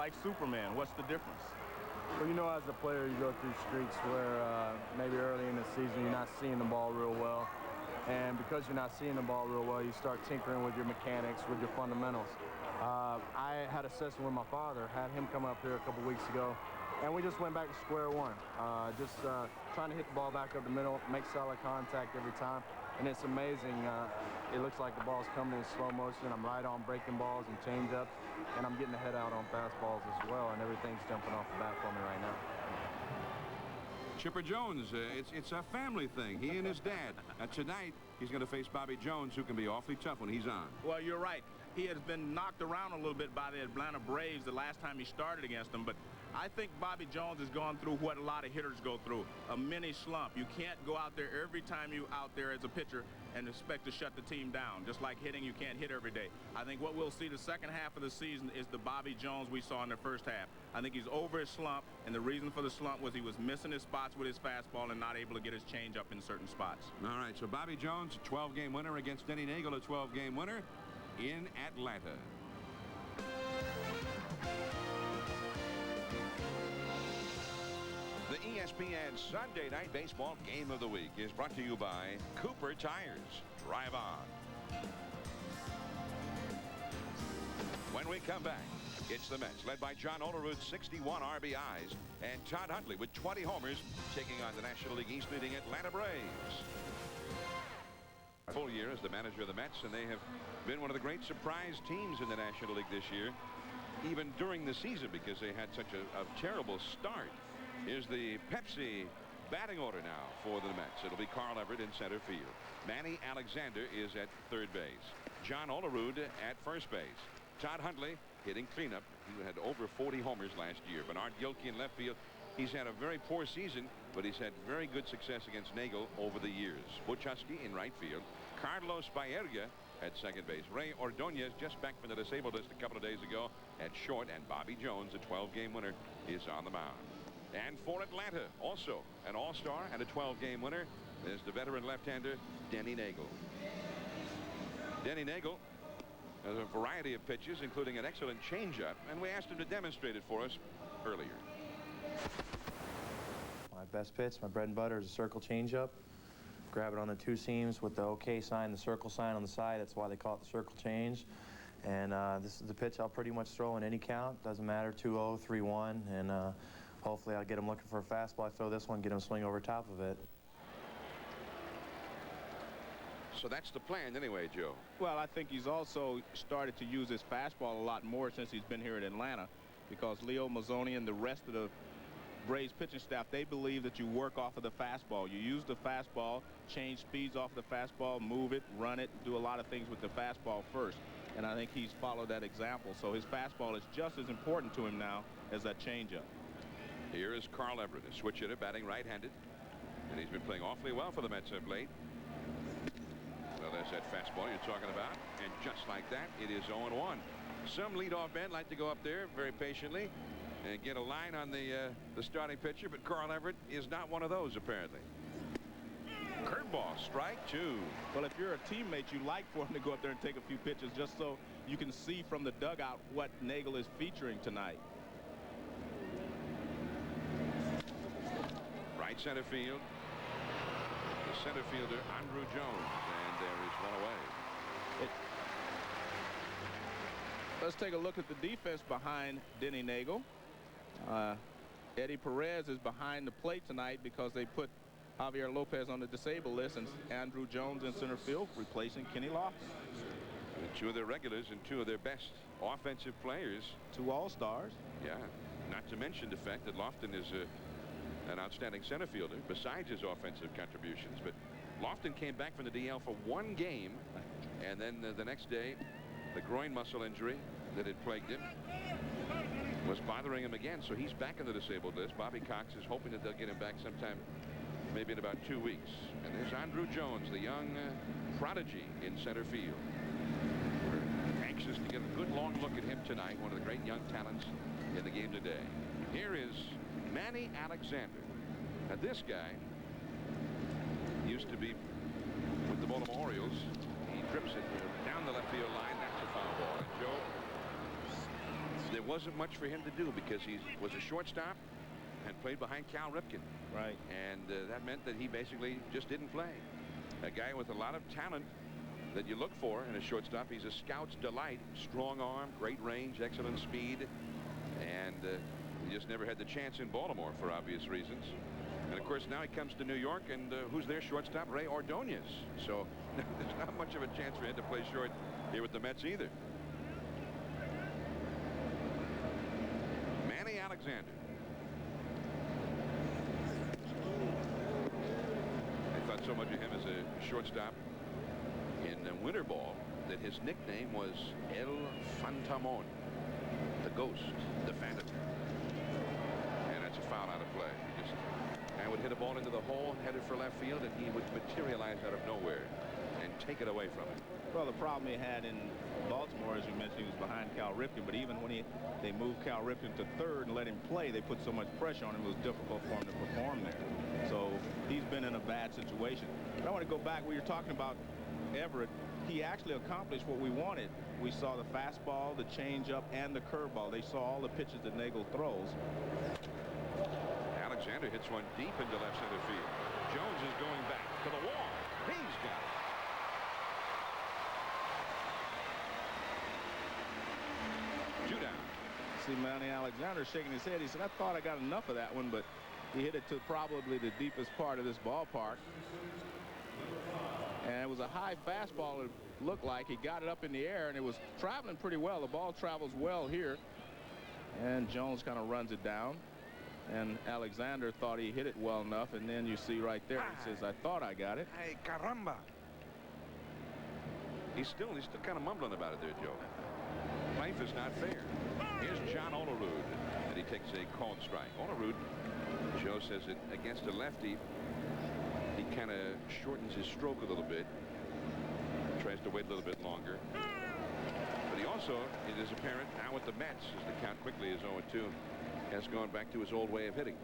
like Superman. What's the difference? Well, you know, as a player, you go through streaks where maybe early in the season you're not seeing the ball real well. And because you're not seeing the ball real well, you start tinkering with your mechanics, with your fundamentals. I had a session with my father, had him come up here a couple weeks ago, and we just went back to square one. Just trying to hit the ball back up the middle, make solid contact every time. And it's amazing. It looks like the ball's coming in slow motion. I'm right on breaking balls and changeups, and I'm getting the head out on fastballs as well, and everything's jumping off the bat for me right now. Chipper Jones, it's a family thing. He and his dad. Tonight, he's going to face Bobby Jones, who can be awfully tough when he's on. Well, you're right. He has been knocked around a little bit by the Atlanta Braves the last time he started against them, but I think Bobby Jones has gone through what a lot of hitters go through, a mini slump. You can't go out there every time you out there as a pitcher and expect to shut the team down. Just like hitting, you can't hit every day. I think what we'll see the second half of the season is the Bobby Jones we saw in the first half. I think he's over his slump, and the reason for the slump was he was missing his spots with his fastball and not able to get his changeup in certain spots. All right, so Bobby Jones, a 12-game winner against Denny Nagel, a 12-game winner in Atlanta. The ESPN Sunday Night Baseball Game of the Week is brought to you by Cooper Tires. Drive on. When we come back, it's the Mets, led by John Olerud, 61 RBIs, and Todd Hundley with 20 homers, taking on the National League East leading Atlanta Braves. Full year as the manager of the Mets, and they have been one of the great surprise teams in the National League this year, even during the season, because they had such a terrible start. Here's the Pepsi batting order now for the Mets. It'll be Carl Everett in center field. Manny Alexander is at third base. John Olerud at first base. Todd Hundley hitting cleanup. He had over 40 homers last year. Bernard Gilkey in left field. He's had a very poor season, but he's had very good success against Nagel over the years. Butch Husky in right field. Carlos Baerga at second base. Ray Ordonez, just back from the disabled list a couple of days ago, at short. And Bobby Jones, a 12-game winner, is on the mound. And for Atlanta, also an all-star and a 12-game winner, is the veteran left-hander Denny Nagel. Denny Nagel has a variety of pitches, including an excellent changeup, and we asked him to demonstrate it for us earlier. My best pitch, my bread and butter, is a circle changeup. Grab it on the two seams with the OK sign, the circle sign on the side. That's why they call it the circle change. And this is the pitch I'll pretty much throw in any count. Doesn't matter, 2-0, 3-1, and hopefully I'll get him looking for a fastball. I throw this one, get him swing over top of it. So that's the plan anyway, Joe. Well, I think he's also started to use his fastball a lot more since he's been here in Atlanta, because Leo Mazzoni and the rest of the Braves pitching staff, they believe that you work off of the fastball. You use the fastball, change speeds off the fastball, move it, run it, do a lot of things with the fastball first. And I think he's followed that example. So his fastball is just as important to him now as that changeup. Here is Carl Everett, a switch hitter, batting right-handed. And he's been playing awfully well for the Mets of late. Well, there's that fastball you're talking about. And just like that, it is 0-1. Some leadoff men like to go up there very patiently and get a line on the starting pitcher, but Carl Everett is not one of those, apparently. Curveball, strike two. Well, if you're a teammate, you like for him to go up there and take a few pitches just so you can see from the dugout what Nagel is featuring tonight. Right center field. The center fielder, Andrew Jones, and there is one away. Let's take a look at the defense behind Denny Nagel. Eddie Perez is behind the plate tonight because they put Javier Lopez on the disabled list and Andrew Jones in center field, replacing Kenny Lofton. Two of their regulars and two of their best offensive players. Two all-stars. Yeah, not to mention the fact that Lofton is an outstanding center fielder besides his offensive contributions. But Lofton came back from the DL for one game, and then the next day the groin muscle injury that had plagued him was bothering him again, so he's back in the disabled list. Bobby Cox is hoping that they'll get him back sometime, maybe in about 2 weeks. And there's Andrew Jones, the young prodigy in center field. We're anxious to get a good long look at him tonight, one of the great young talents in the game today. Here is Manny Alexander. Now this guy used to be with the Baltimore Orioles. He trips it down the left field line. That's a foul ball. And Joe, there wasn't much for him to do because he was a shortstop and played behind Cal Ripken. Right. And that meant that he basically just didn't play. A guy with a lot of talent that you look for in a shortstop. He's a scout's delight. Strong arm, great range, excellent speed. And he just never had the chance in Baltimore for obvious reasons. And of course now he comes to New York, and who's their shortstop? Ray Ordonez. So there's not much of a chance for him to play short here with the Mets either. Manny Alexander. I thought so much of him as a shortstop in winter ball that his nickname was El Fantamon, the ghost, the phantom. And that's a foul out of play. I would hit a ball into the hole, headed for left field, and he would materialize out of nowhere and take it away from him. Well, the problem he had in Baltimore, as you mentioned, he was behind Cal Ripken. But even when they moved Cal Ripken to third and let him play, they put so much pressure on him, it was difficult for him to perform there. So he's been in a bad situation. But I want to go back. We were talking about Everett. He actually accomplished what we wanted. We saw the fastball, the changeup, and the curveball. They saw all the pitches that Nagel throws. Alexander hits one deep into left center field. Jones is going back to the wall. He's got it. 2 down. See Manny Alexander shaking his head. He said, I thought I got enough of that one, but he hit it to probably the deepest part of this ballpark. And it was a high fastball, it looked like. He got it up in the air, and it was traveling pretty well. The ball travels well here. And Jones kind of runs it down. And Alexander thought he hit it well enough. And then you see right there, he says, I thought I got it. Hey, caramba. He's still kind of mumbling about it there, Joe. Life is not fair. Here's John Olerud, and he takes a called strike. Olerud, Joe says it against a lefty. He kind of shortens his stroke a little bit. Tries to wait a little bit longer. But he also, it is apparent now with the Mets, as the count quickly is 0-2, has gone back to his old way of hitting.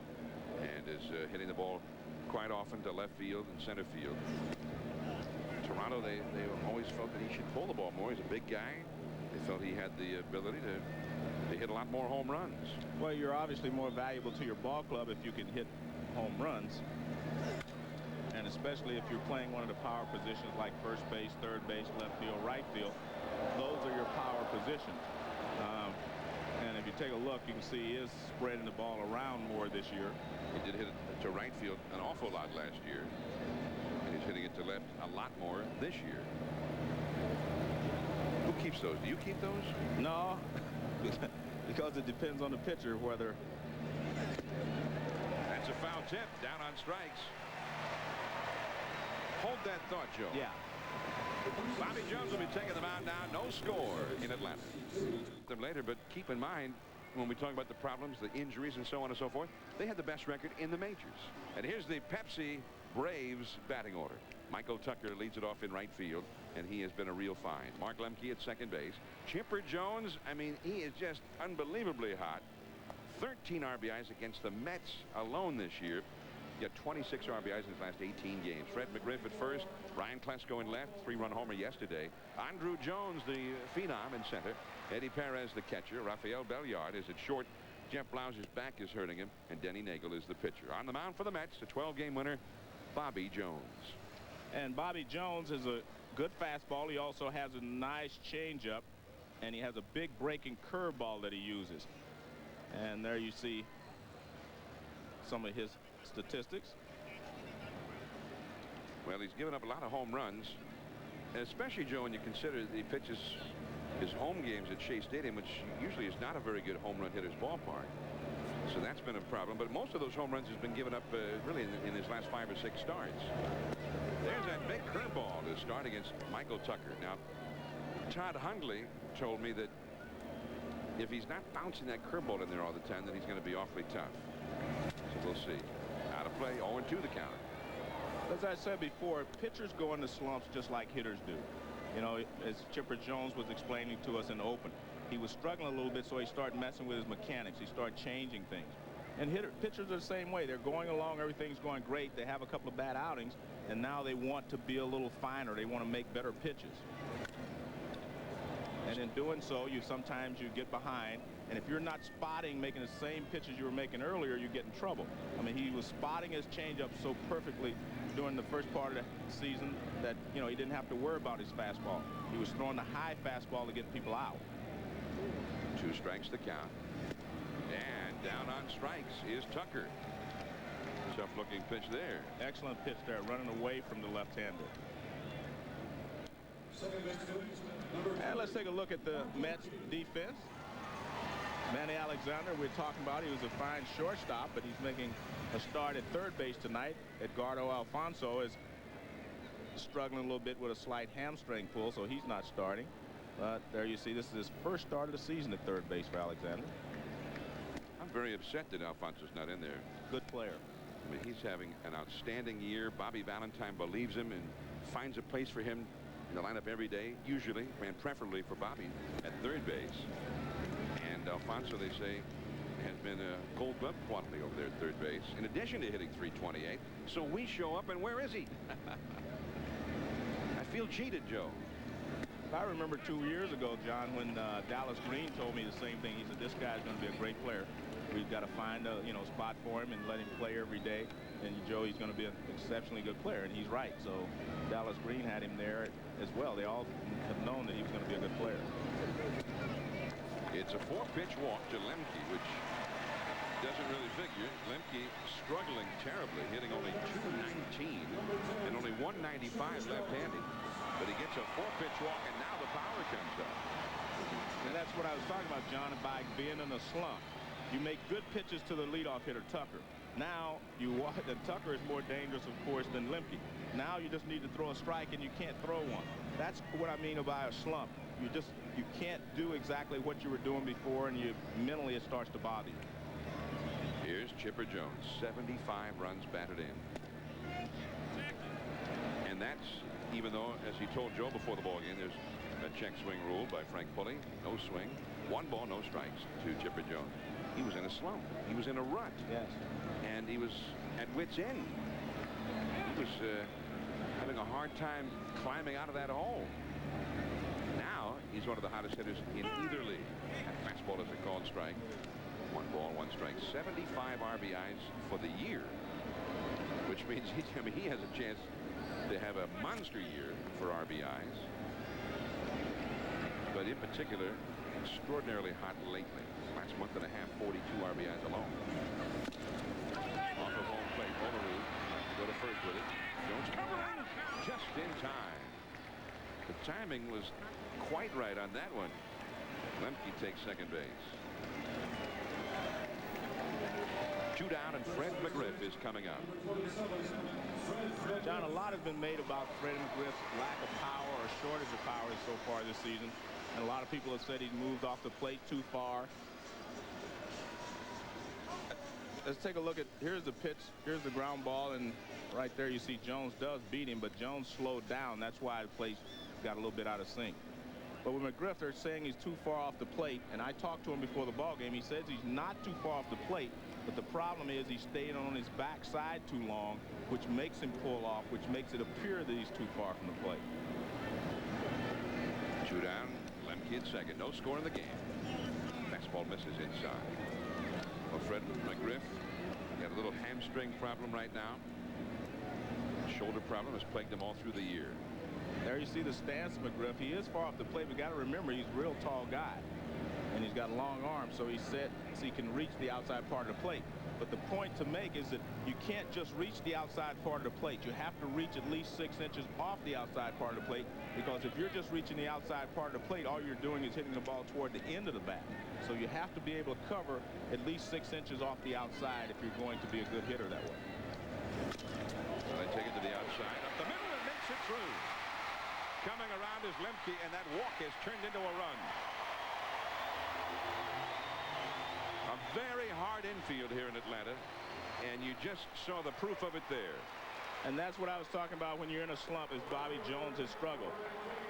And is hitting the ball quite often to left field and center field. Toronto, they always felt that he should pull the ball more. He's a big guy. They felt he had the ability to hit a lot more home runs. Well, you're obviously more valuable to your ball club if you can hit home runs. And especially if you're playing one of the power positions like first base, third base, left field, right field. Those are your power positions. And if you take a look, you can see he is spreading the ball around more this year. He did hit it to right field an awful lot last year. And he's hitting it to left a lot more this year. Who keeps those? Do you keep those? No, because it depends on the pitcher whether. That's a foul tip. Down on strikes. Hold that thought, Joe. Yeah. Bobby Jones will be taking the mound now. No score in Atlanta. Them later, but keep in mind when we talk about the problems, the injuries, and so on and so forth, they had the best record in the majors. And here's the Pepsi Braves batting order. Michael Tucker leads it off in right field, and he has been a real find. Mark Lemke at second base. Chipper Jones, I mean, he is just unbelievably hot. 13 RBIs against the Mets alone this year. He got 26 RBIs in his last 18 games. Fred McGriff at first. Ryan Klesko in left. 3-run homer yesterday. Andrew Jones, the phenom, in center. Eddie Perez, the catcher. Rafael Belliard is at short. Jeff Blauser's back is hurting him. And Denny Nagel is the pitcher. On the mound for the Mets, a 12-game winner, Bobby Jones. And Bobby Jones is a good fastball. He also has a nice changeup. And he has a big breaking curveball that he uses. And there you see some of his statistics. Well, he's given up a lot of home runs, and especially, Joe, when you consider he pitches his home games at Shea Stadium, which usually is not a very good home run hitter's ballpark. So that's been a problem. But most of those home runs has been given up really in his last 5 or 6 starts. There's that big curveball to start against Michael Tucker. Now, Todd Hundley told me that if he's not bouncing that curveball in there all the time, then he's going to be awfully tough. So we'll see. Out of play, 0-2 the count. As I said before, pitchers go into slumps just like hitters do. You know, as Chipper Jones was explaining to us in the open, he was struggling a little bit, so he started messing with his mechanics. He started changing things. And pitchers are the same way. They're going along, everything's going great. They have a couple of bad outings, and now they want to be a little finer. They want to make better pitches. And in doing so, sometimes you get behind. And if you're not spotting, making the same pitches you were making earlier, you get in trouble. I mean, he was spotting his changeup so perfectly during the first part of the season that, he didn't have to worry about his fastball. He was throwing the high fastball to get people out. 2 strikes to count. And down on strikes is Tucker. Tough looking pitch there. Excellent pitch there, running away from the left-hander. And let's take a look at the Mets defense. Manny Alexander, we're talking about, he was a fine shortstop, but he's making a start at third base tonight. Edgardo Alfonso is struggling a little bit with a slight hamstring pull, so he's not starting. But there you see, this is his first start of the season at third base for Alexander. I'm very upset that Alfonso's not in there. Good player. I mean, he's having an outstanding year. Bobby Valentine believes him and finds a place for him in the lineup every day, usually, and preferably for Bobby at third base. And Alfonso, they say, has been a gold glove quality over there at third base, in addition to hitting .328. So we show up, and where is he? I feel cheated, Joe. I remember 2 years ago, John, when Dallas Green told me the same thing. He said, this guy's going to be a great player. We've got to find a spot for him and let him play every day. And Joe, he's going to be an exceptionally good player, and he's right. So Dallas Green had him there as well. They all have known that he was going to be a good player. It's a 4-pitch walk to Lemke, which doesn't really figure. Lemke struggling terribly, hitting only .219 and only .195 left-handed. But he gets a 4-pitch walk, and now the power comes up. And that's what I was talking about, John, by being in a slump. You make good pitches to the leadoff hitter, Tucker. Now you walk, and Tucker is more dangerous, of course, than Lemke. Now you just need to throw a strike, and you can't throw one. That's what I mean by a slump. You can't do exactly what you were doing before, and mentally it starts to bother you. Here's Chipper Jones, 75 runs batted in. And that's, even though, as he told Joe before the ball game, there's a check swing rule by Frank Pulley. No swing, 1 ball, no strikes to Chipper Jones. He was in a slump. He was in a rut. Yes. And he was at wit's end. He was having a hard time climbing out of that hole. Now he's one of the hottest hitters in either league. That fastball is a called strike. 1 ball, 1 strike. 75 RBIs for the year, which means he has a chance to have a monster year for RBIs. But in particular, extraordinarily hot lately. Last month and a half, 42 RBIs alone. Off of home plate, Bonnaroo to go to first with it. Jones covering just in time. The timing was quite right on that one. Lemke takes second base. 2 down, and Fred McGriff is coming up. John, a lot has been made about Fred McGriff's lack of power or shortage of power so far this season. And a lot of people have said he's moved off the plate too far. Let's take a look at, here's the pitch, here's the ground ball, and right there you see Jones does beat him, but Jones slowed down. That's why the plate got a little bit out of sync. But with McGriff, they're saying he's too far off the plate, and I talked to him before the ball game. He says he's not too far off the plate, but the problem is he stayed on his backside too long, which makes him pull off, which makes it appear that he's too far from the plate. 2 down, Lemke at second. No score in the game. Fastball misses inside. Well, Fred McGriff got a little hamstring problem right now. Shoulder problem has plagued him all through the year. There you see the stance of McGriff. He is far off the plate, but got to remember he's a real tall guy. And he's got long arms, so he's set so he can reach the outside part of the plate. But the point to make is that you can't just reach the outside part of the plate. You have to reach at least 6 inches off the outside part of the plate, because if you're just reaching the outside part of the plate, all you're doing is hitting the ball toward the end of the bat. So you have to be able to cover at least 6 inches off the outside if you're going to be a good hitter that way. So they take it to the outside, up the middle, and makes it through. Coming around is Lemke, and that walk has turned into a run. A very hard infield here in Atlanta, and you just saw the proof of it there. And that's what I was talking about when you're in a slump, is Bobby Jones has struggled.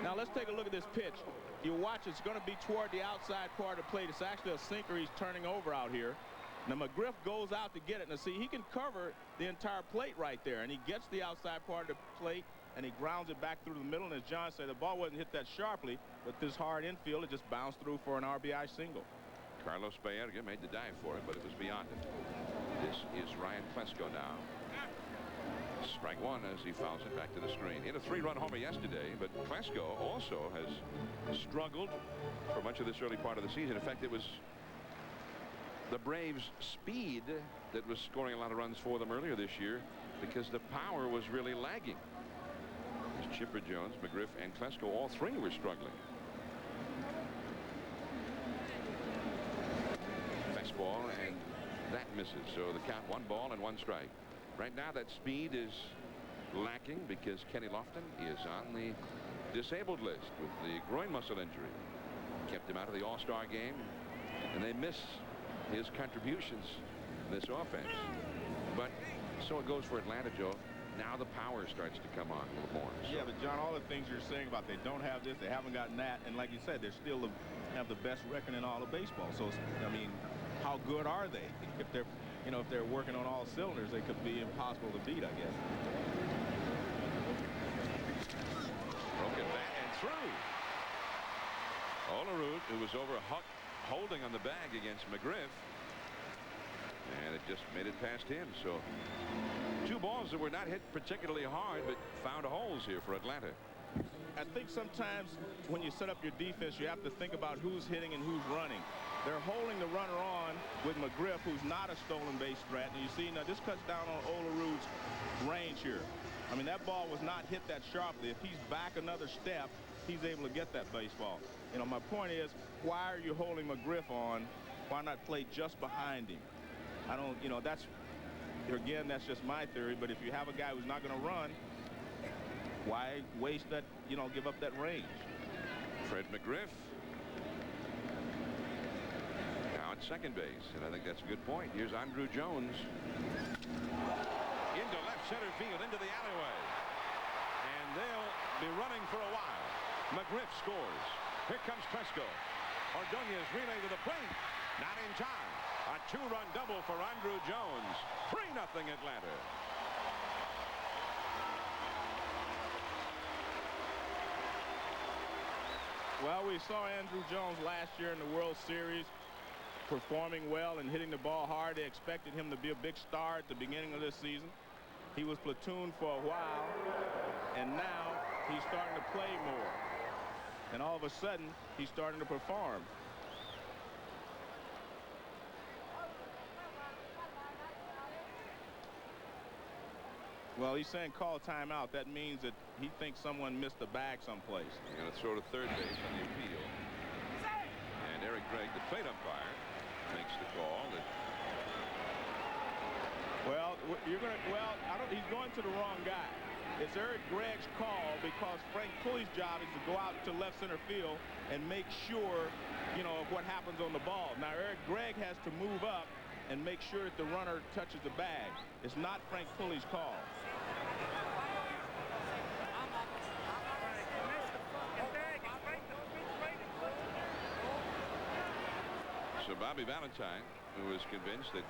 Now let's take a look at this pitch. You watch, it's going to be toward the outside part of the plate. It's actually a sinker he's turning over out here. Now McGriff goes out to get it. Now see, he can cover the entire plate right there, and he gets the outside part of the plate, and he grounds it back through the middle. And as John said, the ball wasn't hit that sharply, but this hard infield, it just bounced through for an RBI single. Carlos Baerga made the dive for it, but it was beyond it. This is Ryan Klesko now. Strike one as he fouls it back to the screen. He had a 3-run homer yesterday, but Klesko also has struggled for much of this early part of the season. In fact, it was the Braves' speed that was scoring a lot of runs for them earlier this year because the power was really lagging. As Chipper Jones, McGriff, and Klesko, all three were struggling. Fastball, and that misses. So the count 1 ball and 1 strike. Right now that speed is lacking because Kenny Lofton is on the disabled list with the groin muscle injury. Kept him out of the All-Star game, and they miss his contributions in this offense. But so it goes for Atlanta, Joe. Now the power starts to come on a little more. So. Yeah, but John, all the things you're saying about they don't have this, they haven't gotten that, and like you said, they're still have the best record in all of baseball. So I mean, how good are they? If they're, you know, if they're working on all cylinders, they could be impossible to beat, I guess. Broken bat and through. Olerud, who was over Huck, holding on the bag against McGriff, and it just made it past him. So 2 balls that were not hit particularly hard, but found holes here for Atlanta. I think sometimes when you set up your defense, you have to think about who's hitting and who's running. They're holding the runner on with McGriff, who's not a stolen base threat. And you see, now this cuts down on Olerud's range here. I mean, that ball was not hit that sharply. If he's back another step, he's able to get that baseball. You know, my point is, why are you holding McGriff on? Why not play just behind him? I don't, you know, that's, again, that's just my theory. But if you have a guy who's not going to run, why waste that, you know, give up that range? Fred McGriff now at second base, and I think that's a good point. Here's Andrew Jones into left center field, into the alleyway, and they'll be running for a while. McGriff scores. Here comes Klesko. Ordonez relay to the plate, not in time. A 2-run double for Andrew Jones. 3-0 Atlanta. Well, we saw Andrew Jones last year in the World Series performing well and hitting the ball hard. They expected him to be a big star at the beginning of this season. He was platooned for a while, and now he's starting to play more. And all of a sudden, he's starting to perform. Well, he's saying call timeout. That means that he thinks someone missed the bag someplace. He's going to throw to third base on the appeal. And Eric Gregg, the plate umpire, makes the call. Well, he's going to the wrong guy. It's Eric Gregg's call because Frank Pulley's job is to go out to left center field and make sure, you know, of what happens on the ball. Now, Eric Gregg has to move up and make sure that the runner touches the bag. It's not Frank Pulley's call. So Bobby Valentine, who was convinced that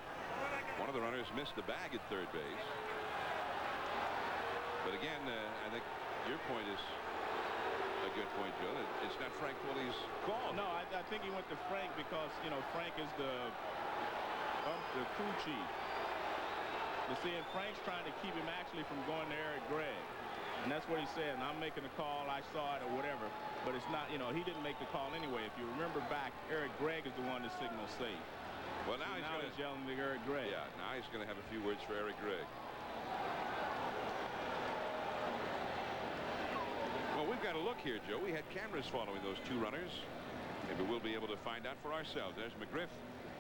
one of the runners missed the bag at third base. But again, I think your point is a good point, Joe. It's not Frank Pulley's call. No, I think he went to Frank because, you know, Frank is the crew chief. You see, and Frank's trying to keep him actually from going to Eric Gregg. And that's what he said. And I'm making a call, I saw it or whatever. But it's not, you know, he didn't make the call anyway. If you remember back, Eric Gregg is the one that signals safe. Well, now he's yelling to Eric Gregg. Yeah, now he's going to have a few words for Eric Gregg. Well, we've got to look here, Joe. We had cameras following those 2 runners. Maybe we'll be able to find out for ourselves. There's McGriff,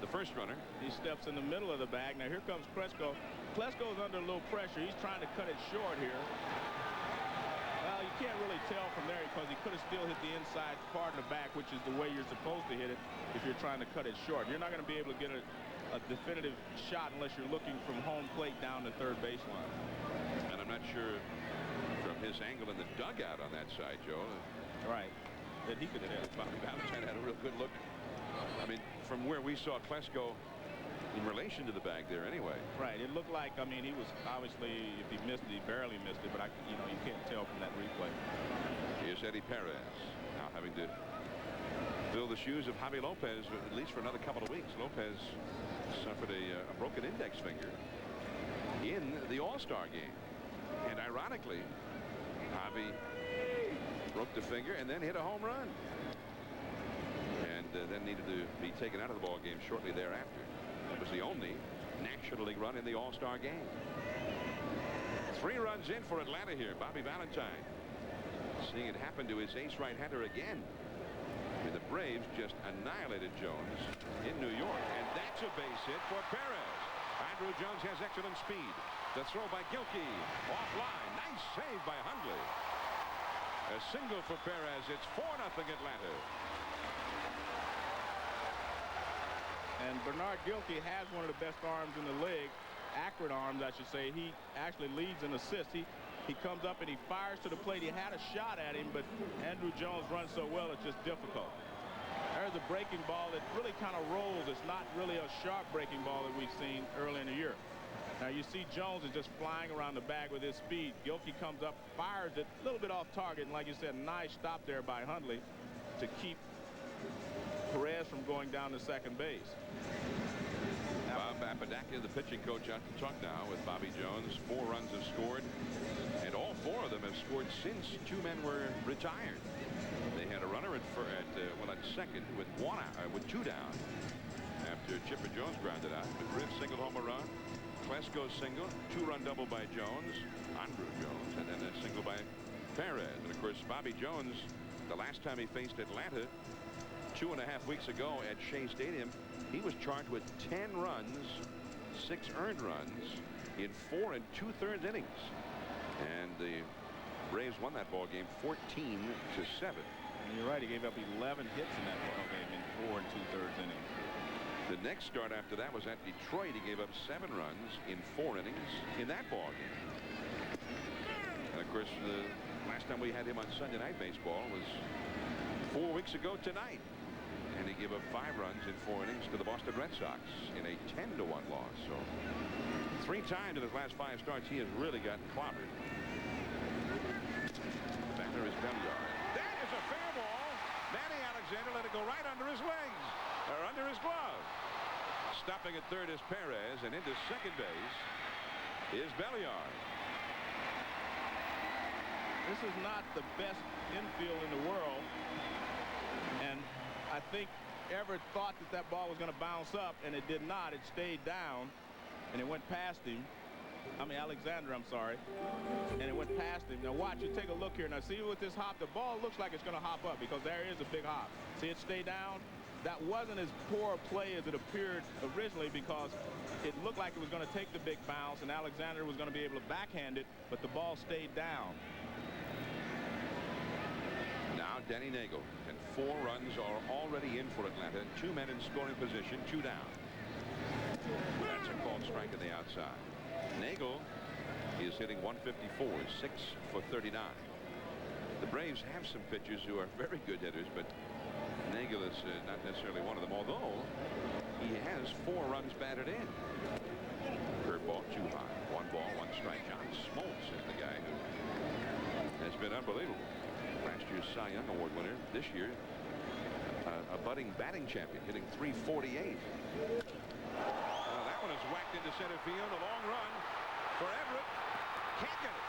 the first runner. He steps in the middle of the bag. Now here comes Klesko. Klesko's under a little pressure. He's trying to cut it short here. Well, you can't really tell from there because he could have still hit the inside part of the back, which is the way you're supposed to hit it if you're trying to cut it short. You're not going to be able to get a definitive shot unless you're looking from home plate down the third baseline. And I'm not sure from his angle in the dugout on that side, Joe. Right. That he could tell. Bobby Valentine had a real good look. I mean, from where we saw Klesko in relation to the bag there anyway. Right. It looked like, I mean, he was obviously, if he missed it, he barely missed it, but you know, you can't tell from that replay. Here's Eddie Perez now having to fill the shoes of Javi Lopez, at least for another couple of weeks. Lopez suffered a broken index finger in the All-Star game. And ironically, Javi broke the finger and then hit a home run. And then needed to be taken out of the ball game shortly thereafter. That was the only National League run in the All-Star game. 3 runs in for Atlanta here. Bobby Valentine seeing it happen to his ace right-hander again. And the Braves just annihilated Jones in New York. And that's a base hit for Perez. Andrew Jones has excellent speed. The throw by Gilkey. Offline. Nice save by Hundley. A single for Perez. It's 4-0 Atlanta. And Bernard Gilkey has one of the best arms in the league. Accurate arms, I should say. He actually leads in assists. He comes up and he fires to the plate. He had a shot at him, but Andrew Jones runs so well, it's just difficult. There's a breaking ball that really kind of rolls. It's not really a sharp breaking ball that we've seen early in the year. Now you see Jones is just flying around the bag with his speed. Gilkey comes up, fires it a little bit off target, and like you said, nice stop there by Hundley to keep Perez from going down to second base. Bob Apodaca, the pitching coach, out to talk now with Bobby Jones. 4 runs have scored, and all 4 of them have scored since 2 men were retired. They had a runner at second with 2 down after Chipper Jones grounded out. McGriff singled home a run. Klesko single, 2-run double by Jones, Andrew Jones, and then a single by Perez. And of course, Bobby Jones, the last time he faced Atlanta 2.5 weeks ago at Shea Stadium, he was charged with 10 runs, 6 earned runs in 4 2/3 innings. And the Braves won that ball game 14-7. And you're right, he gave up 11 hits in that ball game in 4 2/3 innings. The next start after that was at Detroit. He gave up 7 runs in 4 innings in that ball game. And of course, the last time we had him on Sunday Night Baseball was 4 weeks ago tonight. And he gave up 5 runs in 4 innings to the Boston Red Sox in a 10-1 loss. So 3 times in his last 5 starts, he has really gotten clobbered. Batter is Belliard. That is a fair ball. Manny Alexander let it go right under his legs, or under his glove. Stopping at third is Perez, and into second base is Belliard. This is not the best infield in the world, and I think Everett thought that ball was going to bounce up, and it did not. It stayed down, and it went past him. I mean, Alexander, I'm sorry. And it went past him. Now watch, you take a look here. Now see with this hop, the ball looks like it's going to hop up because there is a big hop. See it stay down? That wasn't as poor a play as it appeared originally because it looked like it was going to take the big bounce, and Alexander was going to be able to backhand it, but the ball stayed down. Now Denny Nagel, and 4 runs are already in for Atlanta. 2 men in scoring position, 2 down. That's a called strike on the outside. Nagel is hitting 154, 6 for 39. The Braves have some pitchers who are very good hitters, but Nagel is not necessarily one of them, although he has 4 runs batted in. Curveball too high. 1 ball, 1 strike. John Smoltz is the guy who has been unbelievable. Last year's Cy Young Award winner. This year, a budding batting champion, hitting 348. That one is whacked into center field. A long run for Everett. Can't get it.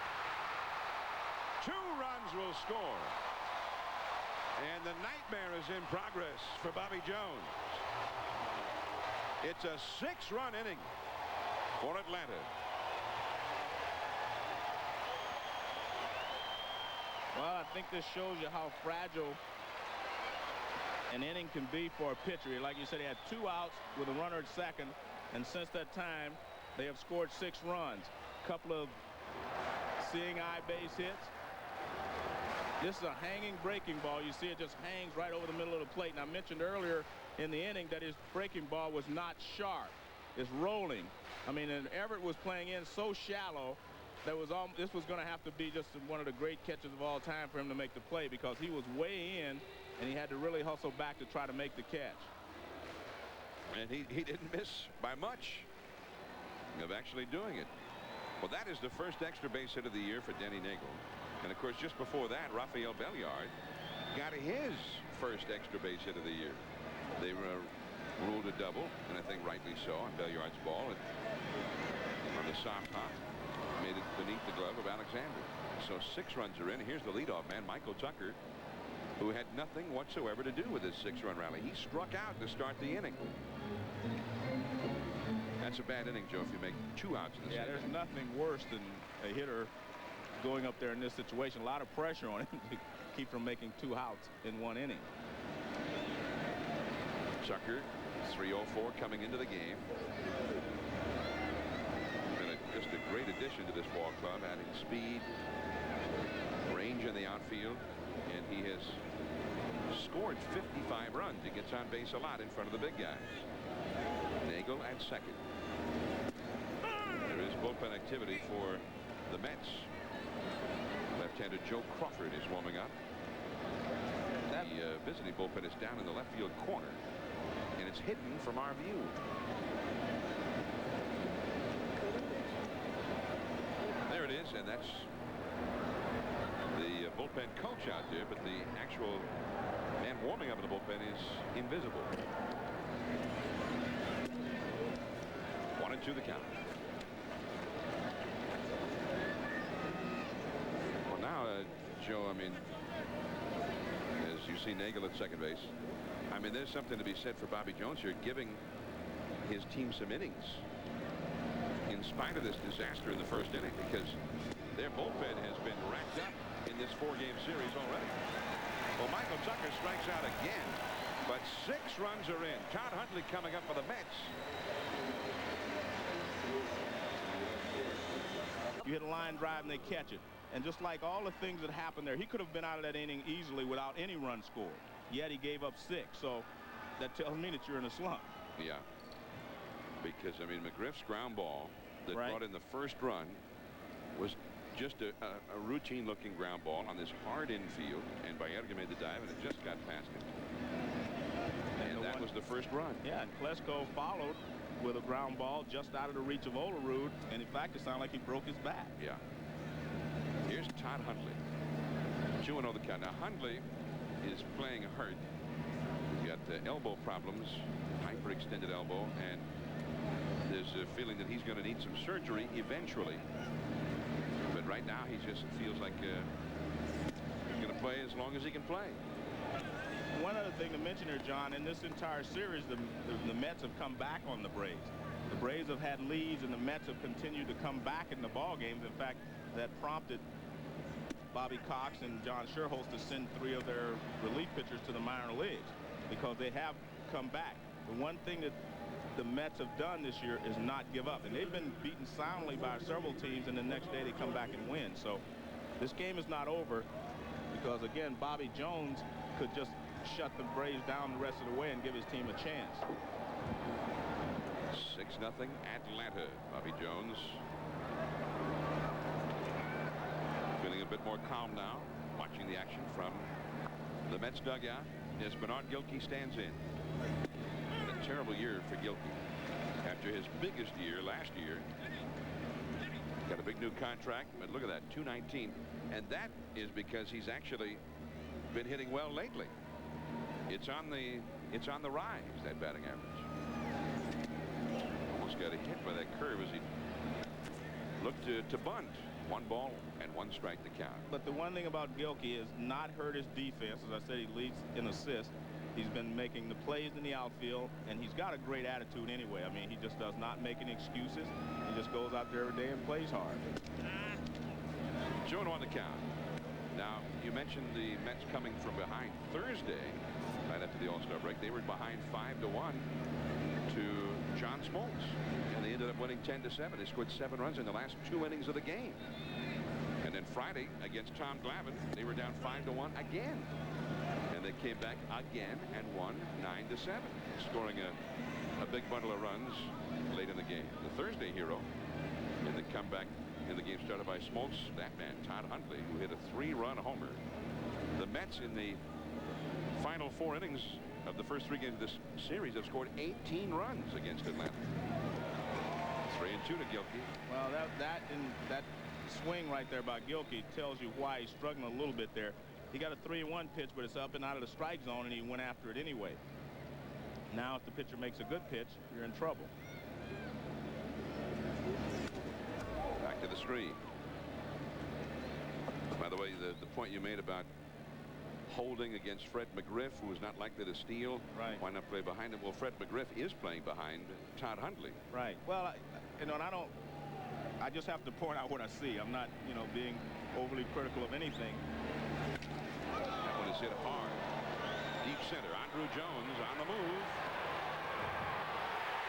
2 runs will score. And the nightmare is in progress for Bobby Jones. It's a 6-run inning for Atlanta. Well, I think this shows you how fragile an inning can be for a pitcher. Like you said, he had 2 outs with a runner at second, and since that time, they have scored 6 runs. A couple of seeing eye base hits. This is a hanging breaking ball. You see it just hangs right over the middle of the plate. And I mentioned earlier in the inning that his breaking ball was not sharp. It's rolling. I mean, and Everett was playing in so shallow that this was going to have to be just one of the great catches of all time for him to make the play because he was way in and he had to really hustle back to try to make the catch. And he didn't miss by much of actually doing it. Well, that is the first extra base hit of the year for Denny Nagel. And of course, just before that, Rafael Belliard got his first extra base hit of the year. They ruled a double, and I think rightly so, on Belliard's ball. And on the soft hop, made it beneath the glove of Alexander. So 6 runs are in. Here's the leadoff man, Michael Tucker, who had nothing whatsoever to do with his 6-run rally. He struck out to start the inning. That's a bad inning, Joe, if you make 2 outs in the Yeah, there's nothing worse than a hitter going up there in this situation. A lot of pressure on him to keep from making 2 outs in 1 inning. Tucker, 304 coming into the game. And just a great addition to this ball club, adding speed, range in the outfield, and he has scored 55 runs. He gets on base a lot in front of the big guys. Nagel at second. There is bullpen activity for the Mets. Left-hander Joe Crawford is warming up. The visiting bullpen is down in the left field corner, and it's hidden from our view. There it is, and that's the bullpen coach out there, but the actual man warming up in the bullpen is invisible. 1-2 the count. Well, now, Joe, I mean, as you see Nagel at second base, I mean, there's something to be said for Bobby Jones here, giving his team some innings in spite of this disaster in the first inning, because their bullpen has been racked up in this 4-game series already. Well, Michael Tucker strikes out again, but 6 runs are in. Todd Huntley coming up for the Mets. You hit a line drive and they catch it. And just like all the things that happened there, he could have been out of that inning easily without any run scored. Yet he gave up 6. So that tells me that you're in a slump. Yeah. Because, I mean, McGriff's ground ball that brought in the first run was just a routine-looking ground ball on this hard infield. And Baerga made the dive, and it just got past him. And that was the first run. Yeah, and Klesko followed with a ground ball just out of the reach of Olerud, and in fact, it sounded like he broke his back. Yeah. Here's Todd Huntley. 2-0 the count. Now, Huntley is playing hurt. He's got elbow problems, hyperextended elbow, and there's a feeling that he's going to need some surgery eventually. But right now, he just feels like he's going to play as long as he can play. One other thing to mention here, John, in this entire series, the Mets have come back on the Braves. The Braves have had leads, and the Mets have continued to come back in the ball games. In fact, that prompted Bobby Cox and John Sherholz to send 3 of their relief pitchers to the minor leagues because they have come back. The one thing that the Mets have done this year is not give up, and they've been beaten soundly by several teams, and the next day they come back and win. So this game is not over because, again, Bobby Jones could just shut the Braves down the rest of the way and give his team a chance. 6-0 Atlanta. Bobby Jones feeling a bit more calm now, watching the action from the Mets dugout as Bernard Gilkey stands in. A terrible year for Gilkey after his biggest year last year. Got a big new contract, but look at that, 219, and that is because he's actually been hitting well lately. It's on the rise, that batting average. Almost got a hit by that curve as he looked to bunt. 1 ball and 1 strike to count. But the one thing about Gilkey is not hurt his defense. As I said, he leads in assists. He's been making the plays in the outfield, and he's got a great attitude anyway. I mean, he just does not make any excuses. He just goes out there every day and plays hard. 2-1 to count. Now, you mentioned the Mets coming from behind Thursday, right after the All-Star break. They were behind 5-1 to John Smoltz, and they ended up winning 10-7. They scored 7 runs in the last 2 innings of the game. And then Friday against Tom Glavine, they were down 5-1 again. And they came back again and won 9-7, scoring a big bundle of runs late in the game. The Thursday hero in the comeback in the game started by Smoltz, that man, Todd Huntley, who hit a 3-run homer. The Mets in the final 4 innings of the first 3 games of this series have scored 18 runs against Atlanta. 3-2 to Gilkey. Well, that swing right there by Gilkey tells you why he's struggling a little bit there. He got a 3-1 pitch, but it's up and out of the strike zone, and he went after it anyway. Now, if the pitcher makes a good pitch, you're in trouble. Back to the screen. By the way, the point you made about holding against Fred McGriff, who was not likely to steal. Right. Why not play behind him? Well, Fred McGriff is playing behind Todd Hundley. Right. Well, and I just have to point out what I see. I'm not, being overly critical of anything. That one is hit hard. Deep center. Andrew Jones on the move.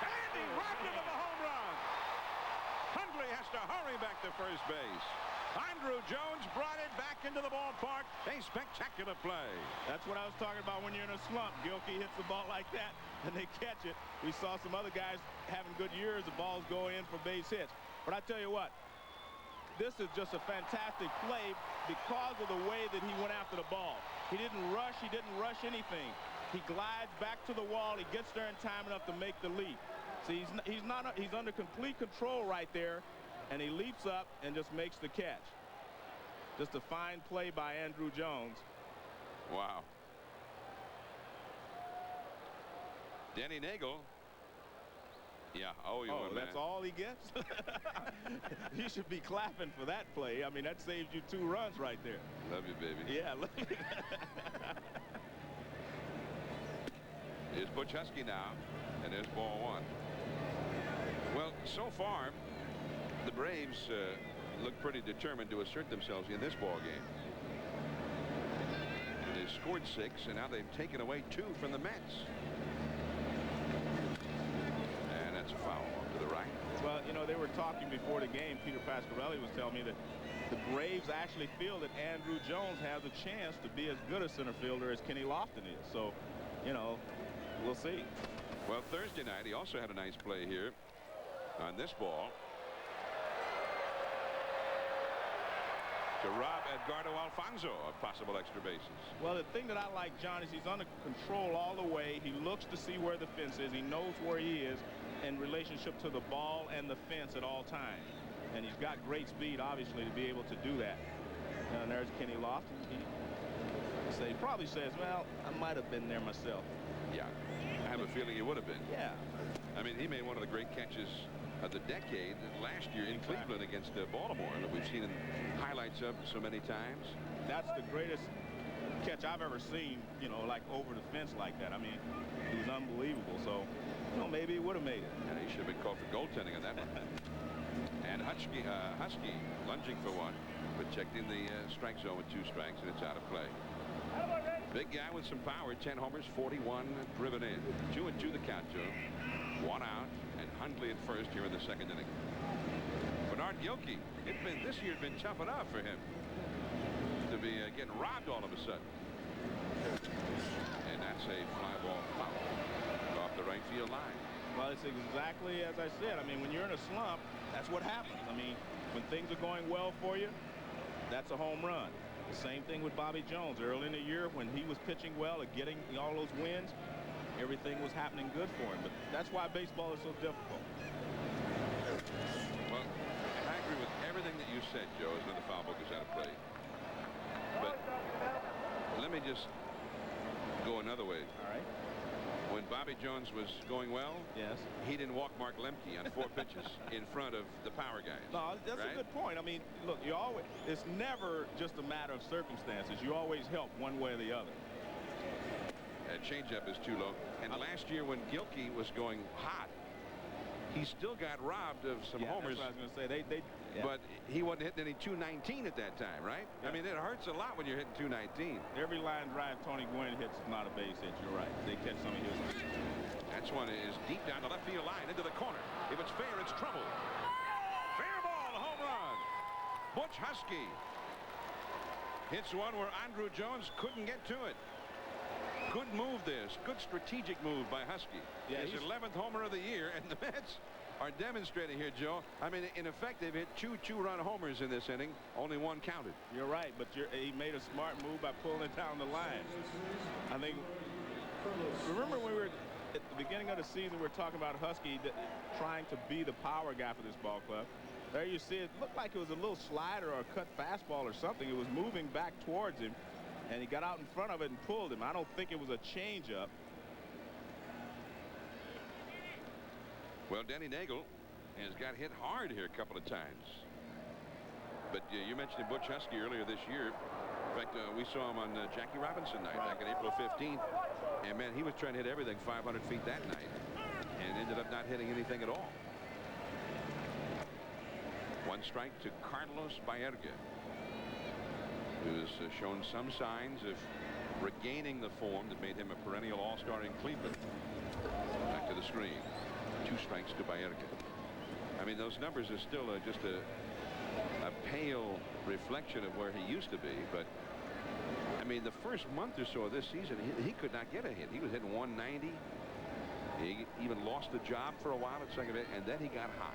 And he rocked into the home run. Hundley has to hurry back to first base. Andrew Jones brought it back into the ballpark. A spectacular play. That's what I was talking about when you're in a slump. Gilkey hits the ball like that, and they catch it. We saw some other guys having good years. The balls go in for base hits. But I tell you what, this is just a fantastic play because of the way that he went after the ball. He didn't rush. He didn't rush anything. He glides back to the wall. He gets there in time enough to make the leap. See, he's under complete control right there. And he leaps up and just makes the catch. Just a fine play by Andrew Jones. Wow. Denny Nagel. Yeah. Oh, that's all he gets? You should be clapping for that play. I mean, that saved you 2 runs right there. Love you, baby. Yeah. Here's Butch Husky now. And there's ball 1. Well, so far, the Braves look pretty determined to assert themselves in this ball game. They've scored 6, and now they've taken away 2 from the Mets. And that's a foul off to the right. Well, they were talking before the game. Peter Pasquarelli was telling me that the Braves actually feel that Andrew Jones has a chance to be as good a center fielder as Kenny Lofton is. So, we'll see. Well, Thursday night, he also had a nice play here on this ball. To rob Edgardo Alfonso of possible extra bases. Well, the thing that I like, John, is he's under control all the way. He looks to see where the fence is. He knows where he is in relationship to the ball and the fence at all times. And he's got great speed, obviously, to be able to do that. And there's Kenny Lofton. He probably says, well, I might have been there myself. Yeah, I have a feeling he would have been. Yeah. I mean, he made one of the great catches of the decade last year in Cleveland against Baltimore that we've seen in highlights of so many times. That's the greatest catch I've ever seen, like over the fence like that. I mean, it was unbelievable. So, maybe he would have made it. And he should have been called for goaltending on that one. And Husky lunging for 1, but checked in the strike zone with 2 strikes, and it's out of play. Big guy with some power, 10 homers, 41 driven in. 2-2 the count to him. 1 out. And Hundley at first here in the 2nd inning. Bernard Gilkey, this year had been tough enough for him to be getting robbed all of a sudden. And that's a fly ball foul off the right field line. Well, it's exactly as I said. I mean, when you're in a slump, that's what happens. I mean, when things are going well for you, that's a home run. The same thing with Bobby Jones. Early in the year when he was pitching well and getting all those wins, everything was happening good for him. But that's why baseball is so difficult. Well, I agree with everything that you said, Joe, as another foul ball goes out of play. But let me just go another way. All right. When Bobby Jones was going well, yes, he didn't walk Mark Lemke on 4 pitches in front of the power guys. No, that's right? A good point. I mean, look, it's never just a matter of circumstances. You always help one way or the other. That changeup is too low. And last year when Gilkey was going hot, he still got robbed of some homers. That's what I was going to say. But he wasn't hitting any 219 at that time, right? Yeah. I mean, it hurts a lot when you're hitting 219. Every line drive Tony Gwynn hits is not a base hit. You're right. They catch some of his. That's one is deep down the left field line into the corner. If it's fair, it's trouble. Fair ball, home run. Butch Husky hits one where Andrew Jones couldn't get to it. Good move this. Good strategic move by Husky. Yeah, his 11th homer of the year, and the Mets are demonstrating here, Joe. I mean, in effect, they've hit 2 two-run homers in this inning. Only 1 counted. You're right, but he made a smart move by pulling it down the line. I think Remember when we were at the beginning of the season, we were talking about Husky trying to be the power guy for this ball club. There you see it looked like it was a little slider or a cut fastball or something. It was moving back towards him, and he got out in front of it and pulled him. I don't think it was a changeup. Well, Danny Nagel has got hit hard here a couple of times. But you mentioned Butch Husky earlier this year. In fact, we saw him on Jackie Robinson night back on April 15th. And, man, he was trying to hit everything 500 feet that night and ended up not hitting anything at all. One strike to Carlos Baerga, who's shown some signs of regaining the form that made him a perennial all-star in Cleveland. Back to the screen. 2 strikes to Baerga. I mean, those numbers are still just a pale reflection of where he used to be, but I mean, the first month or so of this season, he could not get a hit. He was hitting 190. He even lost the job for a while at second base, and then he got hot.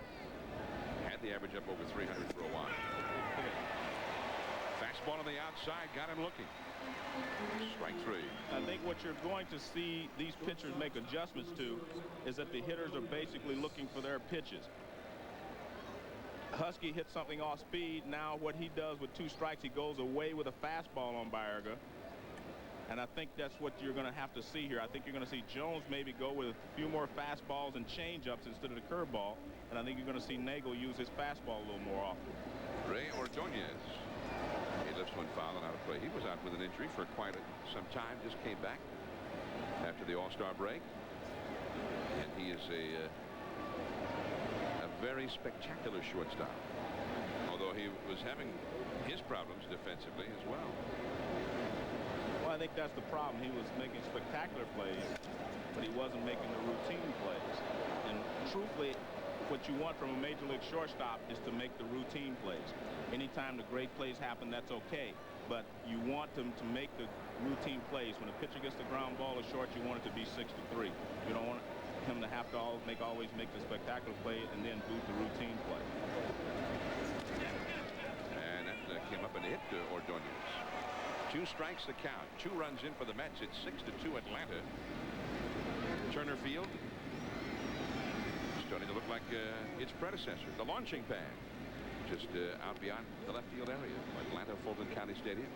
Had the average up over 300 for a while. Fastball on the outside, got him looking. Strike 3. I think what you're going to see these pitchers make adjustments to is that the hitters are basically looking for their pitches. Husky hit something off speed. Now what he does with 2 strikes, he goes away with a fastball on Baerga. And I think that's what you're going to have to see here. I think you're going to see Jones maybe go with a few more fastballs and changeups instead of the curveball. And I think you're going to see Nagel use his fastball a little more often. Ray Ordonez. He lifts one foul and out of play. He was out with an injury for quite some time. Just came back after the All-Star break. And he is a very spectacular shortstop, although he was having his problems defensively as well. Well, I think that's the problem. He was making spectacular plays, but he wasn't making the routine plays. And truthfully, what you want from a major league shortstop is to make the routine plays. Anytime the great plays happen, that's okay, but you want them to make the routine plays. When a pitcher gets the ground ball or short, you want it to be 6-3. You don't want him to have to always make the spectacular play and then boot the routine play. And that came up and hit Ordonez. 2 strikes the count. 2 runs in for the Mets. It's 6-2 Atlanta. Turner Field starting to look like its predecessor, the launching pad, just out beyond the left field area, Atlanta Fulton County Stadium.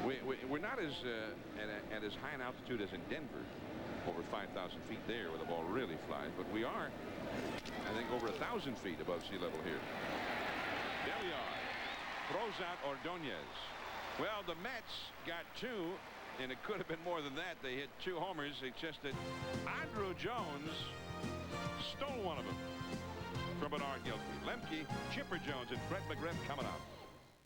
We're not as at as high an altitude as in Denver, over 5,000 feet there where the ball really flies, but we are, I think, over 1,000 feet above sea level here. Belliard throws out Ordonez. Well, the Mets got 2, and it could have been more than that. They hit 2 homers. It's just that Andruw Jones stole one of them from Bernard Gilkey. Lemke, Chipper Jones, and Fred McGriff coming up.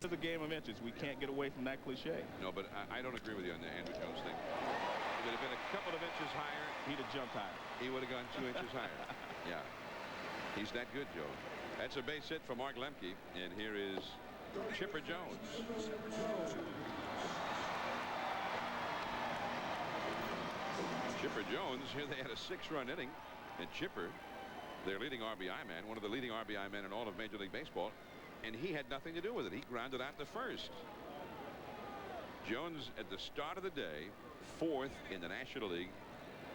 It's a game of inches. We can't get away from that cliche. No, but I don't agree with you on the Andruw Jones thing. If it had been a couple of inches higher, He'd have jumped higher. He would have gone 2 inches higher. Yeah. He's that good, Joe. That's a base hit for Mark Lemke, and here is Chipper Jones. Chipper Jones, here they had a 6-run inning, and Chipper, their leading RBI man, one of the leading RBI men in all of Major League Baseball, and he had nothing to do with it. He grounded out to first. Jones, at the start of the day, 4th in the National League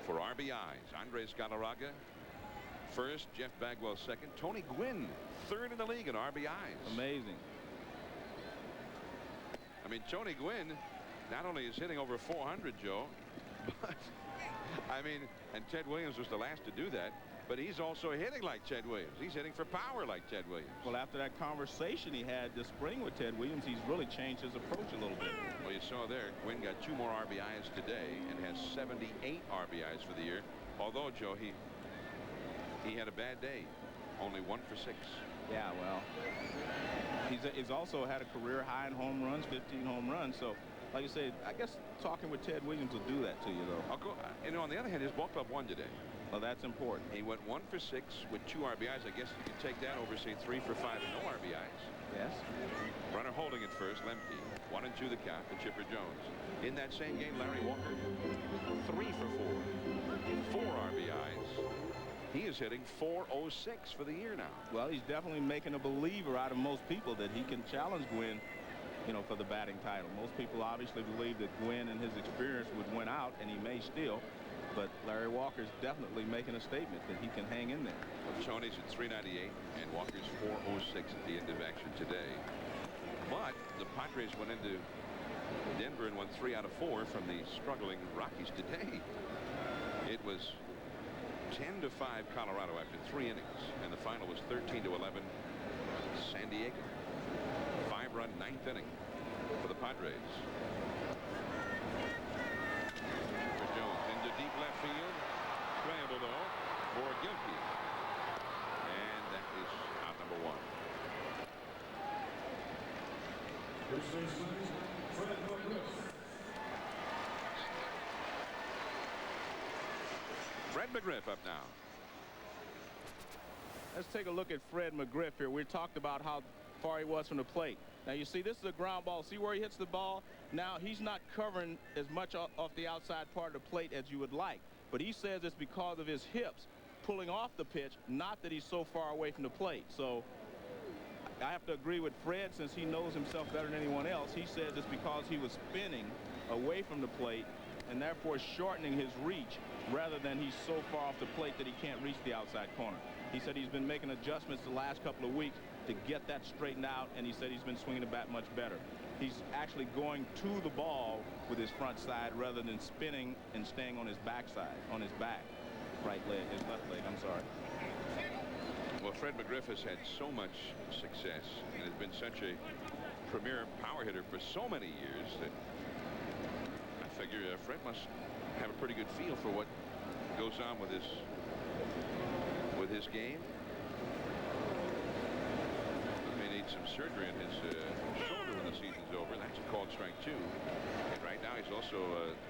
for RBIs. Andres Galarraga first, Jeff Bagwell second, Tony Gwynn 3rd in the league in RBIs. Amazing. I mean, Tony Gwynn not only is hitting over 400, Joe, but I mean, and Ted Williams was the last to do that, but he's also hitting like Ted Williams. He's hitting for power like Ted Williams. Well, after that conversation he had this spring with Ted Williams, he's really changed his approach a little bit. Well, you saw there, Gwynn got 2 more RBIs today and has 78 RBIs for the year. Although, Joe, he had a bad day. Only 1 for 6. Yeah, well, he's also had a career high in home runs, 15 home runs. So, like I said, I guess talking with Ted Williams will do that to you, though. You know, on the other hand, his ball club won today. Well, that's important. He went 1 for 6 with 2 RBIs. I guess you can take that over, say, 3 for 5 and no RBIs. Yes. Runner holding at first, Lemke. 1 and 2 the count to Chipper Jones. In that same game, Larry Walker, 3 for 4. 4 RBIs. He is hitting .406 for the year now. Well, he's definitely making a believer out of most people that he can challenge Gwynn you know, for the batting title. Most people obviously believe that Gwynn and his experience would win out, and he may still. But Larry Walker's definitely making a statement that he can hang in there. Well, Tony's at 398 and Walker's 406 at the end of action today. But the Padres went into Denver and won 3 out of 4 from the struggling Rockies today. It was 10-5 Colorado after 3 innings, and the final was 13-11 San Diego. 5-run 9th inning for the Padres. Deep left field, playable though for Gilkey, and that is out number 1. Fred McGriff up now. Let's take a look at Fred McGriff here. We talked about how far he was from the plate. Now you see this is a ground ball. See where he hits the ball? Now he's not covering as much off the outside part of the plate as you would like. But he says it's because of his hips pulling off the pitch, not that he's so far away from the plate. So I have to agree with Fred, since he knows himself better than anyone else. He says it's because he was spinning away from the plate and therefore shortening his reach, rather than he's so far off the plate that he can't reach the outside corner. He said he's been making adjustments the last couple of weeks to get that straightened out, and he said he's been swinging the bat much better. He's actually going to the ball with his front side rather than spinning and staying on his backside, on his back. Right leg, his left leg, I'm sorry. Well, Fred McGriff has had so much success and has been such a premier power hitter for so many years that I figure Fred must have a pretty good feel for what goes on with his game. He may need some surgery in his shoulder when the season's over. That's a called strike 2. And right now he's also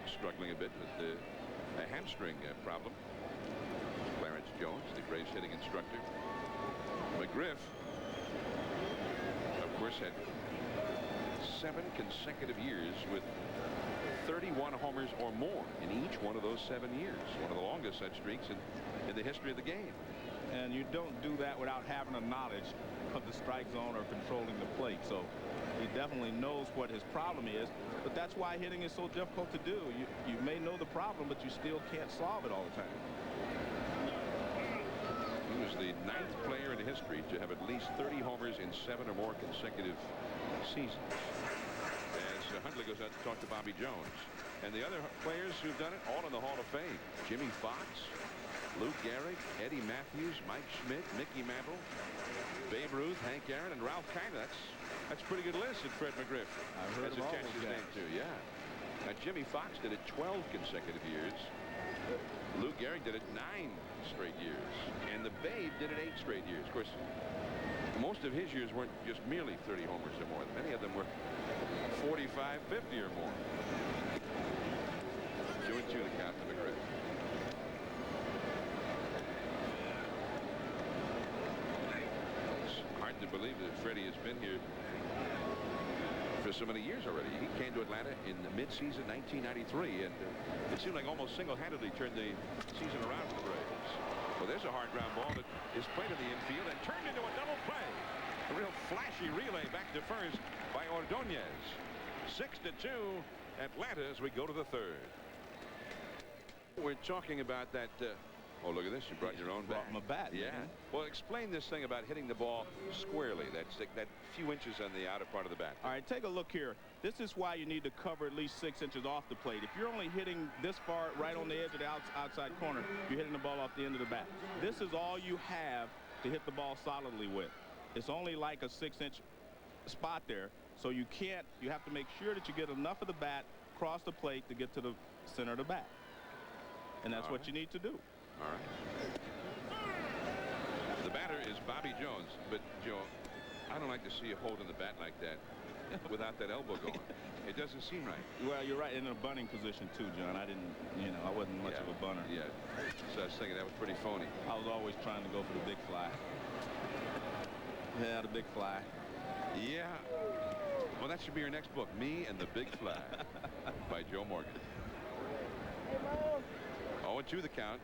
struggling a bit with a hamstring problem. Clarence Jones, the Braves hitting instructor. McGriff, of course, had 7 consecutive years with 31 homers or more in each one of those 7 years. One of the longest such streaks in the history of the game. And you don't do that without having a knowledge of the strike zone or controlling the plate. So he definitely knows what his problem is. But that's why hitting is so difficult to do. You may know the problem, but you still can't solve it all the time. He was the 9th player in history to have at least 30 homers in 7 or more consecutive seasons. As Hundley goes out to talk to Bobby Jones. And the other players who've done it, all in the Hall of Fame. Jimmy Fox, Lou Gehrig, Eddie Matthews, Mike Schmidt, Mickey Mantle, Babe Ruth, Hank Aaron, and Ralph Kiner. That's a pretty good list that Fred McGriff has attached his name to. Yeah. Now Jimmy Fox did it 12 consecutive years. Lou Gehrig did it 9 straight years. And the Babe did it 8 straight years. Of course, most of his years weren't just merely 30 homers or more. Many of them were 45, 50 or more. 2-2 the count to McGriff. It's hard to believe that Freddie has been here for so many years already. He came to Atlanta in the mid-season 1993, and it seemed like almost single-handedly turned the season around for the Braves. Well, there's a hard ground ball that is played in the infield and turned into a double play. A real flashy relay back to first by Ordonez. 6-2 Atlanta as we go to the 3rd. We're talking about that. Oh, look at this. You brought your own bat. Brought my bat. Yeah. Man. Well, explain this thing about hitting the ball squarely. That few inches on the outer part of the bat. All right, take a look here. This is why you need to cover at least 6 inches off the plate. If you're only hitting this far right on the edge of the outside corner, you're hitting the ball off the end of the bat. This is all you have to hit the ball solidly with. It's only like a 6-inch spot there. So you have to make sure that you get enough of the bat across the plate to get to the center of the bat. And that's what you need to do. All right. The batter is Bobby Jones. But, Joe, I don't like to see you holding the bat like that without that elbow going. It doesn't seem right. Well, you're right. In a bunting position, too, John. I didn't, I wasn't much of a bunter. Yeah. So I was thinking that was pretty phony. I was always trying to go for the big fly. Yeah, the big fly. Yeah. Well, that should be your next book, Me and the Big Fly by Joe Morgan. 0-2 the count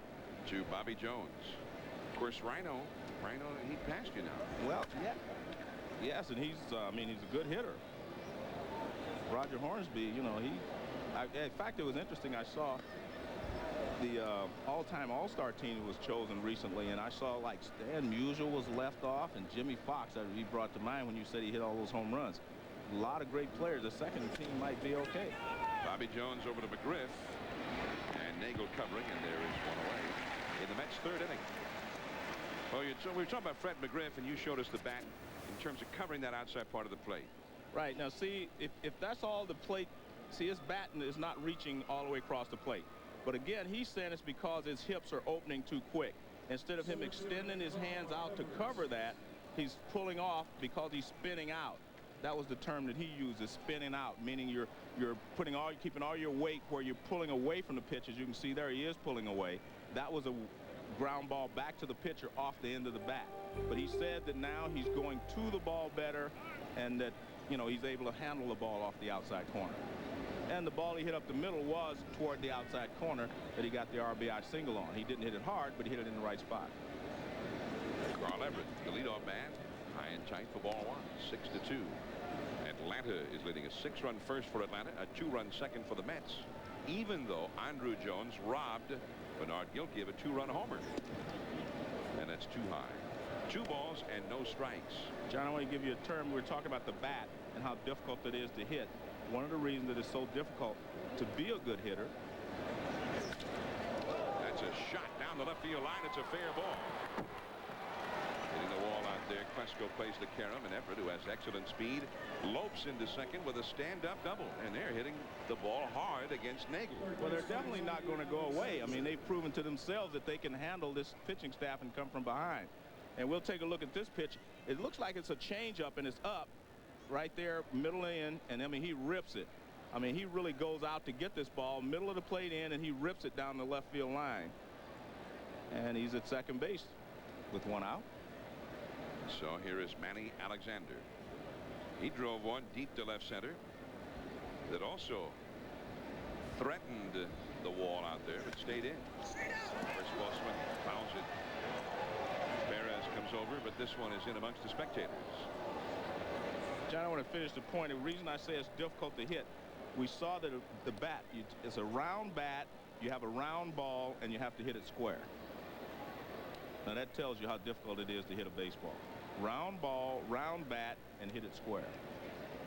to Bobby Jones. Of course, Rhino, he passed you now. Well, yeah. Yes, and he's a good hitter. Roger Hornsby, you know, in fact, it was interesting. I saw the all-time All-Star team was chosen recently, and I saw like Stan Musial was left off, and Jimmy Fox he brought to mind when you said he hit all those home runs. A lot of great players. The second team might be okay. Bobby Jones over to McGriff, and Nagel covering, and there is one away in the Mets' third inning. Well, we were talking about Fred McGriff, and you showed us the bat in terms of covering that outside part of the plate. Right. Now, see, if that's all the plate, see, his bat is not reaching all the way across the plate. But again, he's saying it's because his hips are opening too quick. Instead of him extending his hands out to cover that, he's pulling off because he's spinning out. That was the term that he used, is spinning out, meaning you're keeping all your weight where you're pulling away from the pitch. As you can see there, he is pulling away. That was a ground ball back to the pitcher off the end of the bat. But he said that now he's going to the ball better, and that, you know, he's able to handle the ball off the outside corner. And the ball he hit up the middle was toward the outside corner that he got the RBI single on. He didn't hit it hard, but he hit it in the right spot. Carl Everett, the leadoff man, high and tight for ball one, 6-2. Atlanta is leading a 6-run first for Atlanta, a 2-run second for the Mets, even though Andrew Jones robbed Bernard Gilkey of a 2-run homer. And that's too high. 2 balls and no strikes. John, I want to give you a term. We're talking about the bat and how difficult it is to hit. One of the reasons that it's so difficult to be a good hitter. That's a shot down the left field line. It's a fair ball. Hitting the wall out there. Quesco plays to Karam, and Everett, who has excellent speed, lopes into second with a stand-up double. And they're hitting the ball hard against Nagel. Well, they're definitely not going to go away. I mean, they've proven to themselves that they can handle this pitching staff and come from behind. And we'll take a look at this pitch. It looks like it's a changeup, and it's up right there, middle in, and I mean, he rips it. I mean, he really goes out to get this ball, middle of the plate in, and he rips it down the left field line. And he's at second base with 1 out. So here is Manny Alexander. He drove one deep to left center that also threatened the wall out there, but stayed in. First ball swing, fouls it. Perez comes over, but this one is in amongst the spectators. John, I want to finish the point. The reason I say it's difficult to hit, we saw that the bat, it's a round bat, you have a round ball, and you have to hit it square. Now that tells you how difficult it is to hit a baseball. Round ball, round bat, and hit it square.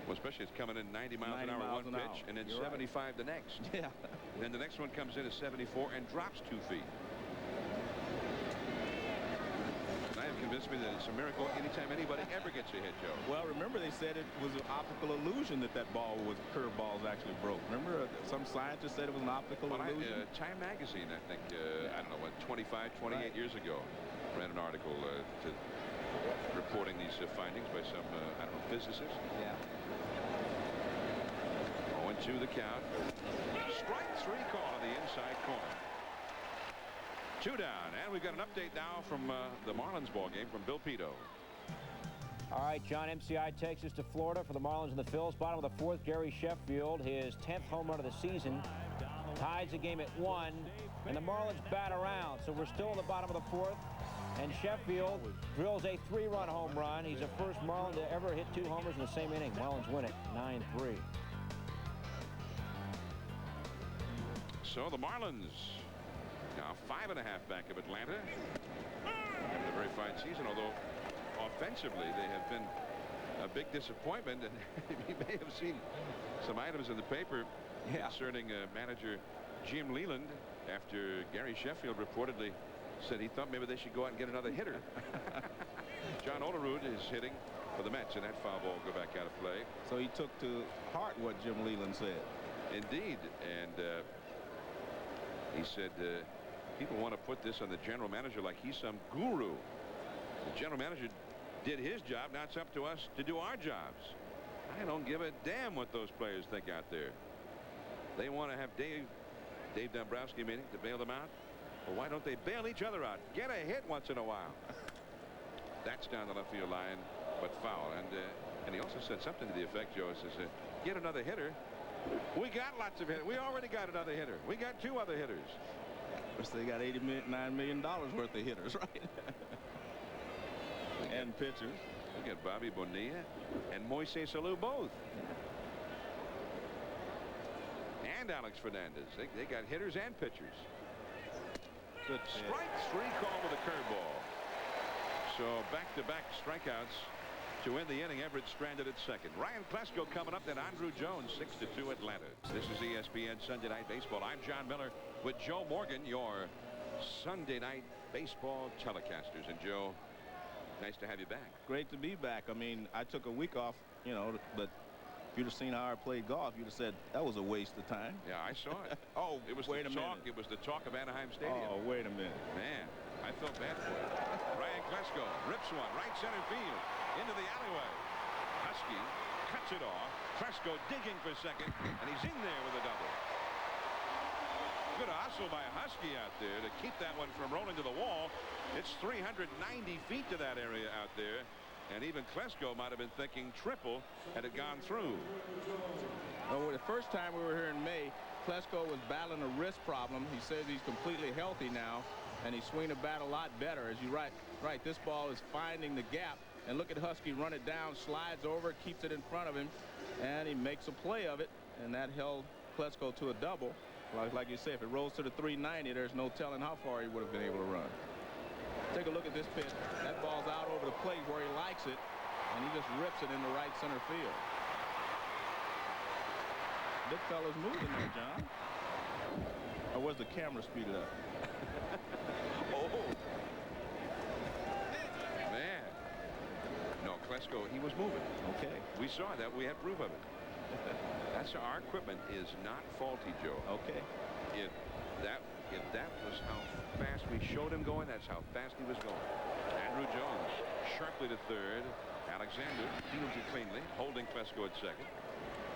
Well, especially it's coming in 90 miles an hour one pitch, and then 75 the next. Yeah. And then the next one comes in at 74 and drops 2 feet. I have convinced me that it's a miracle anytime anybody ever gets a hit, Joe. Well, remember they said it was an optical illusion that ball was curveballs actually broke. Remember some scientists said it was an optical illusion? Time magazine, I think, I don't know, what, 25, 28 years ago, ran an article reporting these findings by some, I don't know, physicists. Yeah. 0-2 the count. Strike 3 call on the inside corner. 2 down, and we've got an update now from the Marlins ball game from Bill Pito. All right, John, MCI takes us to Florida for the Marlins and the Phils. Bottom of the 4th, Gary Sheffield, his 10th home run of the season, ties the game at 1, and the Marlins bat around. So we're still in the bottom of the 4th, and Sheffield drills a 3-run home run. He's the first Marlin to ever hit 2 homers in the same inning. Marlins win it 9-3. So the Marlins now 5.5 back of Atlanta. Having a very fine season, although offensively they have been a big disappointment. And you may have seen some items in the paper concerning manager Jim Leland after Gary Sheffield reportedly said he thought maybe they should go out and get another hitter. John Olerud is hitting for the Mets, and that foul ball will go back out of play. So he took to heart what Jim Leland said. Indeed, and he said people want to put this on the general manager like he's some guru. The general manager did his job. Now it's up to us to do our jobs. I don't give a damn what those players think out there. They want to have Dave Dombrowski meeting to bail them out. Well, why don't they bail each other out? Get a hit once in a while. That's down the left field line, but foul. And he also said something to the effect, Joe, says, get another hitter. We got lots of hitters. We already got another hitter. We got 2 other hitters. They got $89 million worth of hitters, right? And pitchers. We got Bobby Bonilla and Moises Alou both. and Alex Fernandez. They got hitters and pitchers. Good Strike three call with a curveball. So back-to-back strikeouts to end the inning. Everett stranded at second. Ryan Klesko coming up, then Andrew Jones, 6-2 Atlanta. This is ESPN Sunday Night Baseball. I'm John Miller with Joe Morgan, your Sunday Night Baseball telecasters. And Joe, nice to have you back. Great to be back. I mean, I took a week off, you know, but if you'd have seen how I played golf, you'd have said that was a waste of time. Yeah, I saw it. Oh, it was wait a minute. It was the talk of Anaheim Stadium. Oh, wait a minute. Man, I felt bad for you. Ryan Klesko rips one right center field into the alleyway. Husky cuts it off. Klesko digging for second, and he's in there with a double. Good hustle by Husky out there to keep that one from rolling to the wall. It's 390 feet to that area out there. And even Klesko might have been thinking triple had it gone through. Well, the first time we were here in May, Klesko was battling a wrist problem. He says he's completely healthy now, and he's swinging the bat a lot better. As you right, this ball is finding the gap. And look at Husky run it down, slides over, keeps it in front of him, and he makes a play of it. And that held Klesko to a double. Like you say, if it rolls to the 390, there's no telling how far he would have been able to run. Take a look at this pitch. That ball's out over the plate where he likes it, and he just rips it into right center field. Big fella's moving there, John. Or was the camera speeded up? Oh. Man. No, Klesko, he was moving. Okay. We saw that. We had proof of it. That's our equipment is not faulty, Joe. Okay. If that was how fast we showed him going, that's how fast he was going. Andrew Jones sharply to third. Alexander fields it cleanly, holding Klesko at second.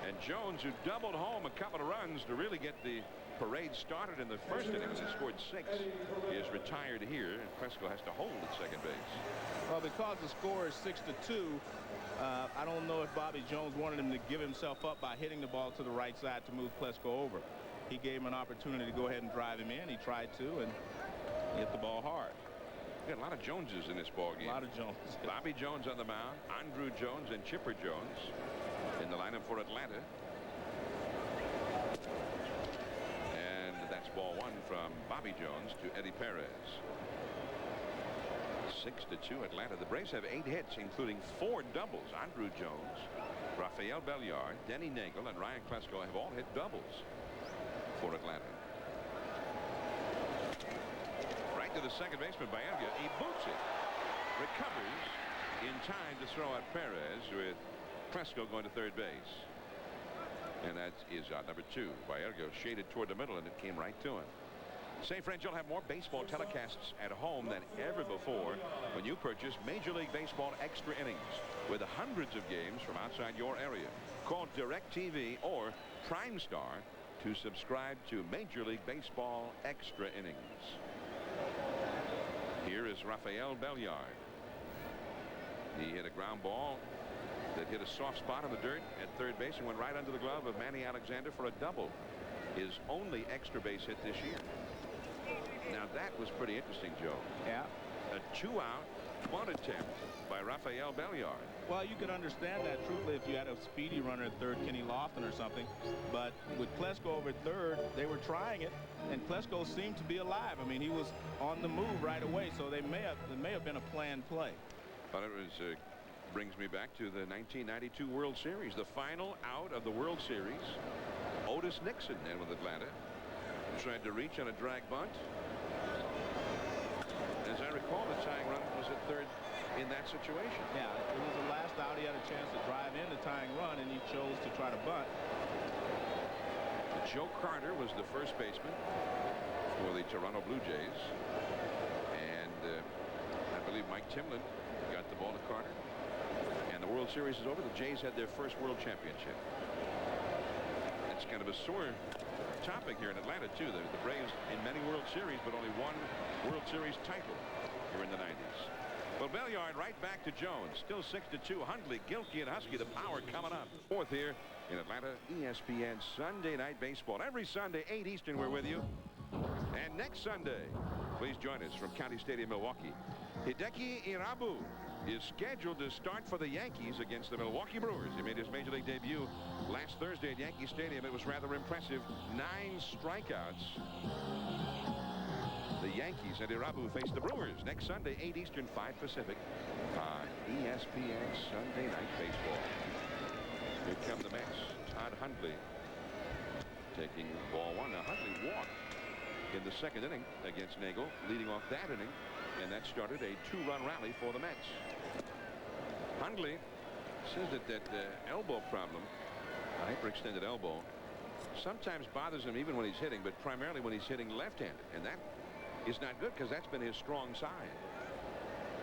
And Jones, who doubled home a couple of runs to really get the parade started in the first inning, he scored 6, is retired here, and Klesko has to hold at second base. Well, because the score is 6-2, I don't know if Bobby Jones wanted him to give himself up by hitting the ball to the right side to move Klesko over. He gave him an opportunity to go ahead and drive him in. He tried to, and hit the ball hard. We got a lot of Joneses in this ball game. A lot of Joneses. Bobby Jones on the mound, Andrew Jones and Chipper Jones in the lineup for Atlanta. And that's ball one from Bobby Jones to Eddie Perez. 6-2 Atlanta. The Braves have 8 hits, including 4 doubles. Andrew Jones, Rafael Belliard, Denny Nagel, and Ryan Klesko have all hit doubles for Atlanta. Right to the second baseman, Baerga. He boots it. Recovers in time to throw out Perez, with Klesko going to third base. And that is out number 2. Baerga shaded toward the middle, and it came right to him. Say, friends, you'll have more baseball telecasts at home than ever before when you purchase Major League Baseball Extra Innings with hundreds of games from outside your area. Call DirecTV or Prime Star to subscribe to Major League Baseball Extra Innings. Here is Rafael Belliard. He hit a ground ball that hit a soft spot on the dirt at third base and went right under the glove of Manny Alexander for a double. His only extra base hit this year. Now that was pretty interesting, Joe. Yeah. A 2-out bunt attempt by Rafael Belliard. Well, you could understand that, truthfully, if you had a speedy runner at third, Kenny Lofton or something. But with Klesko over third, they were trying it, and Klesko seemed to be alive. I mean, he was on the move right away, so it may have been a planned play. But it was brings me back to the 1992 World Series, the final out of the World Series. Otis Nixon in with Atlanta. Tried to reach on a drag bunt. As I recall, the tying run was at third in that situation. Yeah, it was the last out. He had a chance to drive in the tying run, and he chose to try to bunt. Joe Carter was the first baseman for the Toronto Blue Jays. And I believe Mike Timlin got the ball to Carter. And the World Series is over. The Jays had their first World Championship. It's kind of a sore topic here in Atlanta, too. The Braves in many World Series, but only one World Series title here in the 90s. Well, Belliard right back to Jones. Still 6-2. Hundley, Gilkey, and Husky, the power coming up. Fourth here in Atlanta, ESPN Sunday Night Baseball. Every Sunday, 8 Eastern, we're with you. And next Sunday, please join us from County Stadium, Milwaukee. Hideki Irabu is scheduled to start for the Yankees against the Milwaukee Brewers. He made his major league debut last Thursday at Yankee Stadium. It was rather impressive. 9 strikeouts. The Yankees and Irabu face the Brewers next Sunday, 8 Eastern, 5 Pacific on ESPN Sunday Night Baseball. Here come the Mets. Todd Hundley taking ball 1. Now Hundley walked in the second inning against Nagel, leading off that inning, and that started a 2-run rally for the Mets. Hundley says that elbow problem, a hyperextended elbow, sometimes bothers him even when he's hitting, but primarily when he's hitting left-handed, and that is not good because that's been his strong side.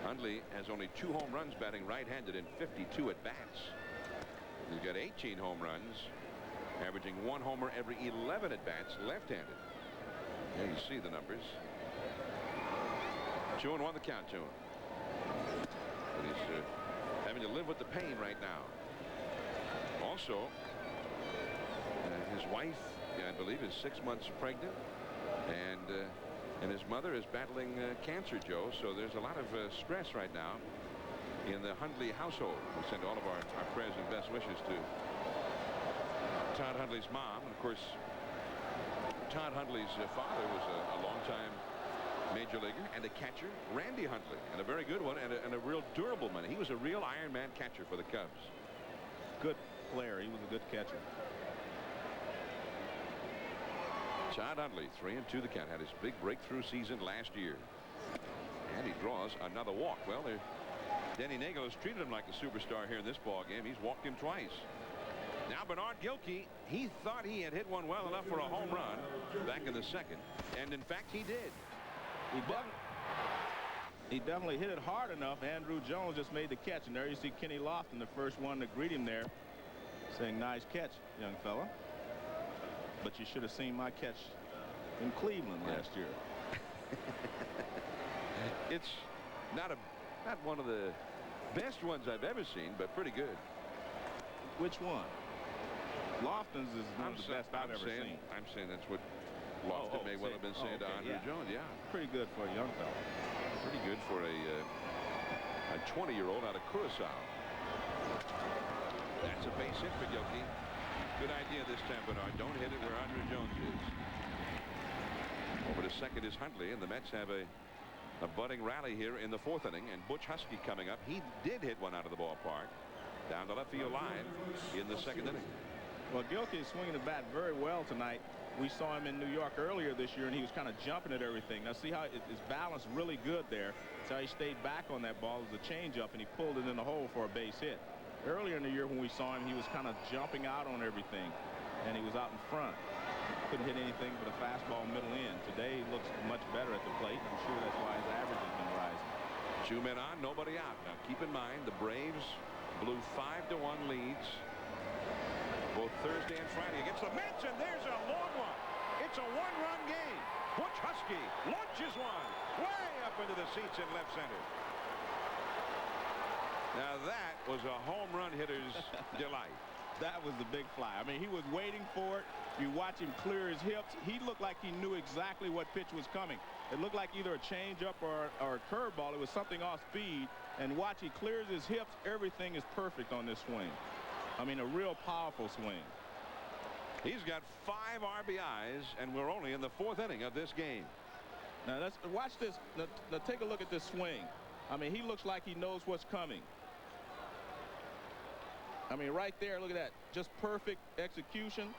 Hundley has only 2 home runs batting right-handed in 52 at-bats. He's got 18 home runs, averaging 1 homer every 11 at-bats left-handed. There you see the numbers. 2-1 the count to him. But he's having to live with the pain right now. Also, his wife, I believe, is 6 months pregnant, and his mother is battling cancer, Joe. So there's a lot of stress right now in the Hundley household. We send all of our prayers and best wishes to Todd Hundley's mom. And of course, Todd Hundley's father was a longtime major leaguer and a catcher, Randy Hundley, and a very good one, and a real durable man. He was a real Iron Man catcher for the Cubs. Good player. He was a good catcher. Todd Hundley, 3-2 the count, had his big breakthrough season last year, and he draws another walk. Well, Denny Nagel has treated him like a superstar here in this ball game. He's walked him twice. Now Bernard Gilkey, he thought he had hit one well enough for a home run back in the second, and in fact he did. He definitely hit it hard enough. Andrew Jones just made the catch, and there you see Kenny Lofton, the first one to greet him there, saying, "Nice catch, young fella." But you should have seen my catch in Cleveland last year. It's not one of the best ones I've ever seen, but pretty good. Which one? Lofton's is one of the best I've ever seen. I'm saying that's what Lofton may well have been saying to Andrew Jones. Yeah, pretty good for a young fella. Pretty good for a 20-year-old out of Curacao. That's a base hit for Gilkey. Good idea this time, Bernard. Don't hit it where Andrew Jones is. Over to second is Hundley, and the Mets have a budding rally here in the 4th inning, and Butch Husky coming up. He did hit one out of the ballpark down the left field line in the 2nd inning. Well, Gilkey is swinging the bat very well tonight. We saw him in New York earlier this year, and he was kind of jumping at everything. Now, see how his balance really good there. So he stayed back on that ball as a changeup, and he pulled it in the hole for a base hit. Earlier in the year when we saw him, he was kind of jumping out on everything, and he was out in front. Couldn't hit anything but a fastball middle in. Today he looks much better at the plate. I'm sure that's why his average has been rising. 2 men on, nobody out. Now keep in mind the Braves blew 5-1 leads both Thursday and Friday against the Mets, and there's a long one. It's a 1-run game. Butch Husky launches one way up into the seats in left center. Now that was a home run hitter's delight. That was the big fly. I mean, he was waiting for it. You watch him clear his hips. He looked like he knew exactly what pitch was coming. It looked like either a changeup or a curveball. It was something off speed. And watch, he clears his hips. Everything is perfect on this swing. I mean, a real powerful swing. He's got 5 RBIs, and we're only in the 4th inning of this game. Now, watch this. Now, take a look at this swing. I mean, he looks like he knows what's coming. I mean, right there, look at that. Just perfect execution.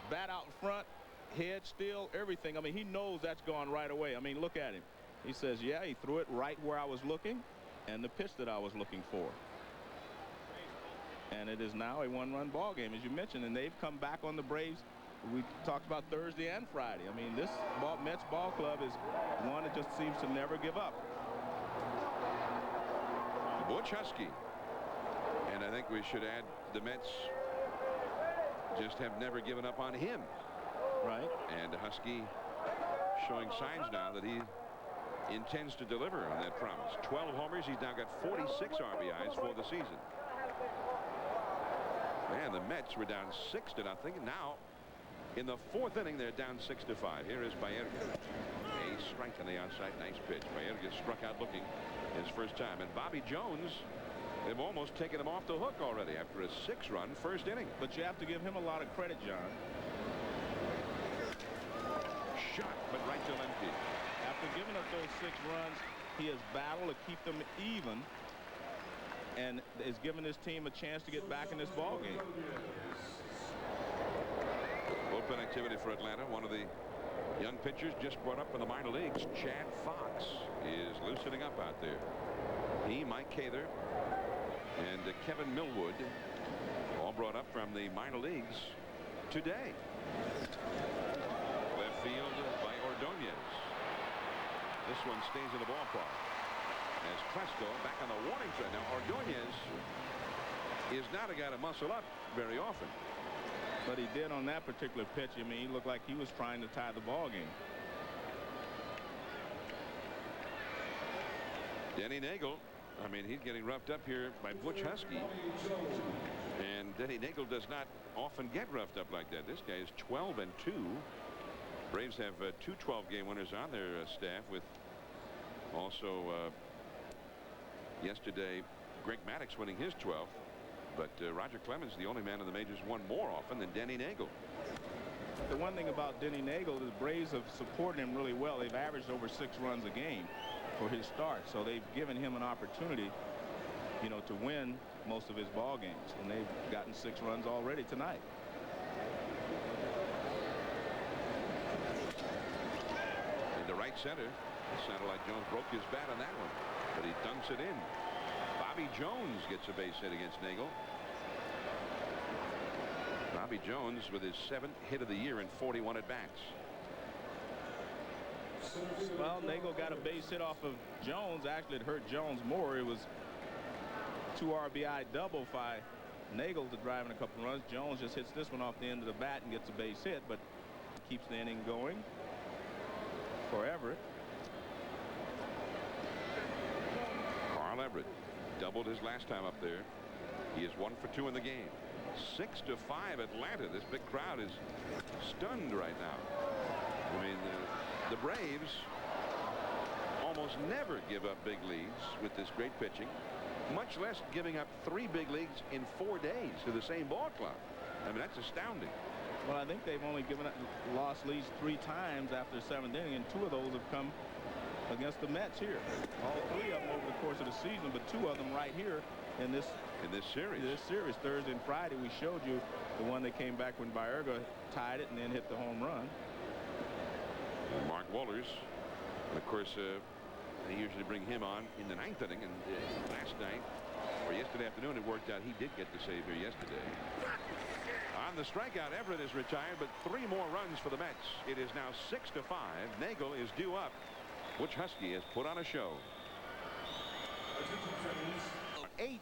Bat out in front, head still, everything. I mean, he knows that's gone right away. I mean, look at him. He says, yeah, he threw it right where I was looking and the pitch that I was looking for. And it is now a 1-run ball game, as you mentioned, and they've come back on the Braves. We talked about Thursday and Friday. I mean, this Mets ball club is one that just seems to never give up. Butch Husky. And I think we should add the Mets just have never given up on him. Right. And Husky showing signs now that he intends to deliver on that promise. 12 homers. He's now got 46 RBIs for the season. Man, the Mets were down 6-0. Now, in the 4th inning, they're down 6-5. Here is Baerga. A strike on the outside. Nice pitch. Baerga struck out looking. his first time. And Bobby Jones, they've almost taken him off the hook already after a 6-run first inning. But you have to give him a lot of credit, John. Shot, but right to left field. After giving up those 6 runs, he has battled to keep them even and is giving his team a chance to get back in this ball game. Bullpen activity for Atlanta. One of the young pitchers just brought up in the minor leagues, Chad Fox, is loosening up out there. He, Mike Cather, and Kevin Millwood, all brought up from the minor leagues today. Left field by Ordonez. This one stays in the ballpark as Cresco back on the warning track. Now Ordonez is not a guy to muscle up very often. But he did on that particular pitch. I mean, he looked like he was trying to tie the ball game. Denny Nagel, I mean, he's getting roughed up here by Butch Husky. And Denny Nagel does not often get roughed up like that. This guy is 12-2. Braves have 2 12-game winners on their staff, with also yesterday Greg Maddux winning his 12th. But Roger Clemens, the only man in the majors, won more often than Denny Nagel. The one thing about Denny Nagel is Braves have supported him really well. They've averaged over 6 runs a game for his start, so they've given him an opportunity, you know, to win most of his ball games, and they've gotten 6 runs already tonight. Into right center. It sounded like Jones broke his bat on that one, but he dunks it in. Bobby Jones gets a base hit against Nagel. Bobby Jones with his 7th hit of the year in 41 at-bats. Well, Nagel got a base hit off of Jones. Actually, it hurt Jones more. It was 2 RBI double by Nagel to drive in a couple runs. Jones just hits this one off the end of the bat and gets a base hit, but keeps the inning going for Everett. Carl Everett doubled his last time up there. He is 1 for 2 in the game. 6-5 Atlanta. This big crowd is stunned right now. I mean, the Braves almost never give up big leads with this great pitching, much less giving up 3 big leads in 4 days to the same ball club. I mean, that's astounding. Well, I think they've only lost leads 3 times after the 7th inning, and 2 of those have come against the Mets here. All 3 of them over the course of the season, but 2 of them right here in this series. Thursday and Friday, we showed you the one that came back when Baerga tied it and then hit the home run. Mark Wohlers, and of course, they usually bring him on in the 9th inning, and last night or yesterday afternoon it worked out. He did get the save here yesterday. On the strikeout, Everett is retired, but 3 more runs for the Mets. It is now 6-5. Nagel is due up. Butch Husky has put on a show. 8th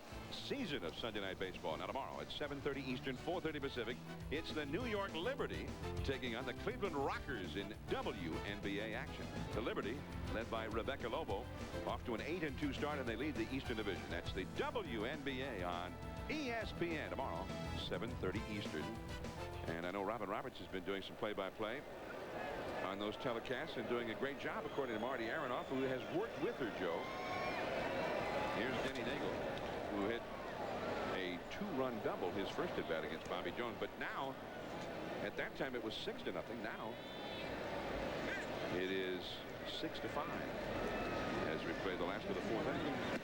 season of Sunday Night Baseball. Now tomorrow at 7:30 Eastern, 4:30 Pacific, it's the New York Liberty taking on the Cleveland Rockers in WNBA action. The Liberty, led by Rebecca Lobo, off to an 8-2 start, and they lead the Eastern Division. That's the WNBA on ESPN tomorrow, 7:30 Eastern. And I know Robin Roberts has been doing some play-by-play on those telecasts and doing a great job, according to Marty Aronoff, who has worked with her, Joe. Here's Denny Nagel, who hit a 2-run double his first at bat against Bobby Jones. But now, at that time, it was 6-0. Now, it is 6-5 as we play the last of the 4th inning.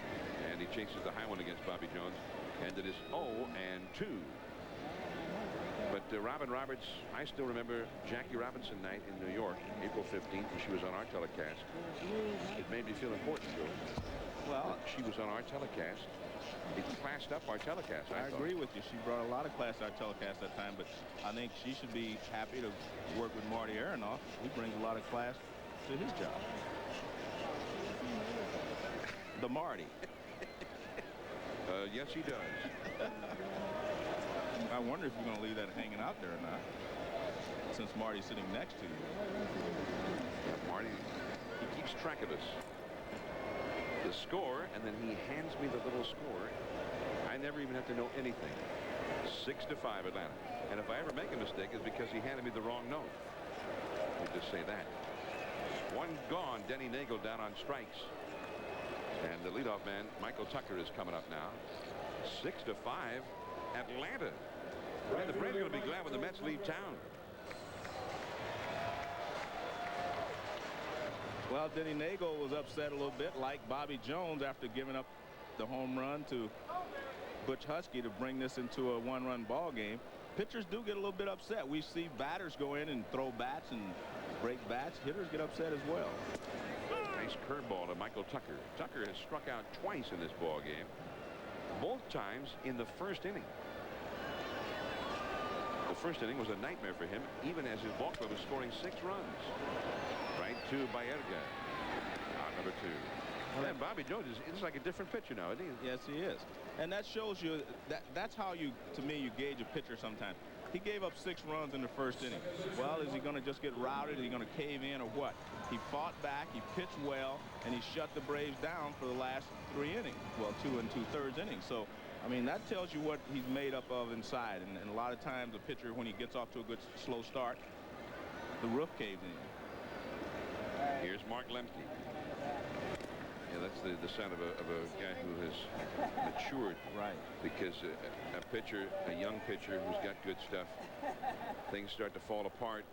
And he chases the high one against Bobby Jones. And it is 0-2. But Robin Roberts, I still remember Jackie Robinson night in New York, April 15th, and she was on our telecast. It made me feel important, Joe. Well, she was on our telecast. It classed up our telecast. I agree with you. She brought a lot of class to our telecast that time, but I think she should be happy to work with Marty Aronoff. He brings a lot of class to his job. The Marty. Yes, he does. I wonder if you're going to leave that hanging out there or not, since Marty's sitting next to you. Yeah, Marty, he keeps track of us. The score, and then he hands me the little score. I never even have to know anything. 6-5 Atlanta. And if I ever make a mistake, it's because he handed me the wrong note. Let me just say that. 1 gone. Denny Nagel down on strikes. And the leadoff man, Michael Tucker, is coming up now. 6-5, Atlanta. Man, the Braves are going to be glad when the Mets leave town. Well, Denny Nagel was upset a little bit, like Bobby Jones, after giving up the home run to Butch Husky to bring this into a one-run ball game. Pitchers do get a little bit upset. We see batters go in and throw bats and break bats. Hitters get upset as well. Nice curveball to Michael Tucker. Tucker has struck out twice in this ball game, both times in the first inning. The first inning was a nightmare for him, even as his ball club was scoring 6 runs. Right to Baerga. Out number 2. Well, and Bobby Jones is like a different pitcher now, isn't he? Yes, he is. And that shows you that's how you, to me, you gauge a pitcher sometimes. He gave up 6 runs in the first inning. Well, is he going to just get routed? Is he going to cave in or what? He fought back, he pitched well, and he shut the Braves down for the last 3 innings. Well, 2 2/3 innings. So, I mean, that tells you what he's made up of inside. And a lot of times a pitcher, when he gets off to a good slow start, the roof caves in. Here's Mark Lemke. Yeah, that's the sound of a guy who has matured. Right. Because a pitcher, a young pitcher who's got good stuff, things start to fall apart,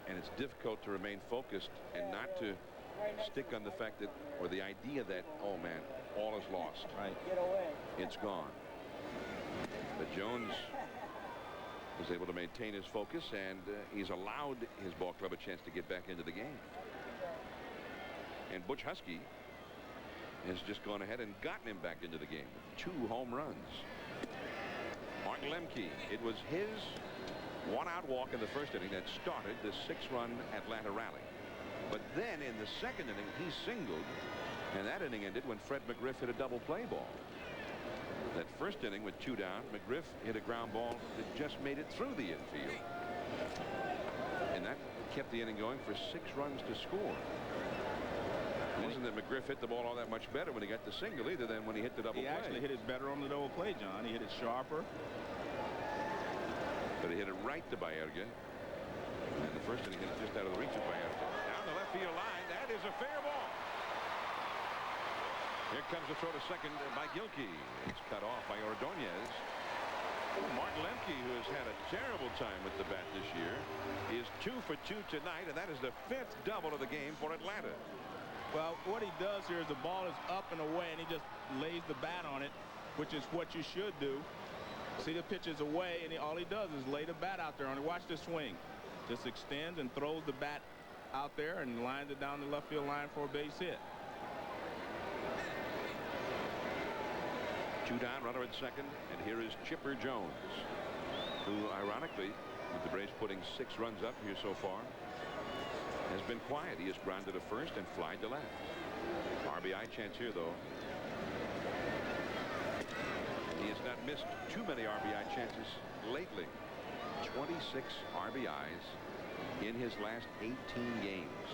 and it's difficult to remain focused and not to stick on the fact that, or the idea that, oh man, all is lost. Right. It's gone. But Jones was able to maintain his focus, and he's allowed his ball club a chance to get back into the game. And Butch Husky has just gone ahead and gotten him back into the game with 2 home runs. Mark Lemke, it was his one-out walk in the first inning that started the 6-run Atlanta rally. But then in the second inning, he singled, and that inning ended when Fred McGriff hit a double play ball. That first inning with 2 down, McGriff hit a ground ball that just made it through the infield. And that kept the inning going for 6 runs to score. It wasn't that McGriff hit the ball all that much better when he got the single either than when he hit the double play. He actually hit it better on the double play, John. He hit it sharper. But he hit it right to Baerga. And the first inning hit it just out of the reach of Baerga. Down the left field line. That is a fair ball. Here comes the throw to second by Gilkey. It's cut off by Ordonez. Mark Lemke, who has had a terrible time with the bat this year, is 2 for 2 tonight, and that is the 5th double of the game for Atlanta. Well, what he does here is the ball is up and away, and he just lays the bat on it, which is what you should do. See, the pitch is away, and all he does is lay the bat out there on it. Watch the swing. Just extends and throws the bat out there and lines it down the left field line for a base hit. 2 down, runner at second, and here is Chipper Jones, who, ironically, with the Braves putting 6 runs up here so far, has been quiet. He has grounded to first and flied to left. RBI chance here, though. He has not missed too many RBI chances lately. 26 RBIs in his last 18 games.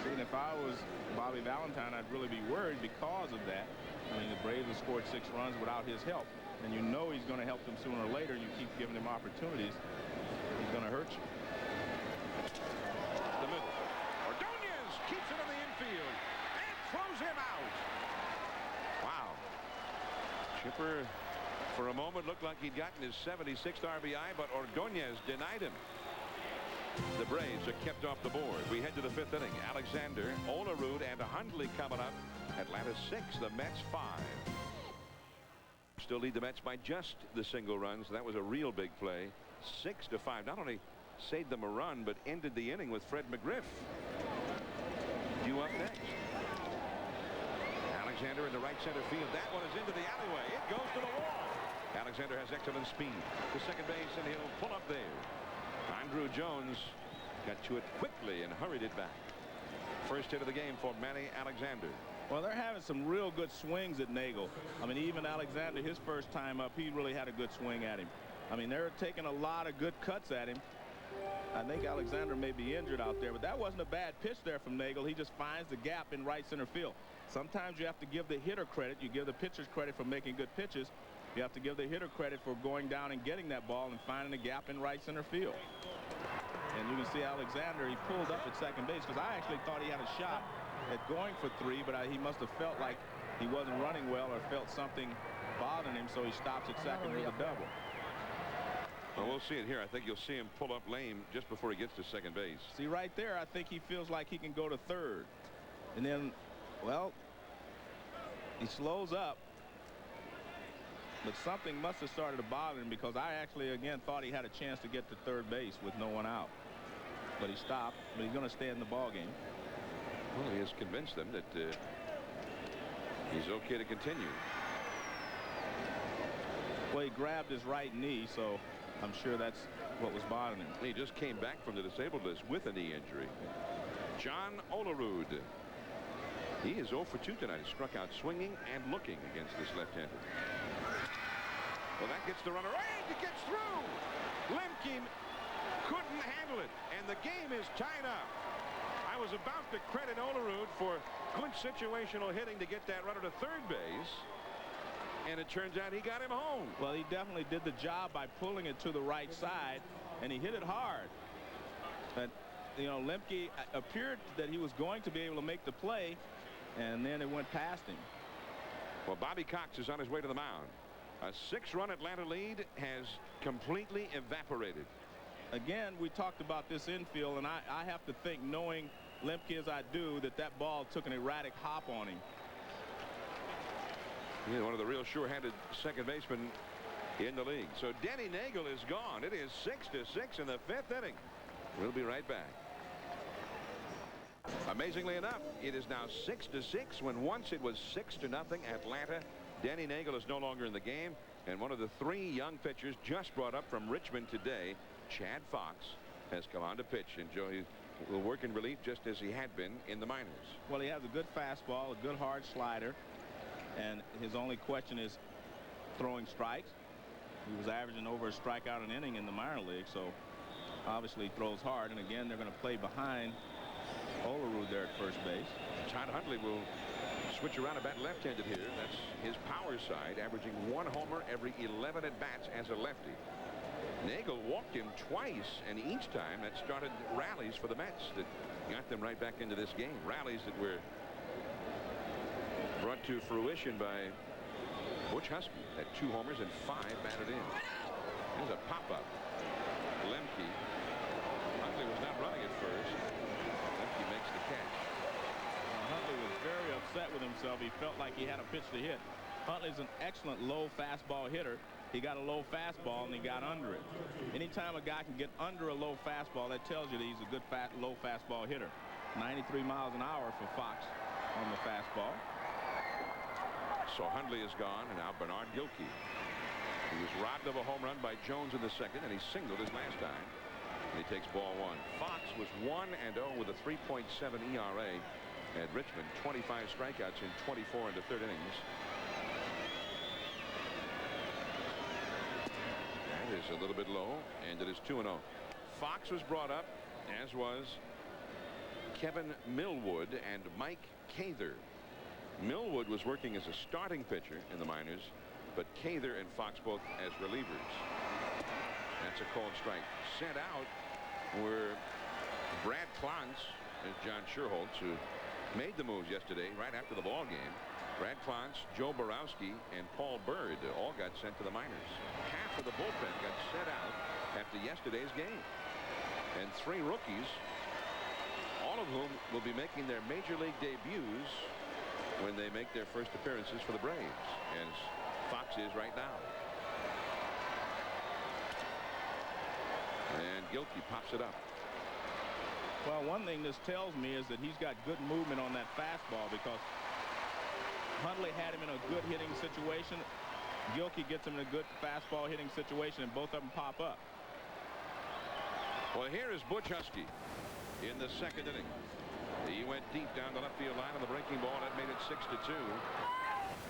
See, and if I was Bobby Valentine, I'd really be worried because of that. I mean, the Braves have scored 6 runs without his help, and you know he's going to help them sooner or later. You keep giving him opportunities, he's going to hurt you. The middle. Ordonez keeps it in the infield and throws him out. Wow. Chipper, for a moment, looked like he'd gotten his 76th RBI, but Ordonez denied him. The Braves are kept off the board. We head to the 5th inning. Alexander, Olerud, and Hundley coming up. Atlanta 6, the Mets 5. Still lead the Mets by just the single runs. That was a real big play. 6-5. Not only saved them a run, but ended the inning with Fred McGriff due up next. Alexander in the right center field. That one is into the alleyway. It goes to the wall. Alexander has excellent speed to second base, and he'll pull up there. Andrew Jones got to it quickly and hurried it back. First hit of the game for Manny Alexander. Well, they're having some real good swings at Nagel. I mean, even Alexander, his first time up, he really had a good swing at him. I mean, they're taking a lot of good cuts at him. I think Alexander may be injured out there, but that wasn't a bad pitch there from Nagel. He just finds the gap in right center field. Sometimes you have to give the hitter credit. You give the pitchers credit for making good pitches. You have to give the hitter credit for going down and getting that ball and finding the gap in right center field. And you can see Alexander, he pulled up at second base because I actually thought he had a shot at going for 3, but he must have felt like he wasn't running well or felt something bothering him, so he stops at second with a double. Well, we'll see it here. I think you'll see him pull up lame just before he gets to second base. See, right there, I think he feels like he can go to third. And then, well, he slows up. But something must have started to bother him, because I actually, again, thought he had a chance to get to third base with no one out. But he stopped, but he's going to stay in the ball game. Well, he has convinced them that he's okay to continue. Well, he grabbed his right knee, so I'm sure that's what was bothering him. He just came back from the disabled list with a knee injury. John Olerud. He is 0 for 2 tonight. He struck out swinging and looking against this left-hander. Well, that gets the runner. Right, it gets through. Lemke couldn't handle it, and the game is tied up. I was about to credit Olerud for good situational hitting to get that runner to third base, and it turns out he got him home. Well, he definitely did the job by pulling it to the right side, and he hit it hard. But, you know, Lemke appeared that he was going to be able to make the play, and then it went past him. Well, Bobby Cox is on his way to the mound. A 6-run Atlanta lead has completely evaporated. Again, we talked about this infield, and I have to think, knowing Lemke as I do, that ball took an erratic hop on him. Yeah, one of the real sure-handed second basemen in the league. So Denny Nagel is gone. It is 6-6 in the 5th inning. We'll be right back. Amazingly enough, it is now 6-6 when once it was 6-0 Atlanta. Denny Nagel is no longer in the game, and one of the 3 young pitchers just brought up from Richmond today, Chad Fox, has come on to pitch, and Joey will work in relief just as he had been in the minors. Well, he has a good fastball, a good hard slider, and his only question is throwing strikes. He was averaging over a strikeout an inning in the minor league, so obviously he throws hard. And again, they're going to play behind Olerud there at first base. Todd Hundley will switch around a bat left-handed here. That's his power side, averaging 1 homer every 11 at-bats as a lefty. Nagel walked him twice, and each time that started rallies for the Mets that got them right back into this game. Rallies that were brought to fruition by Butch Husky at 2 homers and 5 batted in. There's a pop-up. Lemke. Hundley was not running at first. Lemke makes the catch. Huntley was very upset with himself. He felt like he had a pitch to hit. Huntley's an excellent low fastball hitter. He got a low fastball and he got under it. Anytime a guy can get under a low fastball, that tells you that he's a good low fastball hitter. 93 miles an hour for Fox on the fastball. So Hundley is gone, and now Bernard Gilkey. He was robbed of a home run by Jones in the 2nd, and he singled his last time. And he takes ball 1. Fox was 1-0 with a 3.7 ERA at Richmond. 25 strikeouts in 24 in the 3rd innings. That is a little bit low, and it is 2-0. Fox was brought up, as was Kevin Millwood and Mike Cather. Millwood was working as a starting pitcher in the minors, but Cather and Fox both as relievers. That's a called strike. Sent out were Brad Clance and John Sherholtz, who made the moves yesterday right after the ball game. Brad Clance, Joe Borowski, and Paul Bird all got sent to the minors. Half of the bullpen got sent out after yesterday's game. And 3 rookies, all of whom will be making their major league debuts when they make their first appearances for the Braves, as Fox is right now. And Gilkey pops it up. Well, one thing this tells me is that he's got good movement on that fastball, because Hundley had him in a good hitting situation. Gilkey gets him in a good fastball hitting situation, and both of them pop up. Well, here is Butch Husky in the 2nd inning. He went deep down the left field line on the breaking ball. That made it 6-2.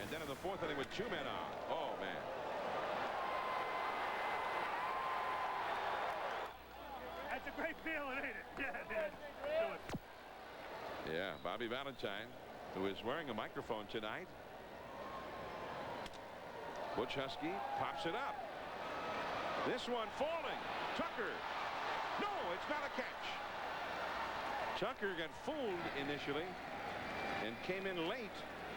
And then in the 4th inning with 2 men out. Oh, man. That's a great feeling, ain't it? Yeah, man. Yeah, Bobby Valentine, who is wearing a microphone tonight. Butch Husky pops it up. This one falling. Tucker. No, it's not a catch. Tucker got fooled initially and came in late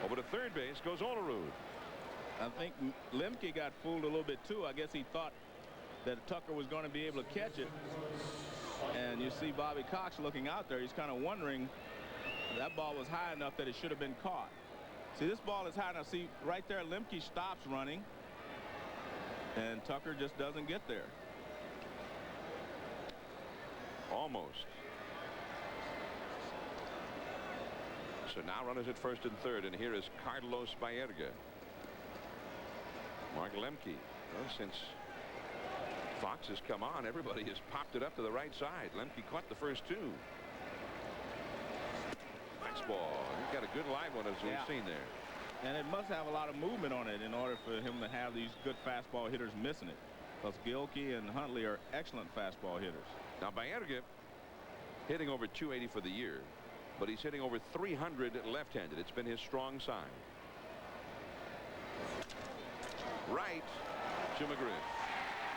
Over to third base goes Olerud. I think Lemke got fooled a little bit too. I guess he thought that Tucker was going to be able to catch it. And you see Bobby Cox looking out there. He's kind of wondering, that ball was high enough that it should have been caught. See, this ball is high enough. See, right there, Lemke stops running. And Tucker just doesn't get there. Almost. So now runners at first and third, and here is Carlos Baerga. Mark Lemke. Well, since Fox has come on, everybody has popped it up to the right side. Lemke caught the first two. Nice ball. He's got a good live one, as we've seen there. And it must have a lot of movement on it in order for him to have these good fastball hitters missing it. Because Gilkey and Huntley are excellent fastball hitters. Now Baerga hitting over 280 for the year, but he's hitting over 300 left-handed. It's been his strong side. Right to McGriff.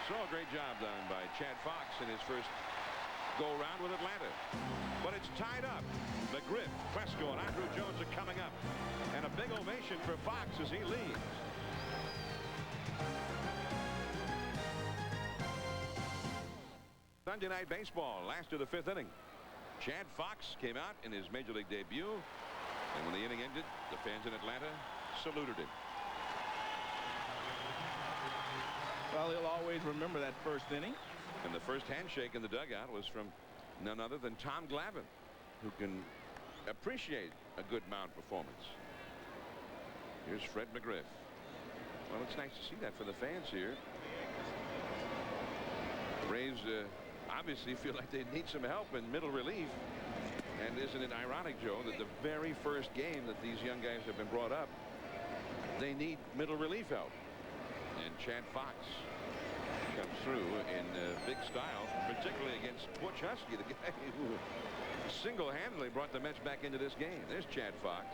So a great job done by Chad Fox in his first go-around with Atlanta. But it's tied up. McGriff, Klesko, and Andruw Jones are coming up. And a big ovation for Fox as he leads. Sunday Night Baseball, last of the fifth inning. Chad Fox came out in his Major League debut. And when the inning ended, the fans in Atlanta saluted him. Well, he'll always remember that first inning. And the first handshake in the dugout was from none other than Tom Glavine, who can appreciate a good mound performance. Here's Fred McGriff. Well, it's nice to see that for the fans here. Braves obviously feel like they need some help in middle relief. And isn't it ironic, Joe, that the very first game that these young guys have been brought up, they need middle relief help. And Chad Fox comes through in big style, particularly against Butch Husky, the guy who single-handedly brought the Mets back into this game. There's Chad Fox.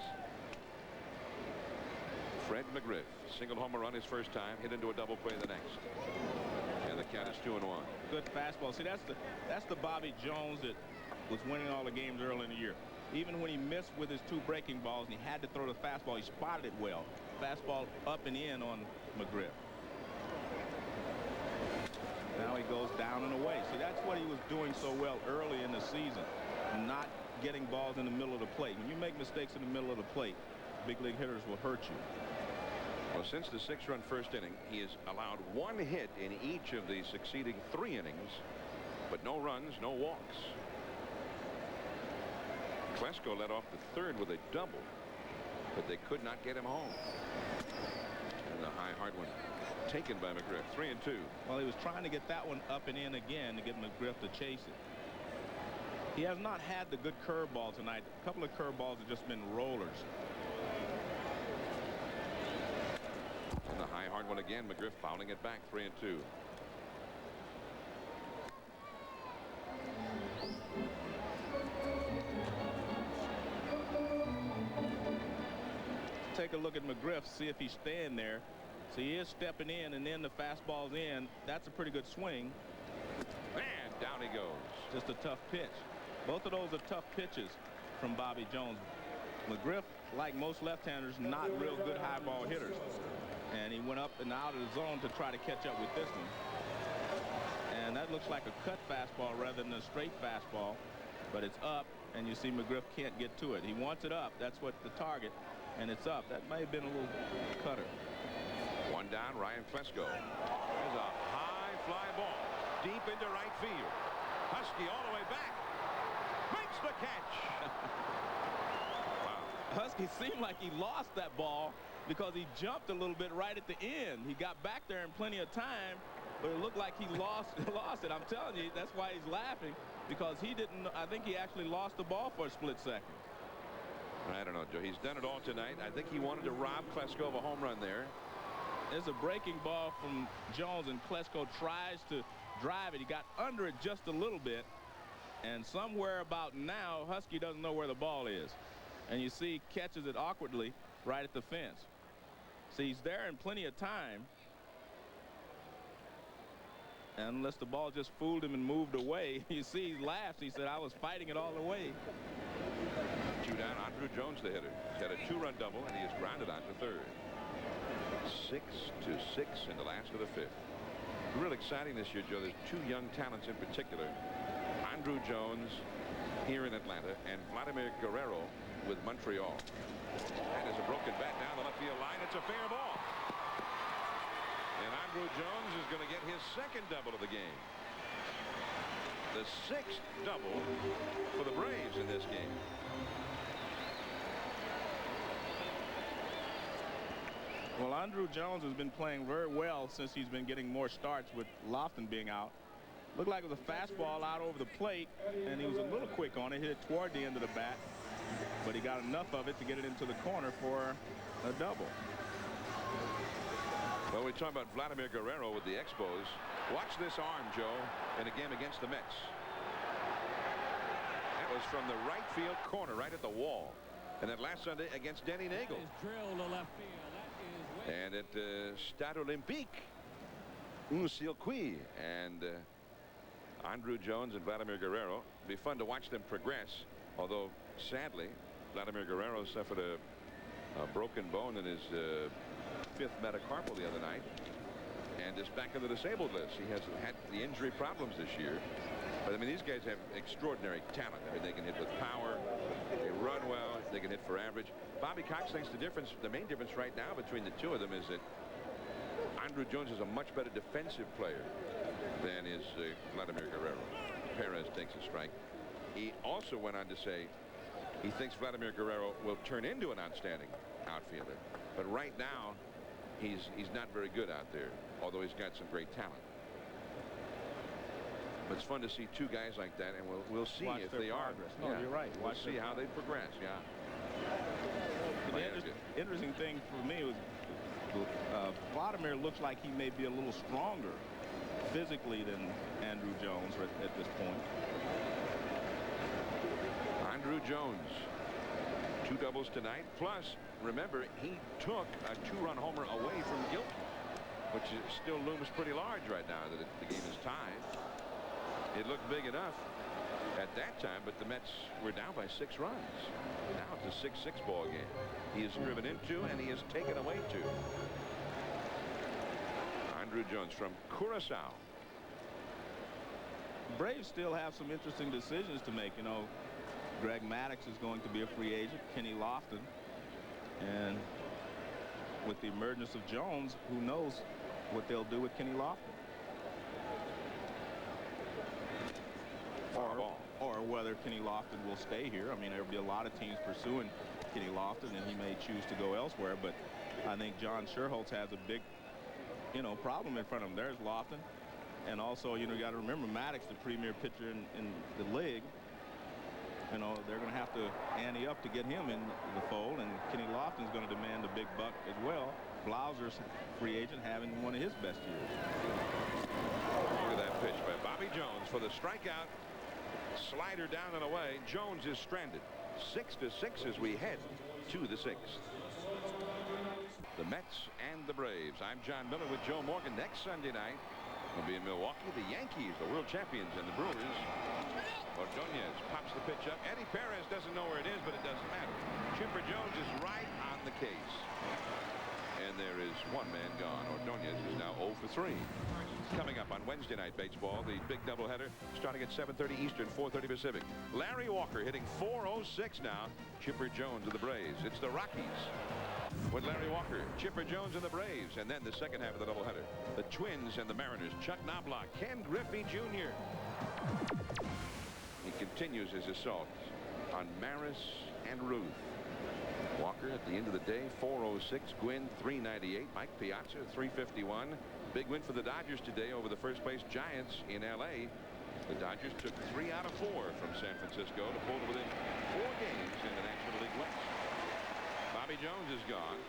Fred McGriff, single homer run his first time, hit into a double play the next. And the count is 2-1. Good fastball. See, that's the Bobby Jones that was winning all the games early in the year. Even when he missed with his two breaking balls and he had to throw the fastball, he spotted it well. Fastball up and in on McGriff. Now he goes down and away. See, that's what he was doing so well early in the season, not getting balls in the middle of the plate. When you make mistakes in the middle of the plate, big league hitters will hurt you. Well, since the 6-run first inning, he has allowed one hit in each of the succeeding 3 innings, but no runs, no walks. Klesko led off the third with a double, but they could not get him home. And the high hard one taken by McGriff. 3-2. Well, he was trying to get that one up and in again to get McGriff to chase it. He has not had the good curveball tonight. A couple of curveballs have just been rollers. And the high hard one again. McGriff fouling it back. 3-2. Take a look at McGriff, see if he's staying there. So he is stepping in, and then the fastball's in. That's a pretty good swing. And down he goes. Just a tough pitch. Both of those are tough pitches from Bobby Jones. McGriff, like most left-handers, not real good high ball hitters. And he went up and out of the zone to try to catch up with this one. And that looks like a cut fastball rather than a straight fastball. But it's up, and you see McGriff can't get to it. He wants it up. That's what the target. And it's up. That may have been a little cutter. One down, Ryan Klesko. There's a high fly ball deep into right field. Husky all the way back. Makes the catch. Wow. Husky seemed like he lost that ball because he jumped a little bit right at the end. He got back there in plenty of time, but it looked like he lost it. I'm telling you, that's why he's laughing, because he didn't. I think he actually lost the ball for a split second. I don't know, Joe. He's done it all tonight. I think he wanted to rob Klesko of a home run there. There's a breaking ball from Jones, and Klesko tries to drive it. He got under it just a little bit, and somewhere about now, Husky doesn't know where the ball is. And you see, catches it awkwardly right at the fence. See, he's there in plenty of time. And unless the ball just fooled him and moved away, you see he laughs. He said, I was fighting it all the way. 2 2 down. Andrew Jones, the hitter, has had a 2-run double, and he is grounded out to third. 6-6 in the last of the 5th. Real exciting this year, Joe. There's 2 young talents in particular. Andrew Jones here in Atlanta, and Vladimir Guerrero with Montreal. That is a broken bat down the left field line. It's a fair ball. And Andrew Jones is going to get his 2nd double of the game. The 6th double for the Braves in this game. Well, Andrew Jones has been playing very well since he's been getting more starts with Lofton being out. Looked like it was a fastball out over the plate, and he was a little quick on it. Hit it toward the end of the bat, but he got enough of it to get it into the corner for a double. Well, we talk about Vladimir Guerrero with the Expos. Watch this arm, Joe, in a game against the Mets. That was from the right field corner, right at the wall. And then last Sunday against Denny Nagel. Drilled to left field. And at Stade Olympique, un circuit. And Andrew Jones and Vladimir Guerrero. It'd be fun to watch them progress. Although, sadly, Vladimir Guerrero suffered a broken bone in his 5th metacarpal the other night, and is back on the disabled list. He has had the injury problems this year, but I mean, these guys have extraordinary talent. I mean, they can hit with power, they run well, they can hit for average. Bobby Cox thinks the main difference right now between the 2 of them is that Andrew Jones is a much better defensive player than is Vladimir Guerrero. Perez takes a strike. He also went on to say he thinks Vladimir Guerrero will turn into an outstanding outfielder, but right now he's not very good out there, although he's got some great talent. But it's fun to see 2 guys like that, and we'll see Watch if their they progress. are. No, you're right. We'll see how they progress. Yeah. The interesting thing for me was Vladimir looks like he may be a little stronger physically than Andrew Jones at this point. Andrew Jones, 2 doubles tonight. Plus, remember, he took a 2-run homer away from Gilkey, which still looms pretty large right now that the game is tied. It looked big enough at that time, but the Mets were down by 6 runs. Now it's a 6-6 ball game. He has driven in 2, and he has taken away 2. Andrew Jones from Curacao. Braves still have some interesting decisions to make. You know, Greg Maddux is going to be a free agent. Kenny Lofton. And with the emergence of Jones, who knows what they'll do with Kenny Lofton. Or whether Kenny Lofton will stay here. I mean, there'll be a lot of teams pursuing Kenny Lofton, and he may choose to go elsewhere. But I think John Sherholtz has a big, problem in front of him. There's Lofton. And also, you got to remember Maddux, the premier pitcher in the league. They're going to have to ante up to get him in the fold, and Kenny Lofton's going to demand a big buck as well. Blauser's free agent having one of his best years. Look at that pitch by Bobby Jones for the strikeout. Slider down and away. Jones is stranded. 6-6 as we head to the 6th. The Mets and the Braves. I'm John Miller with Joe Morgan. Next Sunday night will be in Milwaukee. The Yankees, the world champions, and the Brewers. Ordonez pops the pitch up. Eddie Perez doesn't know where it is, but it doesn't matter. Chipper Jones is right on the case. And there is 1 man gone. Ordonez is now 0 for 3. Coming up on Wednesday night baseball, the big doubleheader starting at 7:30 Eastern, 4:30 Pacific. Larry Walker hitting .406 now. Chipper Jones of the Braves. It's the Rockies with Larry Walker, Chipper Jones and the Braves, and then the second half of the doubleheader, the Twins and the Mariners. Chuck Knobloch, Ken Griffey Jr. He continues his assault on Maris and Ruth. Walker at the end of the day, .406. Gwynn, .398. Mike Piazza, .351. Big win for the Dodgers today over the first-place Giants in L.A. The Dodgers took 3 out of 4 from San Francisco to pull to within 4 games in the National League West. Bobby Jones is gone.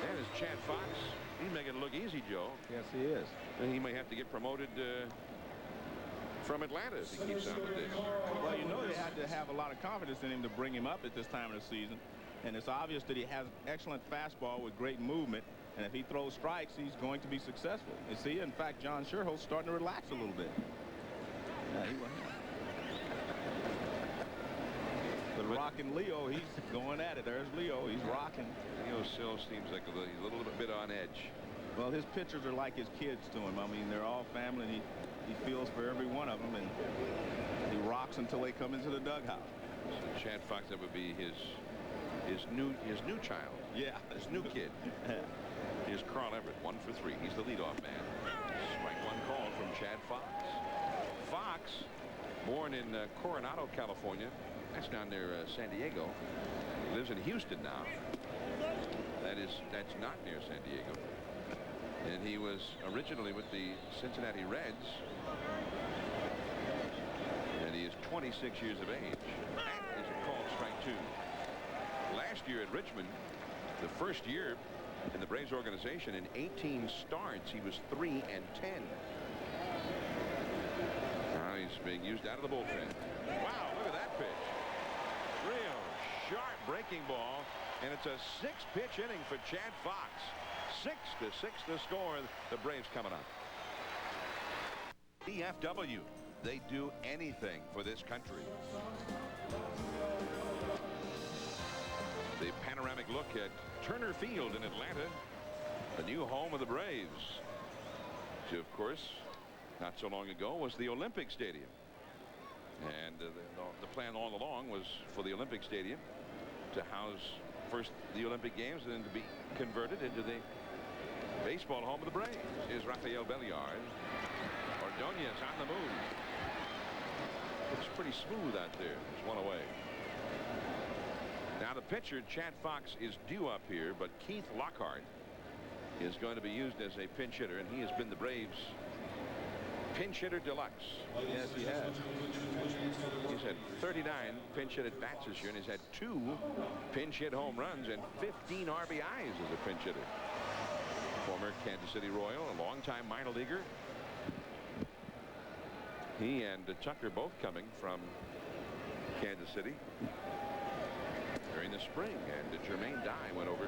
And is Chad Fox. He's making it look easy, Joe. Yes, he is. And he may have to get promoted from Atlanta if he keeps on with this. Well, they had to have a lot of confidence in him to bring him up at this time of the season. And it's obvious that he has excellent fastball with great movement. And if he throws strikes, he's going to be successful. You see, in fact, John Sherholt's starting to relax a little bit. Yeah, he went. But rocking Leo, he's going at it. There's Leo. He's rocking. Leo still seems like he's a little bit on edge. Well, his pitchers are like his kids to him. I mean, they're all family, and he feels for every one of them, and he rocks until they come into the dugout. So Chad Fox, that would be his new child. Yeah, his new kid. Here's Carl Everett, 1 for 3. He's the leadoff man. Strike one call from Chad Fox. Fox, born in Coronado, California. That's down near San Diego. He lives in Houston now. That's not near San Diego. And he was originally with the Cincinnati Reds. And he is 26 years of age. That is a called strike 2. Last year at Richmond, the first year in the Braves organization, in 18 starts, he was 3-10. Now he's being used out of the bullpen. Wow, look at that pitch. Real sharp breaking ball, and it's a 6-pitch inning for Chad Fox. 6-6 to score. The Braves coming up. DFW, they do anything for this country. The panoramic look at Turner Field in Atlanta, the new home of the Braves, which of course not so long ago was the Olympic Stadium. And the plan all along was for the Olympic Stadium to house first the Olympic Games and then to be converted into the baseball home of the Braves. Here's Rafael Belliard. Ordonez on the move. Looks pretty smooth out there. There's one away. Now the pitcher, Chad Fox, is due up here, but Keith Lockhart is going to be used as a pinch hitter, and he has been the Braves' pinch hitter deluxe. Yes, he has. He's had 39 pinch hit at bats this year, and he's had 2 pinch hit home runs and 15 RBIs as a pinch hitter. Former Kansas City Royal, a longtime minor leaguer. He and Tucker both coming from Kansas City during the spring, and Jermaine Dye went over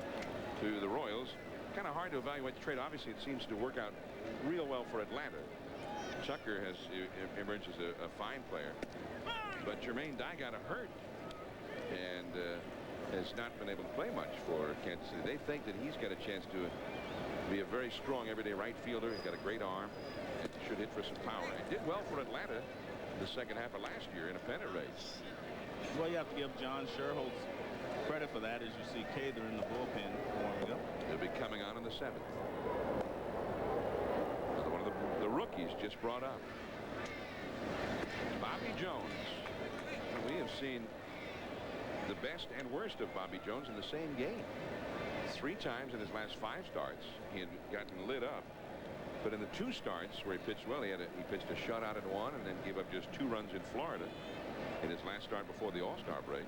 to the Royals. Kind of hard to evaluate the trade. Obviously, it seems to work out real well for Atlanta. Tucker has emerged as a fine player, but Jermaine Dye got hurt and has not been able to play much for Kansas City. They think that he's got a chance to be a very strong everyday right fielder. He's got a great arm and should hit for some power. He did well for Atlanta the second half of last year in a pennant race. Well, you have to give John Sherholtz credit for that, as you see Cather in the bullpen warming up. He'll be coming on in the 7th. Another one of the rookies just brought up. Bobby Jones. We have seen the best and worst of Bobby Jones in the same game. 3 times in his last 5 starts he had gotten lit up, but in the 2 starts where he pitched well, he pitched a shutout in 1 and then gave up just 2 runs in Florida in his last start before the All-Star break.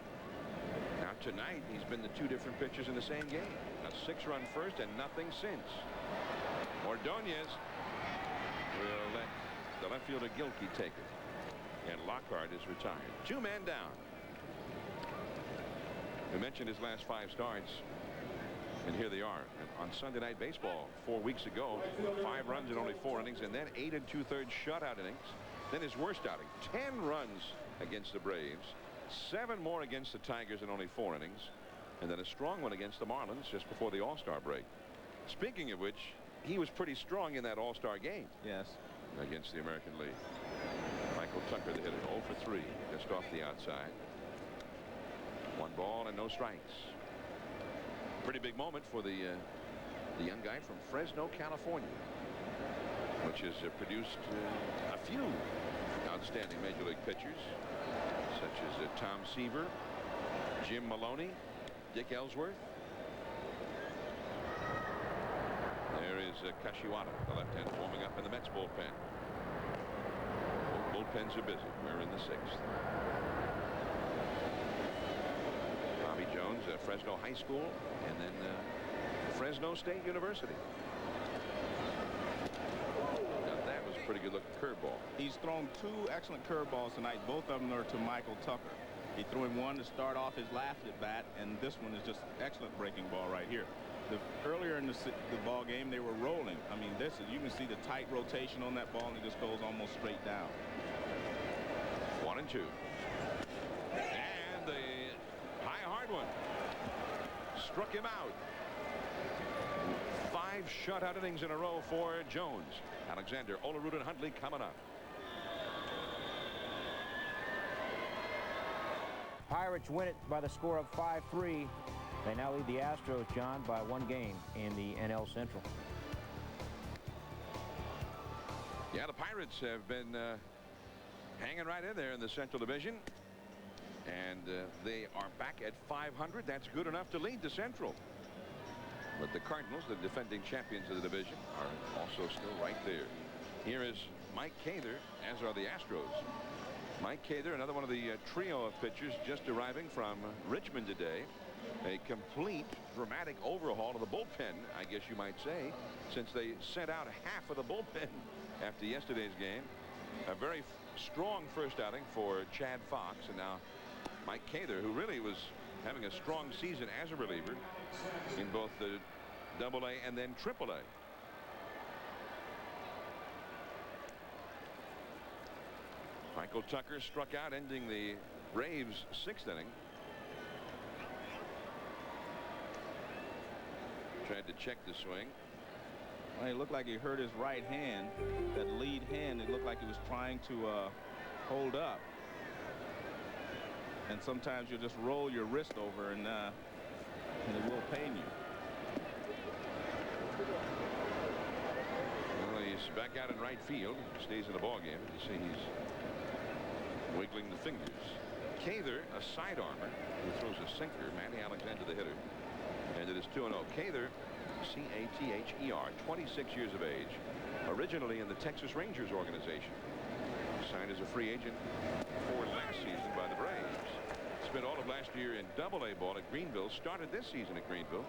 Now tonight he's been the 2 different pitchers in the same game. A 6-run first and nothing since. Ordonez will let the left fielder Gilkey take it, and Lockhart is retired. 2 men down. We mentioned his last 5 starts, and here they are. On Sunday Night Baseball 4 weeks ago, 5 runs in only 4 innings, and then 8 2/3 shutout innings. Then his worst outing, 10 runs against the Braves, 7 more against the Tigers in only 4 innings, and then a strong one against the Marlins just before the All-Star break. Speaking of which, he was pretty strong in that All-Star game. Yes. Against the American League. Michael Tucker, the hitter, 0 for 3, just off the outside. 1 ball and no strikes. Pretty big moment for the young guy from Fresno, California, which has produced a few outstanding major league pitchers, such as Tom Seaver, Jim Maloney, Dick Ellsworth. There is Kashiwada, the left-hander, warming up in the Mets bullpen. Bullpens are busy. We're in the 6th. Bobby Jones, Fresno High School, and then Fresno State University. Now that was a pretty good looking curveball. He's thrown 2 excellent curveballs tonight. Both of them are to Michael Tucker. He threw him one to start off his last at bat, and this one is just excellent breaking ball right here. Earlier in the ball game, they were rolling. I mean, you can see the tight rotation on that ball, and it just goes almost straight down. 1 and 2. And the one. Struck him out. 5 shutout innings in a row for Jones. Alexander, Olerud, and Huntley coming up. Pirates win it by the score of 5-3. They now lead the Astros, John, by 1 game in the NL Central. Yeah, the Pirates have been hanging right in there in the Central Division. And they are back at 500. That's good enough to lead the Central. But the Cardinals, the defending champions of the division, are also still right there. Here is Mike Cather, as are the Astros. Mike Cather, another one of the trio of pitchers just arriving from Richmond today. A complete dramatic overhaul of the bullpen, I guess you might say, since they sent out half of the bullpen after yesterday's game. A very strong first outing for Chad Fox, and now Mike Cather, who really was having a strong season as a reliever in both the AA and then AAA. Michael Tucker struck out, ending the Braves' 6th inning. Tried to check the swing. Well, it looked like he hurt his right hand. That lead hand, it looked like he was trying to hold up. And sometimes you just roll your wrist over and it will pain you. Well, he's back out in right field. Stays in the ball game. You see he's wiggling the fingers. Cather, a sidearmer who throws a sinker. Manny Alexander, the hitter. And it is 2-0. Cather, C-A-T-H-E-R, 26 years of age. Originally in the Texas Rangers organization. Signed as a free agent for last season by the Braves. Spent all of last year in AA ball at Greenville. Started this season at Greenville.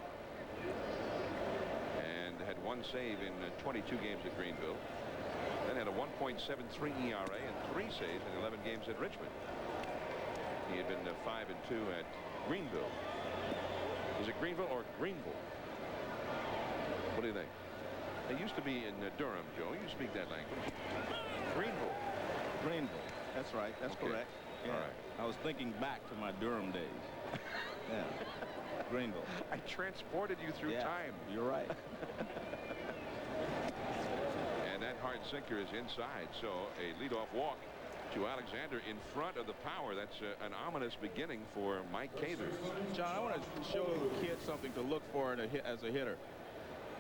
And had 1 save in 22 games at Greenville. Then had a 1.73 ERA and 3 saves in 11 games at Richmond. He had been 5-2 at Greenville. Is it Greenville or Greenville? What do you think? It used to be in Durham, Joe. You speak that language. Greenville. Greenville. That's right. That's Okay. correct. Yeah. All right. I was thinking back to my Durham days. Yeah. Greenville. I transported you through Yeah, time. You're right. And that hard sinker is inside. So a leadoff walk to Alexander in front of the power. That's an ominous beginning for Mike Cather. John, I want to show the kids something to look for in as a hitter.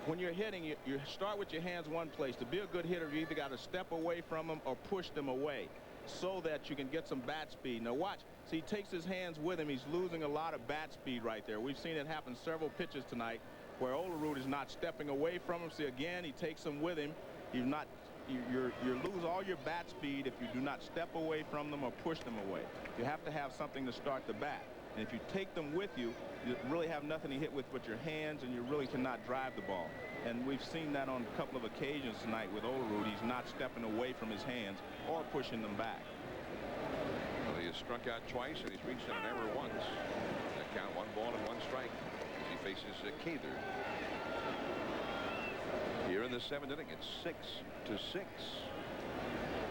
When you're hitting, you start with your hands one place. To be a good hitter, you either got to step away from them or push them away so that you can get some bat speed. Now watch. See, he takes his hands with him. He's losing a lot of bat speed right there. We've seen it happen several pitches tonight where Olerud is not stepping away from him. See, again, he takes them with him. You lose all your bat speed if you do not step away from them or push them away. You have to have something to start the bat. And if you take them with you, you really have nothing to hit with but your hands, and you really cannot drive the ball. And we've seen that on a couple of occasions tonight with Olerud. He's not stepping away from his hands or pushing them back. Well, he has struck out twice, and he's reached an error once. That count 1 ball and 1 strike as he faces Cather. Here in the 7th inning, it's 6-6.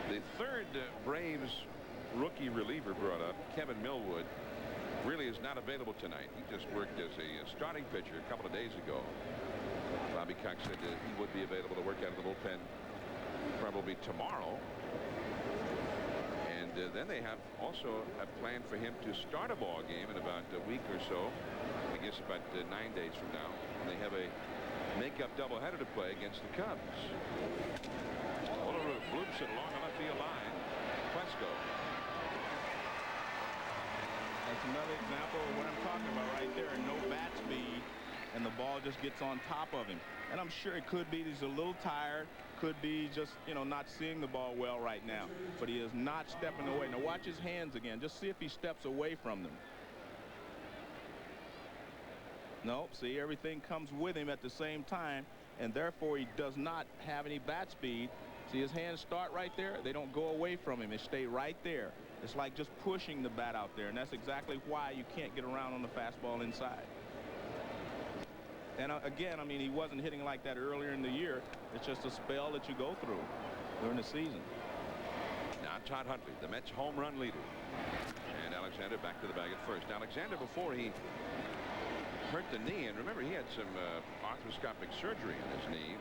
The third Braves rookie reliever brought up, Kevin Millwood, really is not available tonight. He just worked as a starting pitcher a couple of days ago. Bobby Cox said that he would be available to work out of the bullpen probably tomorrow. And then they have also a plan for him to start a ball game in about a week or so. I guess about 9 days from now. And they have a make-up doubleheader to play against the Cubs. Olerud bloops it along the left field line. Plesko. That's another example of what I'm talking about right there. No bat speed, and the ball just gets on top of him. And I'm sure it could be he's a little tired, could be just, not seeing the ball well right now. But he is not stepping away. Now watch his hands again. Just see if he steps away from them. Nope. See, everything comes with him at the same time, and therefore he does not have any bat speed. See, his hands start right there. They don't go away from him. They stay right there. It's like just pushing the bat out there, and that's exactly why you can't get around on the fastball inside. And again, I mean, he wasn't hitting like that earlier in the year. It's just a spell that you go through during the season. Now Todd Huntley, the Mets home run leader. And Alexander back to the bag at first. Alexander, before he hurt the knee, and remember he had some arthroscopic surgery on his knee,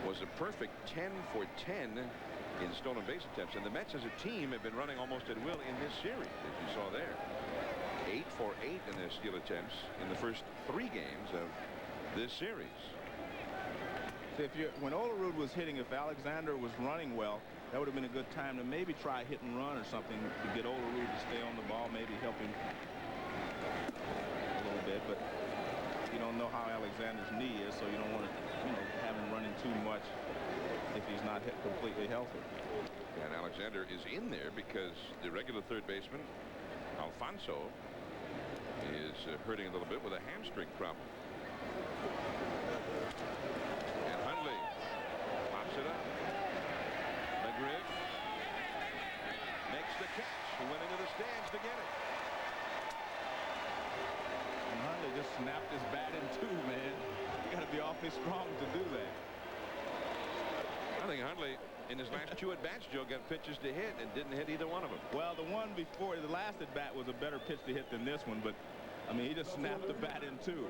was a perfect 10 for 10 in stolen base attempts, and the Mets as a team have been running almost at will in this series, as you saw there. 8 for 8 in their steal attempts in the first 3 games of this series. When Olerud was hitting, if Alexander was running well, that would have been a good time to maybe try hit and run or something to get Olerud to stay on the ball, maybe help him a little bit. But you don't know how Alexander's knee is, so you don't want to, have him running too much if he's not completely healthy. And Alexander is in there because the regular third baseman, Alfonso, is hurting a little bit with a hamstring problem. And Hundley pops it up. McGriff makes the catch. He went into the stands to get it. And Hundley just snapped his bat in two, man. You got to be awfully strong to do that. I think Hundley, in his last 2 at-bats, Joe, got pitches to hit and didn't hit either one of them. Well, the one before, the last at-bat was a better pitch to hit than this one, but I mean, he just snapped the bat in two.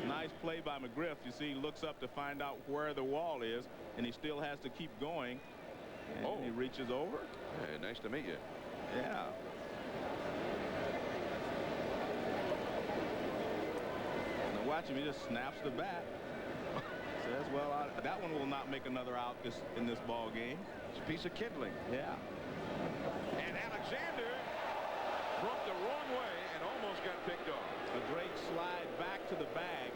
Nice play by McGriff. You see, he looks up to find out where the wall is, and he still has to keep going. And he reaches over. Hey, nice to meet you. Yeah. Now watch him. He just snaps the bat. Says, well, that one will not make another out in this ball game. It's a piece of kindling. Yeah. And Alexander broke the wrong way and almost got picked off. A great slide back to the bag.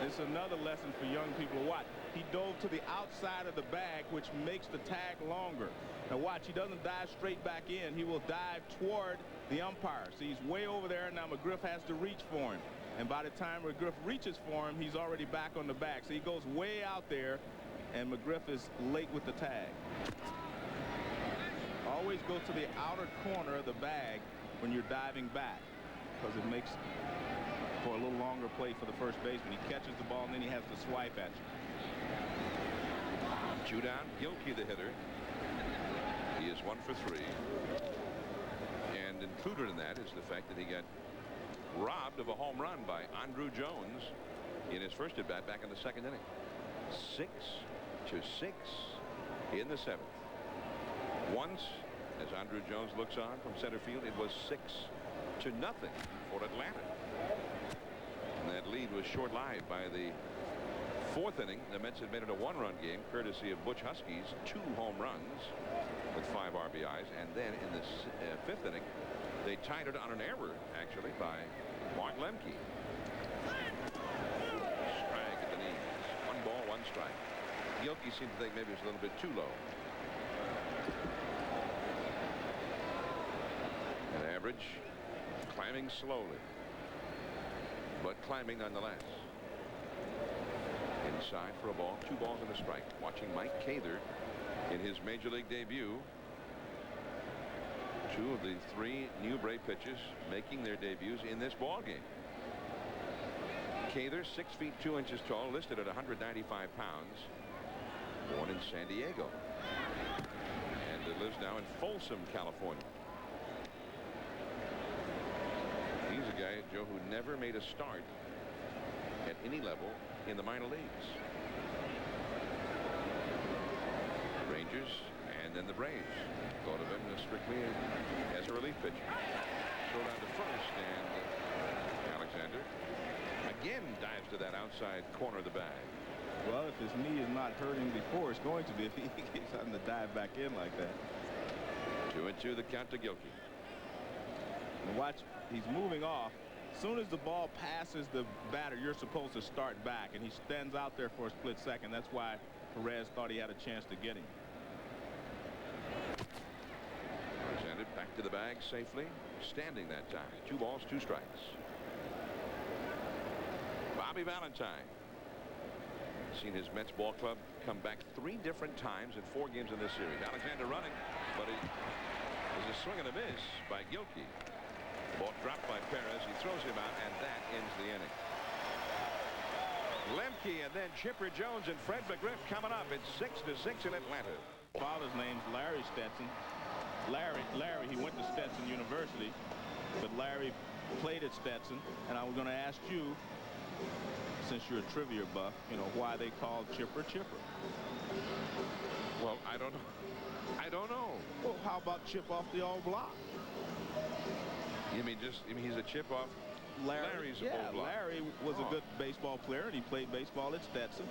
It's another lesson for young people to watch. He dove to the outside of the bag, which makes the tag longer. Now watch, he doesn't dive straight back in. He will dive toward the umpire. So he's way over there. Now McGriff has to reach for him. And by the time McGriff reaches for him, he's already back on the bag. So he goes way out there, and McGriff is late with the tag. Always go to the outer corner of the bag when you're diving back, because it makes for a little longer play for the first baseman. He catches the ball, and then he has to swipe at you. 2 down, Gilkey the hitter. He is 1 for 3. And included in that is the fact that he got robbed of a home run by Andrew Jones in his first at bat back in the 2nd inning. 6-6 in the 7th. Once, as Andrew Jones looks on from center field, it was 6-0 for Atlanta. And that lead was short-lived by the 4th inning. The Mets had made it a 1-run game, courtesy of Butch Huskies, 2 home runs with 5 RBIs. And then in the 5th inning, they tied it on an error, actually, by Mark Lemke. Strike at the knees. 1 ball, 1 strike. Gilkey seemed to think maybe it was a little bit too low. An average, climbing slowly, but climbing nonetheless. Inside for a ball, 2 balls and a strike. Watching Mike Cather in his major league debut. 2 of the 3 new Brave pitchers making their debuts in this ball game. Cather, 6 feet 2 inches tall, listed at 195 pounds. Born in San Diego. And lives now in Folsom, California. He's a guy, Joe, who never made a start at any level in the minor leagues. Rangers and then the Braves thought of him strictly as a relief pitcher. Throw down to first, and Alexander again dives to that outside corner of the bag. Well, if his knee is not hurting before, it's going to be if he keeps having to dive back in like that. 2-2 the count to Gilkey. And watch, he's moving off. As soon as the ball passes the batter, you're supposed to start back, and he stands out there for a split second. That's why Perez thought he had a chance to get him. Alexander back to the bag safely, standing that time. 2 balls, 2 strikes. Bobby Valentine. Seen his Mets ball club come back 3 different times in 4 games in this series. Alexander running, but it was a swing and a miss by Gilkey. The ball dropped by Perez. He throws him out, and that ends the inning. Lemke and then Chipper Jones and Fred McGriff coming up. It's 6-6 in Atlanta. Father's name's Larry Stetson. Larry, he went to Stetson University. But Larry played at Stetson, and I was going to ask you, since you're a trivia buff, you know, why they called Chipper Chipper. Well, I don't know. I don't know. Well, how about chip off the old block? You mean he's a chip off Larry's old block? Larry was a good baseball player, and he played baseball at Stetson.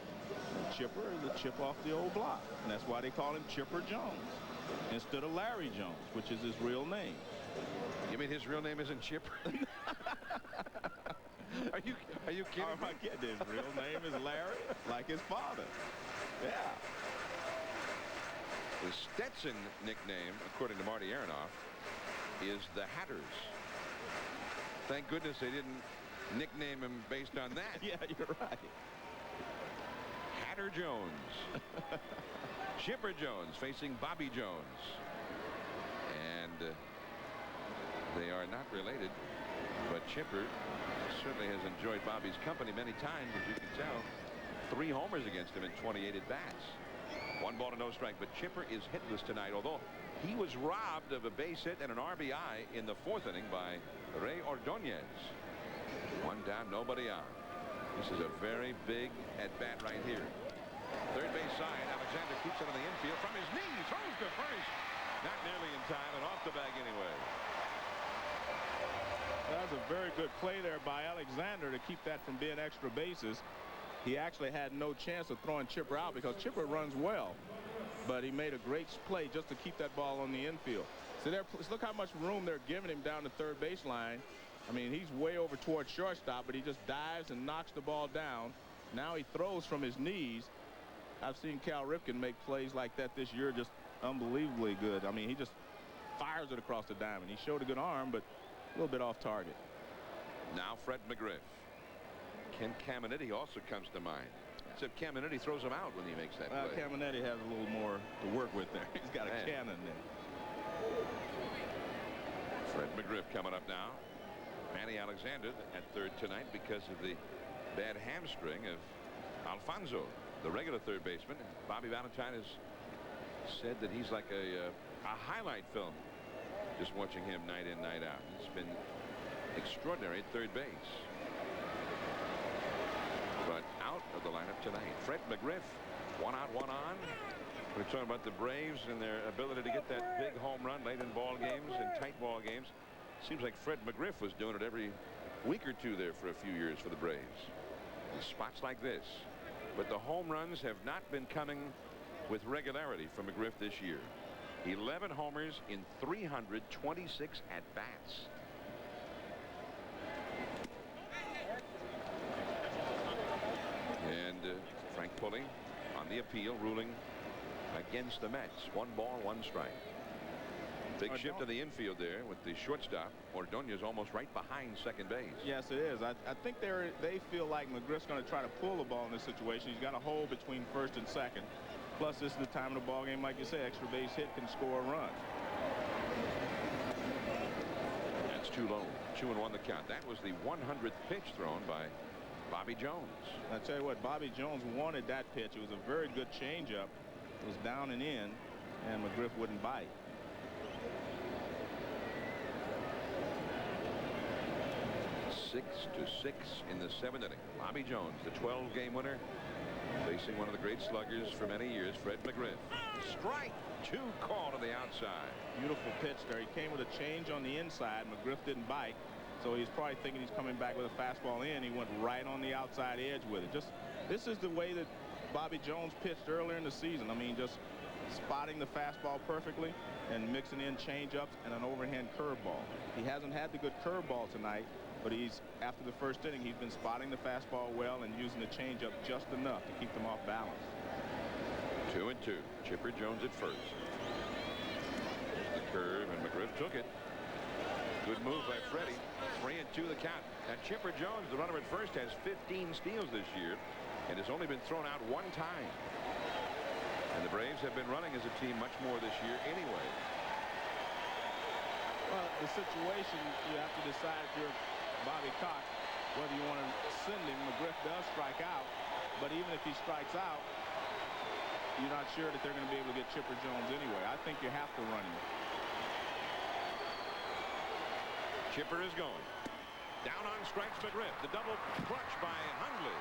And Chipper is a chip off the old block, and that's why they call him Chipper Jones instead of Larry Jones, which is his real name. You mean his real name isn't Chipper? Are you kidding? Oh, my kid, his real name is Larry, like his father. Yeah. The Stetson nickname, according to Marty Aronoff, is the Hatters. Thank goodness they didn't nickname him based on that. Yeah, you're right. Hatter Jones. Chipper Jones facing Bobby Jones. And they are not related, but Chipper certainly has enjoyed Bobby's company many times, as you can tell. 3 homers against him in 28 at-bats. 1 ball to no strike, but Chipper is hitless tonight, although he was robbed of a base hit and an RBI in the 4th inning by Ray Ordonez. 1 down, nobody out. This is a very big at-bat right here. Third base side, Alexander keeps it on the infield from his knee, throws to first. Not nearly in time, and off the bag anyway. That was a very good play there by Alexander to keep that from being extra bases. He actually had no chance of throwing Chipper out because Chipper runs well, but he made a great play just to keep that ball on the infield. So there, look how much room they're giving him down the third baseline. I mean, he's way over towards shortstop, but he just dives and knocks the ball down. Now he throws from his knees. I've seen Cal Ripken make plays like that this year, just unbelievably good. I mean, he just fires it across the diamond. He showed a good arm, but a little bit off target. Now Fred McGriff. Ken Caminiti also comes to mind. Except Caminiti throws him out when he makes that play. Caminiti has a little more to work with there. He's got a cannon there. Fred McGriff coming up now. Manny Alexander at third tonight because of the bad hamstring of Alfonso, the regular third baseman. Bobby Valentine has said that he's like a highlight film just watching him night in, night out. It's been extraordinary at third base. But out of the lineup tonight, Fred McGriff, 1 out, 1 on. We're talking about the Braves and their ability to get that big home run late in ball games and tight ball games. Seems like Fred McGriff was doing it every week or two there for a few years for the Braves. In spots like this. But the home runs have not been coming with regularity for McGriff this year. 11 homers in 326 at-bats. And Frank Pulley on the appeal, ruling against the Mets. 1 ball, 1 strike. Big shift to the infield there with the shortstop. Ordonez almost right behind second base. Yes, it is. I think they feel like McGriff's going to try to pull the ball in this situation. He's got a hole between first and second. Plus, this is the time of the ball game, like you say, extra base hit can score a run. That's too low. 2-1 the count. That was the 100th pitch thrown by Bobby Jones. I tell you what, Bobby Jones wanted that pitch. It was a very good changeup. It was down and in, and McGriff wouldn't bite. Six in the 7th inning. Bobby Jones, the 12-game winner, facing one of the great sluggers for many years, Fred McGriff. Strike 2 call to the outside. Beautiful pitch there. He came with a change on the inside. McGriff didn't bite, so he's probably thinking he's coming back with a fastball in. He went right on the outside edge with it. This is the way that Bobby Jones pitched earlier in the season. I mean, just spotting the fastball perfectly and mixing in changeups and an overhand curveball. He hasn't had the good curveball tonight, but after the first inning, he's been spotting the fastball well and using the changeup just enough to keep them off balance. 2-2. Chipper Jones at first. The curve, and McGriff took it. Good move by Freddie. 3-2 the count. And Chipper Jones, the runner at first, has 15 steals this year and has only been thrown out 1 time. And the Braves have been running as a team much more this year anyway. Well, the situation, you have to decide if you're Bobby Cox whether you want to send him. McGriff does strike out, but even if he strikes out, you're not sure that they're going to be able to get Chipper Jones anyway. I think you have to run him. Chipper is going. Down on strikes McGriff. The double clutch by Hundley.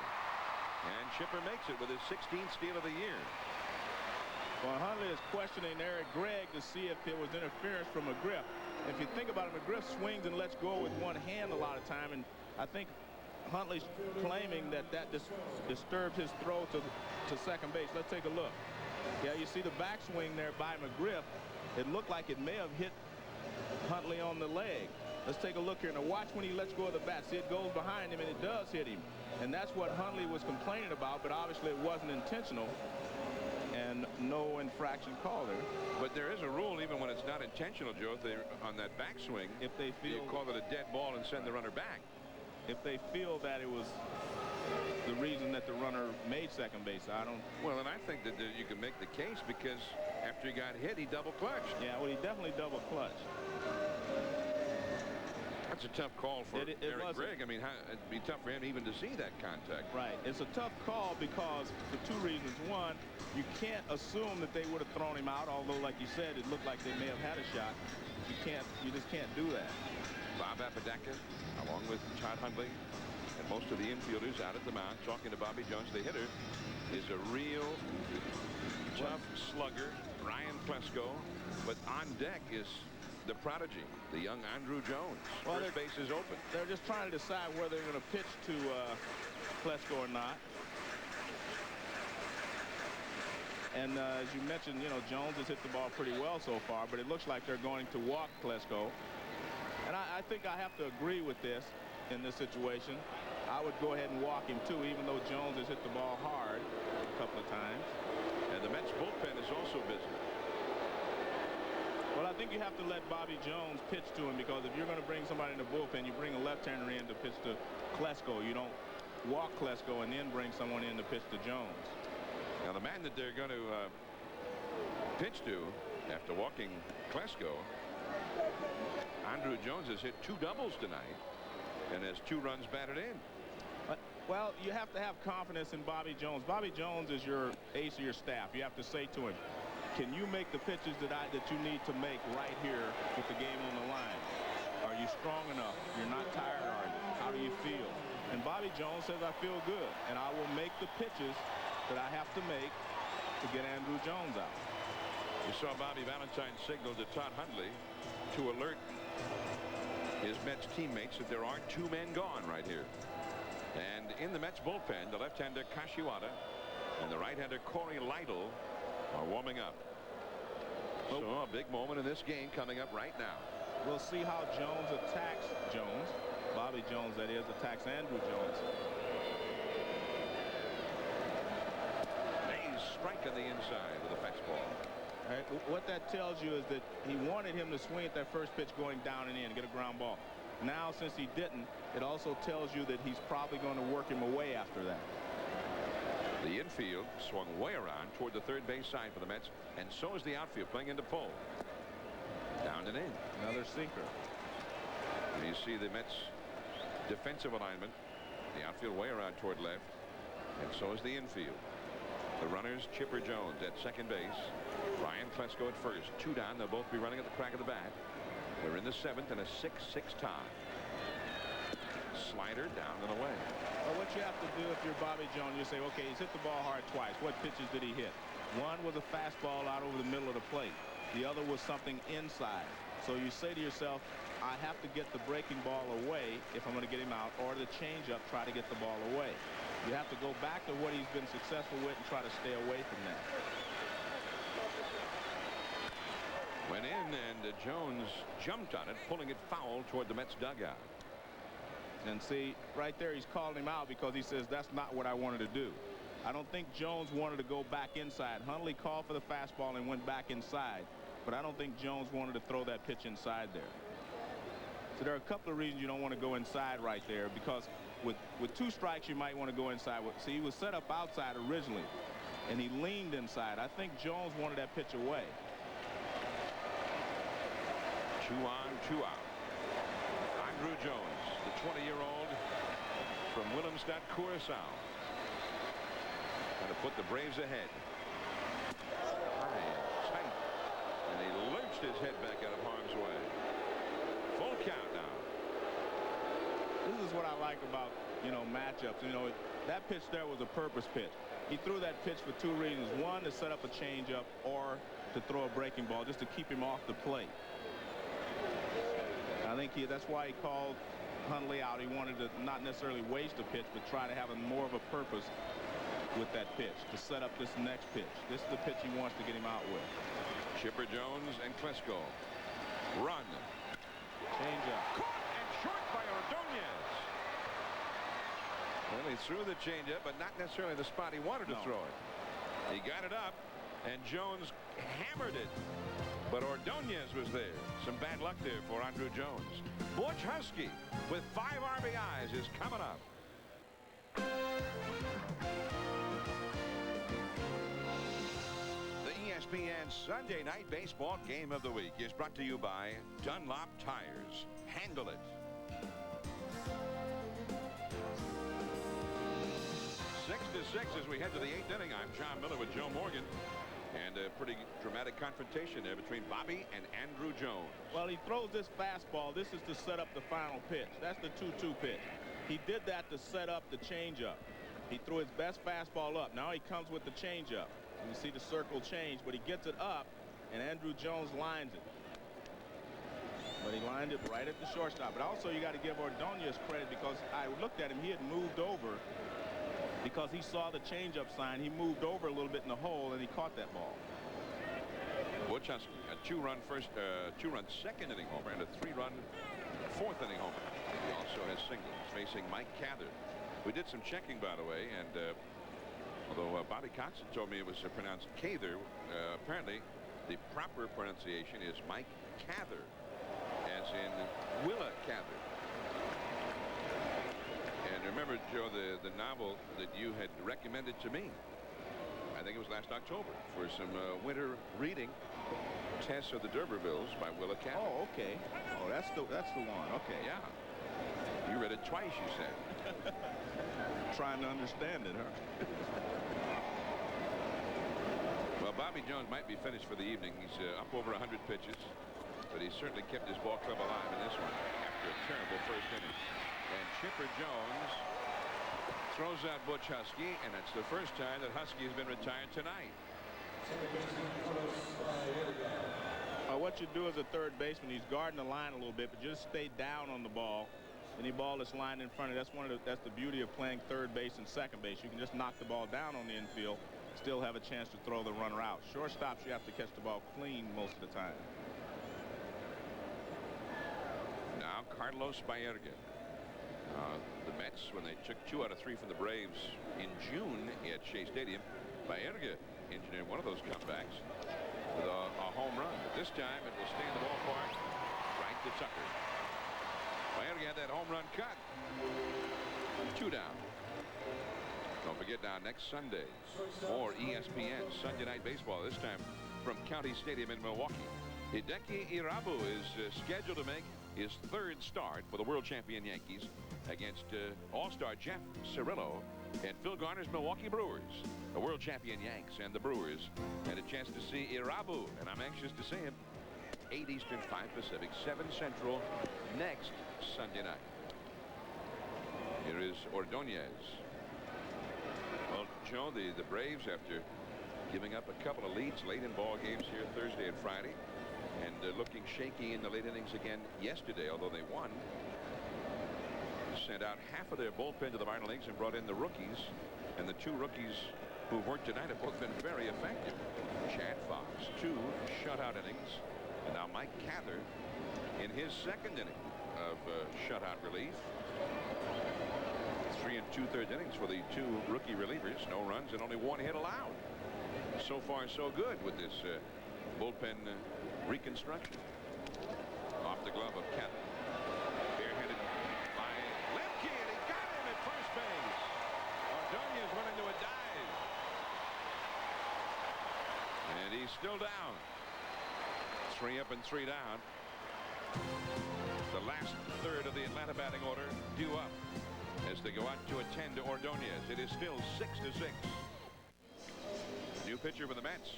And Chipper makes it with his 16th steal of the year. Well, Hundley is questioning Eric Gregg to see if there was interference from McGriff. If you think about it, McGriff swings and lets go with one hand a lot of time, and I think Huntley's claiming that disturbed his throw to second base. Let's take a look. Yeah, you see the backswing there by McGriff. It looked like it may have hit Huntley on the leg. Let's take a look here. Now watch when he lets go of the bat. See, it goes behind him, and it does hit him. And that's what Hundley was complaining about, but obviously it wasn't intentional. And no infraction call there. But there is a rule, even when it's not intentional, Joe, if they on that backswing, if they feel, you call it a dead ball and send the runner back. If they feel that it was the reason that the runner made second base, I don't. Well, and I think that you can make the case because after he got hit, he double clutched. Yeah, well, he definitely double clutched. That's a tough call for Eric Gregg. I mean, it'd be tough for him even to see that contact. Right. It's a tough call because for two reasons. One, you can't assume that they would have thrown him out, although, like you said, it looked like they may have had a shot. You just can't do that. Bob Apodaca, along with Todd Hundley and most of the infielders out at the mound, talking to Bobby Jones. The hitter is a real tough slugger, Ryan Klesko, but on deck is the prodigy, the young Andrew Jones. Well, first base is open. They're just trying to decide whether they're going to pitch to Klesko or not. And as you mentioned, you know, Jones has hit the ball pretty well so far, but it looks like they're going to walk Klesko. And I think I have to agree with this in this situation. I would go ahead and walk him too, even though Jones has hit the ball hard a couple of times. And the Mets bullpen is also busy. Well, I think you have to let Bobby Jones pitch to him, because if you're going to bring somebody in the bullpen, you bring a left-hander in to pitch to Klesko. You don't walk Klesko and then bring someone in to pitch to Jones. Now, the man that they're going to pitch to after walking Klesko, Andrew Jones, has hit 2 doubles tonight and has 2 runs batted in. Well, you have to have confidence in Bobby Jones. Bobby Jones is your ace of your staff. You have to say to him, can you make the pitches that you need to make right here with the game on the line? Are you strong enough? You're not tired, are you? How do you feel? And Bobby Jones says, I feel good, and I will make the pitches that I have to make to get Andrew Jones out. You saw Bobby Valentine signal to Todd Hundley to alert his Mets teammates that there are 2 men gone right here. And in the Mets bullpen, the left-hander Kashiwada and the right-hander Corey Lytle are warming up. So a big moment in this game coming up right now. We'll see how Jones attacks Jones. Bobby Jones, that is, attacks Andrew Jones. Mays strike on the inside with a fastball. Right. What that tells you is that he wanted him to swing at that first pitch going down and in, get a ground ball. Now, since he didn't, it also tells you that he's probably going to work him away after that. The infield swung way around toward the third base side for the Mets, and so is the outfield playing into pull. Down and in. Another sinker. And you see the Mets defensive alignment. The outfield way around toward left, and so is the infield. The runners, Chipper Jones at second base, Ryan Klesko at first. 2 down. They'll both be running at the crack of the bat. We're in the 7th and a 6-6 tie. Slider down and away. Well, what you have to do if you're Bobby Jones, you say, okay, he's hit the ball hard twice. What pitches did he hit? One was a fastball out over the middle of the plate. The other was something inside. So you say to yourself, I have to get the breaking ball away if I'm going to get him out, or the changeup, try to get the ball away. You have to go back to what he's been successful with and try to stay away from that. Went in, and Jones jumped on it, pulling it foul toward the Mets dugout. And see, right there, he's calling him out because he says, that's not what I wanted to do. I don't think Jones wanted to go back inside. Hundley called for the fastball and went back inside, but I don't think Jones wanted to throw that pitch inside there. So there are a couple of reasons you don't want to go inside right there, because with 2 strikes, you might want to go inside. See, he was set up outside originally, and he leaned inside. I think Jones wanted that pitch away. 2 on, 2 out. Andrew Jones, the 20-year-old from Willemstad, Curaçao, trying to put the Braves ahead. High and tight, and he lurched his head back out of harm's way. Full count now. this is what I like about, you know, matchups. You know, that pitch there was a purpose pitch. He threw that pitch for two reasons. One, to set up a changeup, or to throw a breaking ball just to keep him off the plate. I think that's why he called Hundley out. He wanted to not necessarily waste a pitch, but try to have more of a purpose with that pitch to set up this next pitch. This is the pitch he wants to get him out with. Chipper Jones and Klesko. Run. Changeup. Caught and short by Ordonez. Well, he threw the changeup, but not necessarily the spot he wanted to throw it. He got it up, and Jones hammered it. But Ordonez was there. Some bad luck there for Andrew Jones. Butch Husky with 5 RBIs is coming up. The ESPN Sunday Night Baseball Game of the Week is brought to you by Dunlop Tires. Handle it. 6-6 as we head to the 8th inning. I'm John Miller with Joe Morgan. And a pretty dramatic confrontation there between Bobby and Andrew Jones. Well, he throws this fastball. This is to set up the final pitch. That's the 2-2 pitch. He did that to set up the changeup. He threw his best fastball up. Now he comes with the changeup. You see the circle change, but he gets it up, and Andrew Jones lines it. But he lined it right at the shortstop. But also you got to give Ordonez credit, because I looked at him. He had moved over. Because he saw the changeup sign, he moved over a little bit in the hole, and he caught that ball. Butch Husky, a 2-run second inning homer and a 3-run 4th inning homer. He also has singles facing Mike Cather. We did some checking, by the way, and although Bobby Coxon told me it was pronounced Cather, apparently the proper pronunciation is Mike Cather, as in Willa Cather. And remember, Joe, the novel that you had recommended to me, I think it was last October, for some winter reading, Tess of the D'Urbervilles by Willa Cather. Oh, okay. Oh, that's the one. Okay. Yeah. You read it twice, you said. Trying to understand it, huh? Well, Bobby Jones might be finished for the evening. He's up over 100 pitches, but he certainly kept his ball club alive in this one after a terrible first inning. And Chipper Jones throws out Butch Husky, and it's the first time that Husky has been retired tonight. What you do as a third baseman, he's guarding the line a little bit, but just stay down on the ball. Any ball that's lined in front of you, that's the beauty of playing third base and second base. You can just knock the ball down on the infield, still have a chance to throw the runner out. Shortstops, you have to catch the ball clean most of the time. Now Carlos Baerga. The Mets, when they took 2 out of 3 from the Braves in June at Shea Stadium, Baerga engineered one of those comebacks with a home run. But this time it will stay in the ballpark right to Tucker. Baerga had that home run cut. 2 down. Don't forget now, next Sunday, more ESPN Sunday Night Baseball, this time from County Stadium in Milwaukee. Hideki Irabu is scheduled to make his 3rd start for the world champion Yankees against All-Star Jeff Cirillo and Phil Garner's Milwaukee Brewers. The world champion Yanks and the Brewers had a chance to see Irabu, and I'm anxious to see him. 8 Eastern, 5 Pacific, 7 Central next Sunday night. Here is Ordonez. Well, Joe, the Braves, after giving up a couple of leads late in ball games here Thursday and Friday, and looking shaky in the late innings again yesterday, although they won, sent out half of their bullpen to the minor leagues and brought in the rookies, and the 2 rookies who've worked tonight have both been very effective. Chad Fox, 2 shutout innings, and now Mike Cather in his 2nd inning of shutout relief. 3 2/3 innings for the 2 rookie relievers. No runs and only 1 hit allowed. So far so good with this bullpen reconstruction. Off the glove of Cather. Barehanded by Lemke, and he got him at first base. Ordonez went into a dive. And he's still down. 3 up and 3 down. The last third of the Atlanta batting order due up as they go out to attend to Ordonez. It is still 6-6. New pitcher for the Mets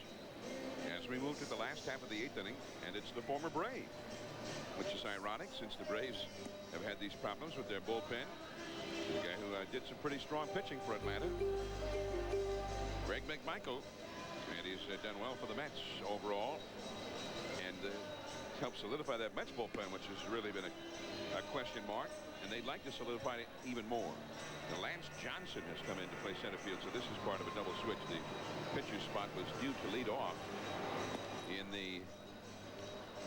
as we move to the last half of the 8th inning, and it's the former Brave, which is ironic since the Braves have had these problems with their bullpen. The guy who did some pretty strong pitching for Atlanta, Greg McMichael, and he's done well for the Mets overall, and helped solidify that Mets bullpen, which has really been a question mark, and they'd like to solidify it even more. Now, Lance Johnson has come in to play center field, so this is part of a double switch. The pitcher's spot was due to lead off in the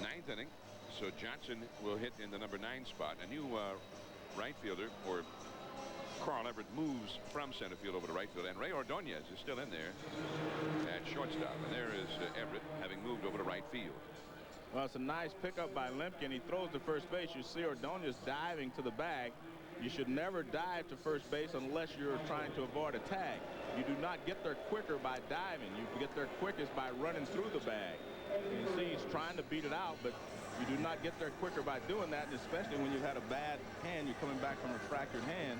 9th inning, so Johnson will hit in the number 9 spot. A new right fielder, or Carl Everett, moves from center field over to right field, and Ray Ordonez is still in there at shortstop. And there is Everett, having moved over to right field. Well, it's a nice pickup by Limpkin. He throws to first base. You see Ordonez diving to the bag. You should never dive to first base unless you're trying to avoid a tag. You do not get there quicker by diving. You get there quickest by running through the bag. You see he's trying to beat it out, but you do not get there quicker by doing that, and especially when you've had a bad hand, you're coming back from a fractured hand.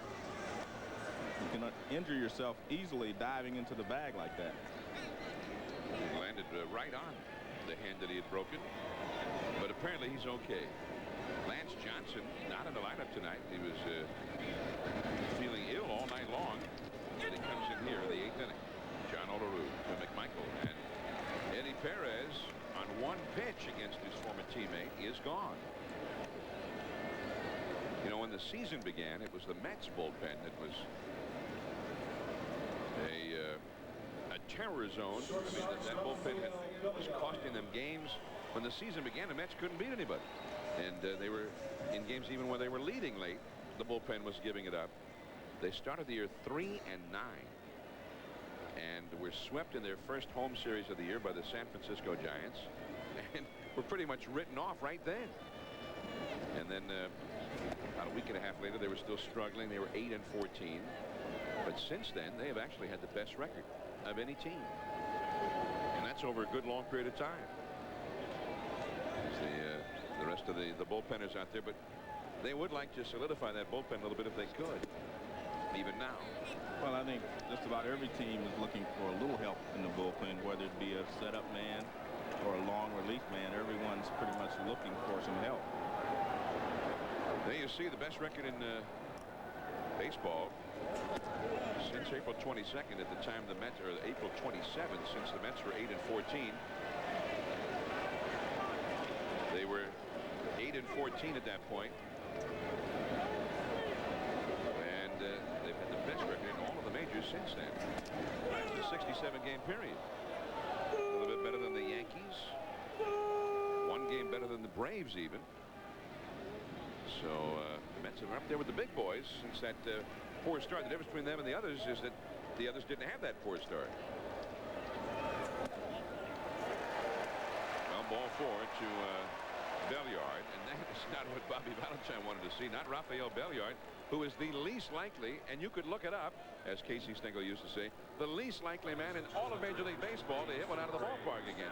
You can injure yourself easily diving into the bag like that. He landed right on the hand that he had broken, but apparently he's okay. Lance Johnson not in the lineup tonight. He was feeling ill all night long, and he comes in here in the 8th inning. John Olerud to McMichael, and Eddie Perez on one pitch against his former teammate is gone. You know, when the season began, it was the Mets bullpen that was a terror zone. I mean, that bullpen was costing them games. When the season began, the Mets couldn't beat anybody, and they were in games even when they were leading late. The bullpen was giving it up. They started the year 3-9, and were swept in their first home series of the year by the San Francisco Giants, and were pretty much written off right then. And then about a week and a half later, they were still struggling. They were 8-14. But since then, they have actually had the best record of any team, and that's over a good long period of time. The rest of the bullpenners out there, but they would like to solidify that bullpen a little bit if they could, even now. Well, I think just about every team is looking for a little help in the bullpen, whether it be a setup man or a long relief man. Everyone's pretty much looking for some help. There you see the best record in baseball since April 22nd, at the time the Mets, or April 27th, since the Mets were 8-14. They were 8-14 at that point, and they've had the best record in all of the majors since then. The 67-game period. A little bit better than the Yankees. One game better than the Braves even. So the Mets are up there with the big boys since that 4-star. The difference between them and the others is that the others didn't have that 4-star. Well, ball 4 to Belliard, and that is not what Bobby Valentine wanted to see. Not Rafael Belliard, who is the least likely, and you could look it up, as Casey Stengel used to say, the least likely man in all of Major League Baseball to hit one out of the ballpark again.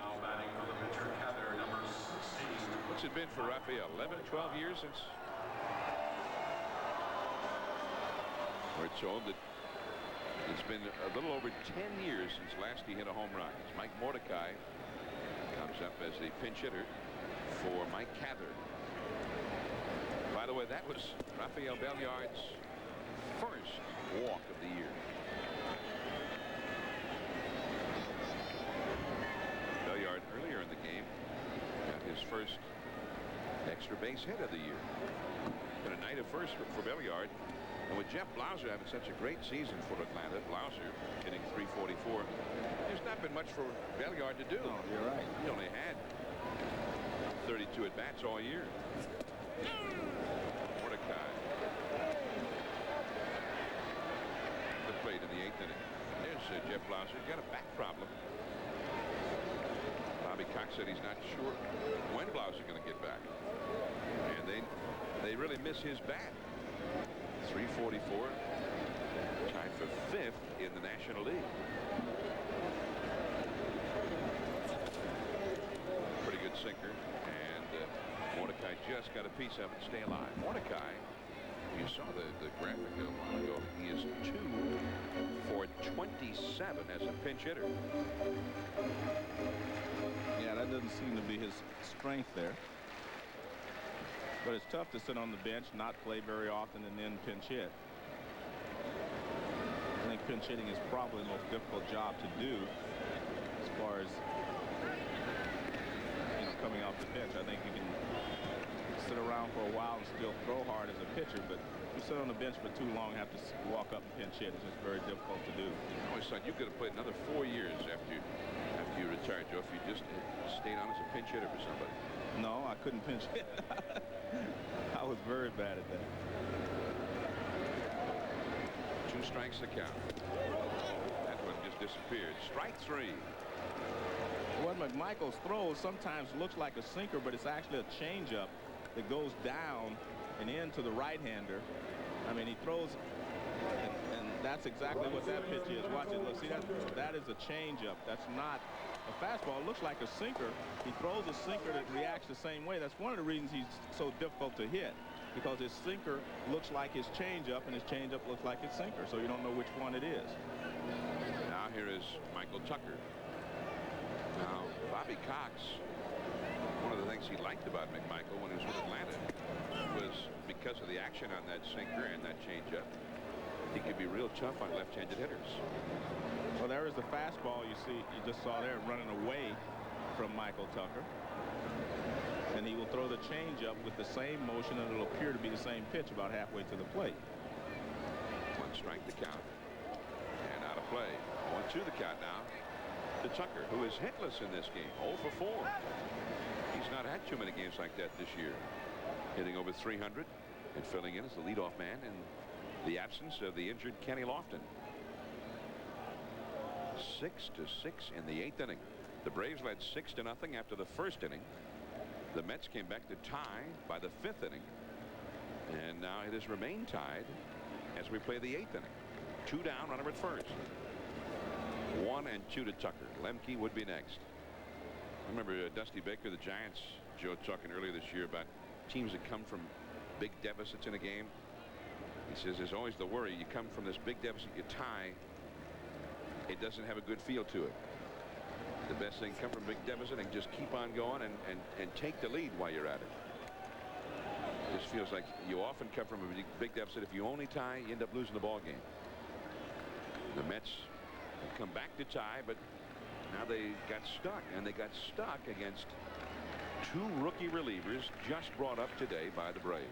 What's it been for Rafael? 11, 12 years since? We're told that it's been a little over 10 years since last he hit a home run. It's Mike Mordecai comes up as the pinch hitter for Mike Cather. By the way, that was Rafael Belliard's first walk of the year. Belliard earlier in the game got his first extra base hit of the year. Been a night of first for Belliard. And with Jeff Blauser having such a great season for Atlanta, Blauser hitting .344, there's not been much for Belliard to do. Oh, you're right. He only had 32 at-bats all year. Mordecai. The plate in the 8th inning. There's Jeff Blauser. He's got a back problem. Bobby Cox said he's not sure when Blauser's going to get back. And they really miss his bat. .344, tied for 5th in the National League. Pretty good sinker, and Mordecai just got a piece of it. Stay alive. Mordecai, you saw the graphic a while ago. He is 2 for 27 as a pinch hitter. Yeah, that doesn't seem to be his strength there. But it's tough to sit on the bench, not play very often, and then pinch hit. I think pinch hitting is probably the most difficult job to do as far as coming off the bench. I think you can sit around for a while and still throw hard as a pitcher, but you sit on the bench for too long, have to walk up and pinch hit. It's just very difficult to do. I always thought you could have played another 4 years after you retired, Joe, if you just stayed on as a pinch hitter for somebody. No, I couldn't pinch hit. I was very bad at that. 2 strikes the count. That one just disappeared. Strike 3. What McMichael's throw sometimes looks like a sinker, but it's actually a changeup that goes down and into the right-hander. I mean, he throws, and that's exactly what that pitch is. Watch it. Look, see, that is a changeup. That's not a fastball. It looks like a sinker. He throws a sinker that reacts the same way. That's one of the reasons he's so difficult to hit, because his sinker looks like his changeup, and his changeup looks like his sinker, so you don't know which one it is. Now here is Michael Tucker. Now, Bobby Cox, one of the things he liked about McMichael when he was with Atlanta was because of the action on that sinker and that changeup, he could be real tough on left-handed hitters. Well, there is the fastball you just saw there running away from Michael Tucker. And he will throw the changeup with the same motion, and it'll appear to be the same pitch about halfway to the plate. 1 strike the count. And out of play. 1-2 the count now to Tucker, who is hitless in this game. 0 for 4. He's not had too many games like that this year. Hitting over 300 and filling in as the leadoff man in the absence of the injured Kenny Lofton. 6-6 in the 8th inning. The Braves led 6-0 after the 1st inning. The Mets came back to tie by the 5th inning. And now it has remained tied as we play the 8th inning. 2 down, runner at first. 1-2 to Tucker. Lemke would be next. I remember Dusty Baker, the Giants, Joe, talking earlier this year about teams that come from big deficits in a game. He says there's always the worry. You come from this big deficit, you tie, it doesn't have a good feel to it. The best thing, come from a big deficit and just keep on going and take the lead while you're at it. This feels like you often come from a big deficit. If you only tie, you end up losing the ball game. The Mets have come back to tie, but now they got stuck, and they got stuck against 2 rookie relievers just brought up today by the Braves.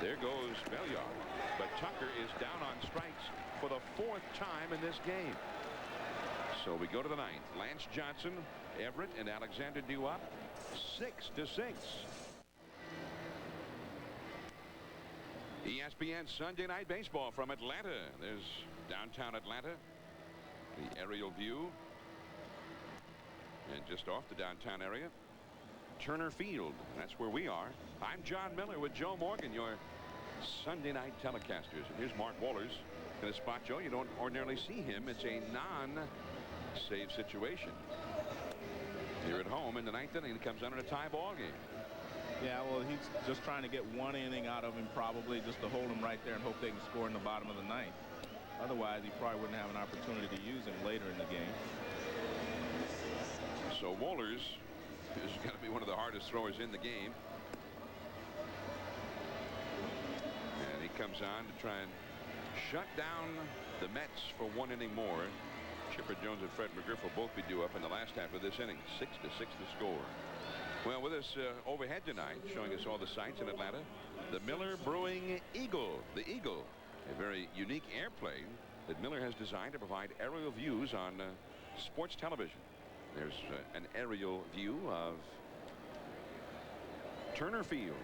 There goes Belliard, but Tucker is down on strikes for the 4th time in this game. So we go to the 9th. Lance Johnson, Everett, and Alexander Duop, 6-6. ESPN Sunday Night Baseball from Atlanta. There's downtown Atlanta, the aerial view, and just off the downtown area, Turner Field. That's where we are. I'm John Miller with Joe Morgan, your Sunday night telecasters. And here's Mark Wohlers in a spot, Joe, you don't ordinarily see him. It's a non-save situation. Here at home in the 9th inning, it comes under a tie ball game. Yeah, well, he's just trying to get 1 inning out of him, probably, just to hold him right there and hope they can score in the bottom of the 9th. Otherwise, he probably wouldn't have an opportunity to use him later in the game. So Wohlers is going to be one of the hardest throwers in the game. And he comes on to try and shut down the Mets for 1 inning more. Chipper Jones and Fred McGriff will both be due up in the last half of this inning. 6-6 the score. Well, with us overhead tonight, showing us all the sights in Atlanta, the Miller Brewing Eagle. The Eagle, a very unique airplane that Miller has designed to provide aerial views on sports television. There's an aerial view of Turner Field.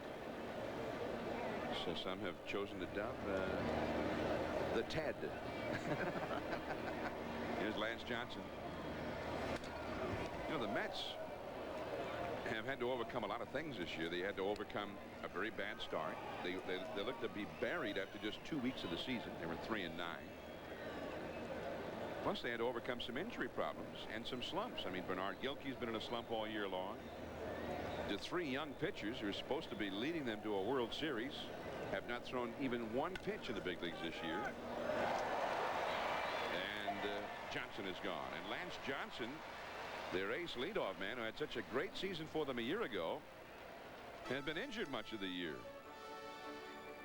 So some have chosen to dub the TED. Here's Lance Johnson. You know, the Mets have had to overcome a lot of things this year. They had to overcome a very bad start. They look to be buried after just 2 weeks of the season. They were 3-9. Plus, they had to overcome some injury problems and some slumps. I mean, Bernard Gilkey's been in a slump all year long. The 3 young pitchers who are supposed to be leading them to a World Series have not thrown even 1 pitch in the big leagues this year. And Johnson is gone. And Lance Johnson, their ace leadoff man, who had such a great season for them a year ago, had been injured much of the year.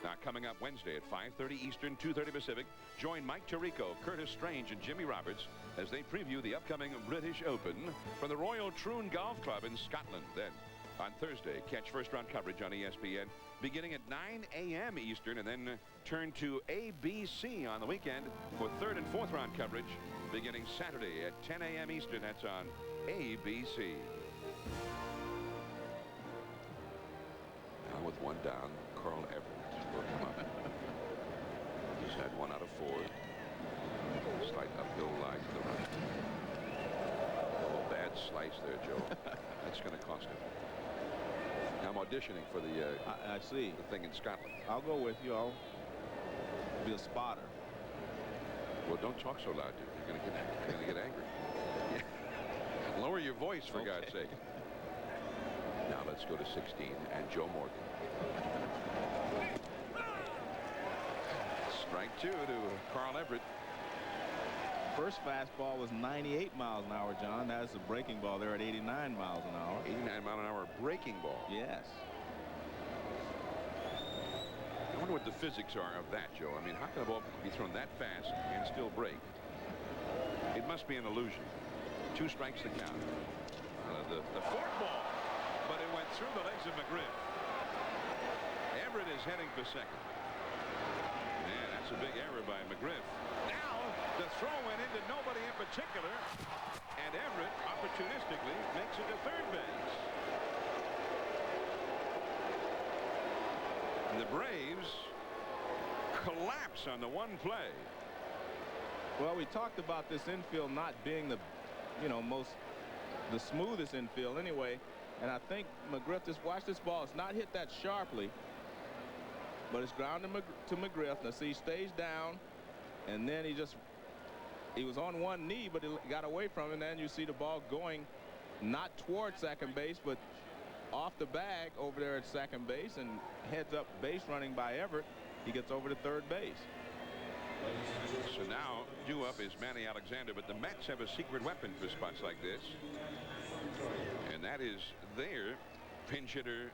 Now, coming up Wednesday at 5:30 Eastern, 2:30 Pacific, join Mike Tirico, Curtis Strange, and Jimmy Roberts as they preview the upcoming British Open from the Royal Troon Golf Club in Scotland. Then, on Thursday, catch first-round coverage on ESPN beginning at 9 a.m. Eastern, and then turn to ABC on the weekend for third and fourth round coverage beginning Saturday at 10 a.m. Eastern. That's on ABC. Now with one down, Carl Everett will come up. He's had 1 out of 4. Slight uphill line to the right. Oh, bad slice there, Joe. That's going to cost him. I'm auditioning for the I see. the thing in Scotland. I'll go with you. I'll be a spotter. Well, don't talk so loud, dude. You're going to get angry. Yeah. Lower your voice, for God's sake. Now let's go to 16 and Joe Morgan. Strike 2 to Carl Everett. First fastball was 98 miles an hour, John. That's a breaking ball there at 89 miles an hour. 89 mile an hour breaking ball. Yes. I wonder what the physics are of that, Joe. I mean, how can a ball be thrown that fast and still break? It must be an illusion. 2 strikes to count. The fourth ball, but it went through the legs of McGriff. Everett is heading for second. Man, that's a big error by McGriff. Now the throw went into nobody in particular, and Everett opportunistically makes it to third base. And the Braves collapse on the one play. Well, we talked about this infield not being the, the smoothest infield anyway. And I think McGriff, just watch this ball. It's not hit that sharply, but it's grounded to McGriff. Now see, he stays down, and then he was on one knee, but he got away from it. And then you see the ball going not towards second base, but off the bag over there at second base, and heads up base running by Everett. He gets over to third base. So now due up is Manny Alexander, but the Mets have a secret weapon for spots like this, and that is their pinch hitter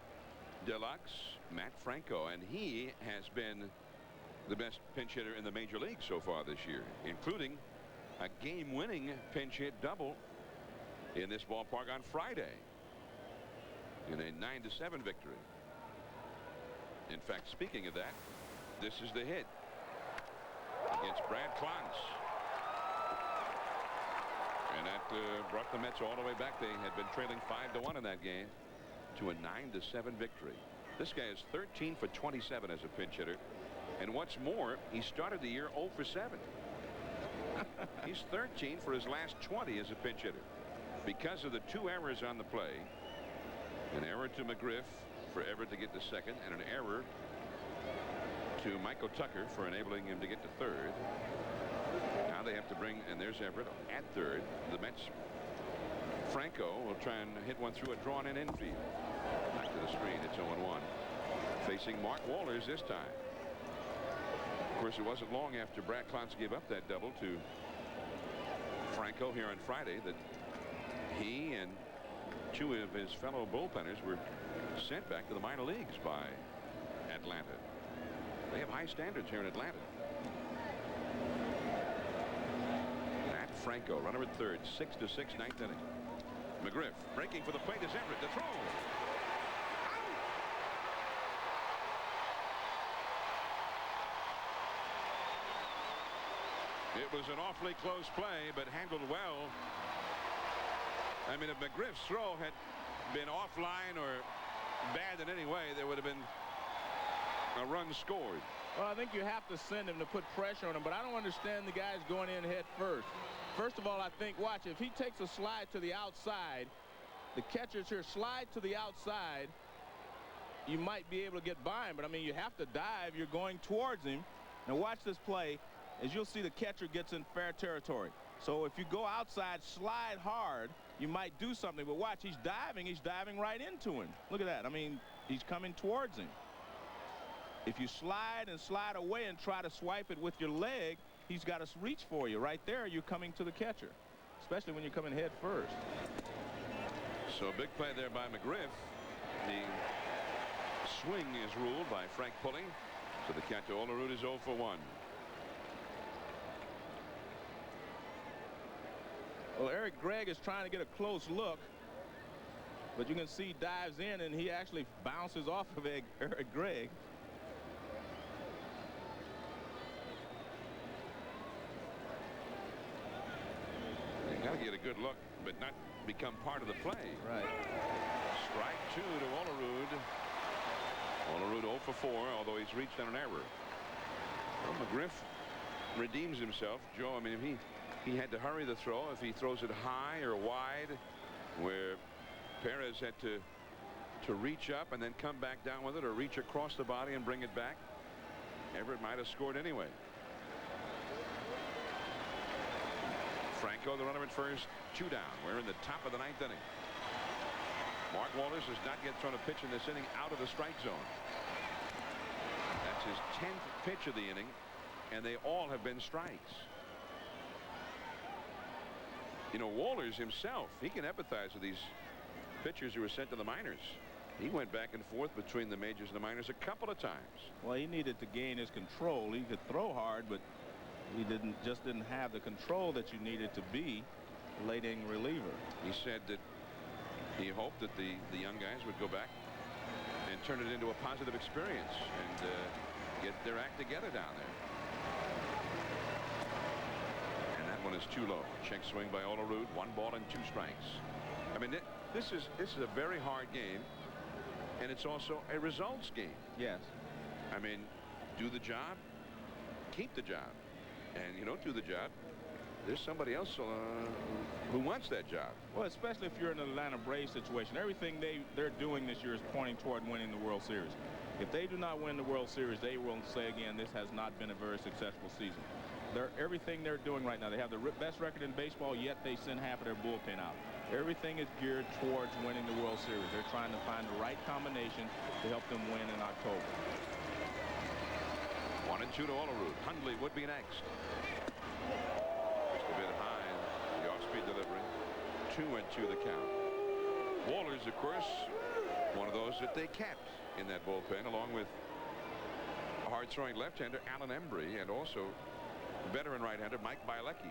deluxe, Matt Franco, and he has been the best pinch hitter in the major league so far this year, including a game-winning pinch hit double in this ballpark on Friday in a 9-7 victory. In fact, speaking of that, this is the hit against Brad Clance. And that brought the Mets all the way back. They had been trailing 5-1 in that game to a 9-7 victory. This guy is 13 for 27 as a pinch hitter. And what's more, he started the year 0 for 7. He's 13 for his last 20 as a pinch hitter. Because of the 2 errors on the play, an error to McGriff for Everett to get to second, and an error to Michael Tucker for enabling him to get to third. Now they have to bring, and there's Everett at third. The Mets, Franco will try and hit one through a drawn-in infield. Back to the screen. It's 0-1. Facing Mark Wohlers this time. Of course, it wasn't long after Brad Clance gave up that double to Franco here on Friday that he and 2 of his fellow bullpenners were sent back to the minor leagues by Atlanta. They have high standards here in Atlanta. Matt Franco, runner at third, 6-6, ninth inning. McGriff breaking for the plate is Everett. The throw. It was an awfully close play, but handled well. I mean, if McGriff's throw had been offline or bad in any way, there would have been a run scored. Well, I think you have to send him to put pressure on him, but I don't understand the guys going in head first. First of all, I think, watch, if he takes a slide to the outside, the catchers here slide to the outside, you might be able to get by him, but I mean, you have to dive. You're going towards him. Now watch this play. As you'll see, the catcher gets in fair territory. So if you go outside, slide hard, you might do something. But watch, he's diving right into him. Look at that. I mean, he's coming towards him. If you slide and slide away and try to swipe it with your leg, he's got to reach for you. Right there, you're coming to the catcher, especially when you're coming head first. So a big play there by McGriff. The swing is ruled by Frank Pulley. So the count to Olerud is 0 for 1. Well, Eric Gregg is trying to get a close look, but you can see dives in, and he actually bounces off of Eric Gregg. You got to get a good look, but not become part of the play. Right. Strike 2 to Olerud. Olerud 0 for 4, although he's reached on an error. Well, McGriff redeems himself. Joe, I mean, if he had to hurry the throw, if he throws it high or wide, where Perez had to reach up and then come back down with it, or reach across the body and bring it back, Everett might have scored anyway. Franco, the runner at first, 2 down. We're in the top of the 9th inning. Mark Walters has not yet thrown a pitch in this inning out of the strike zone. That's his 10th pitch of the inning, and they all have been strikes. You know, Walters himself, he can empathize with these pitchers who were sent to the minors. He went back and forth between the majors and the minors a couple of times. Well, he needed to gain his control. He could throw hard, but he just didn't have the control that you needed to be a late inning reliever. He said that he hoped that the young guys would go back and turn it into a positive experience and get their act together down there. And that one is too low. Check swing by Olerud. 1 ball and 2 strikes. I mean, this is a very hard game, and it's also a results game. Yes. I mean, do the job, keep the job. And you don't do the job, there's somebody else who wants that job. Well, especially if you're in an Atlanta Braves situation. Everything they're doing this year is pointing toward winning the World Series. If they do not win the World Series, they will say again, this has not been a very successful season. Everything they're doing right now, they have the best record in baseball, yet they send half of their bullpen out. Everything is geared towards winning the World Series. They're trying to find the right combination to help them win in October. 1 and 2 to Olerud. Hundley would be next. Just a bit high, the off-speed delivery. 2 and 2 the count. Walters, of course, one of those that they kept in that bullpen, along with a hard-throwing left-hander Alan Embry, and also veteran right-hander Mike Bielecki.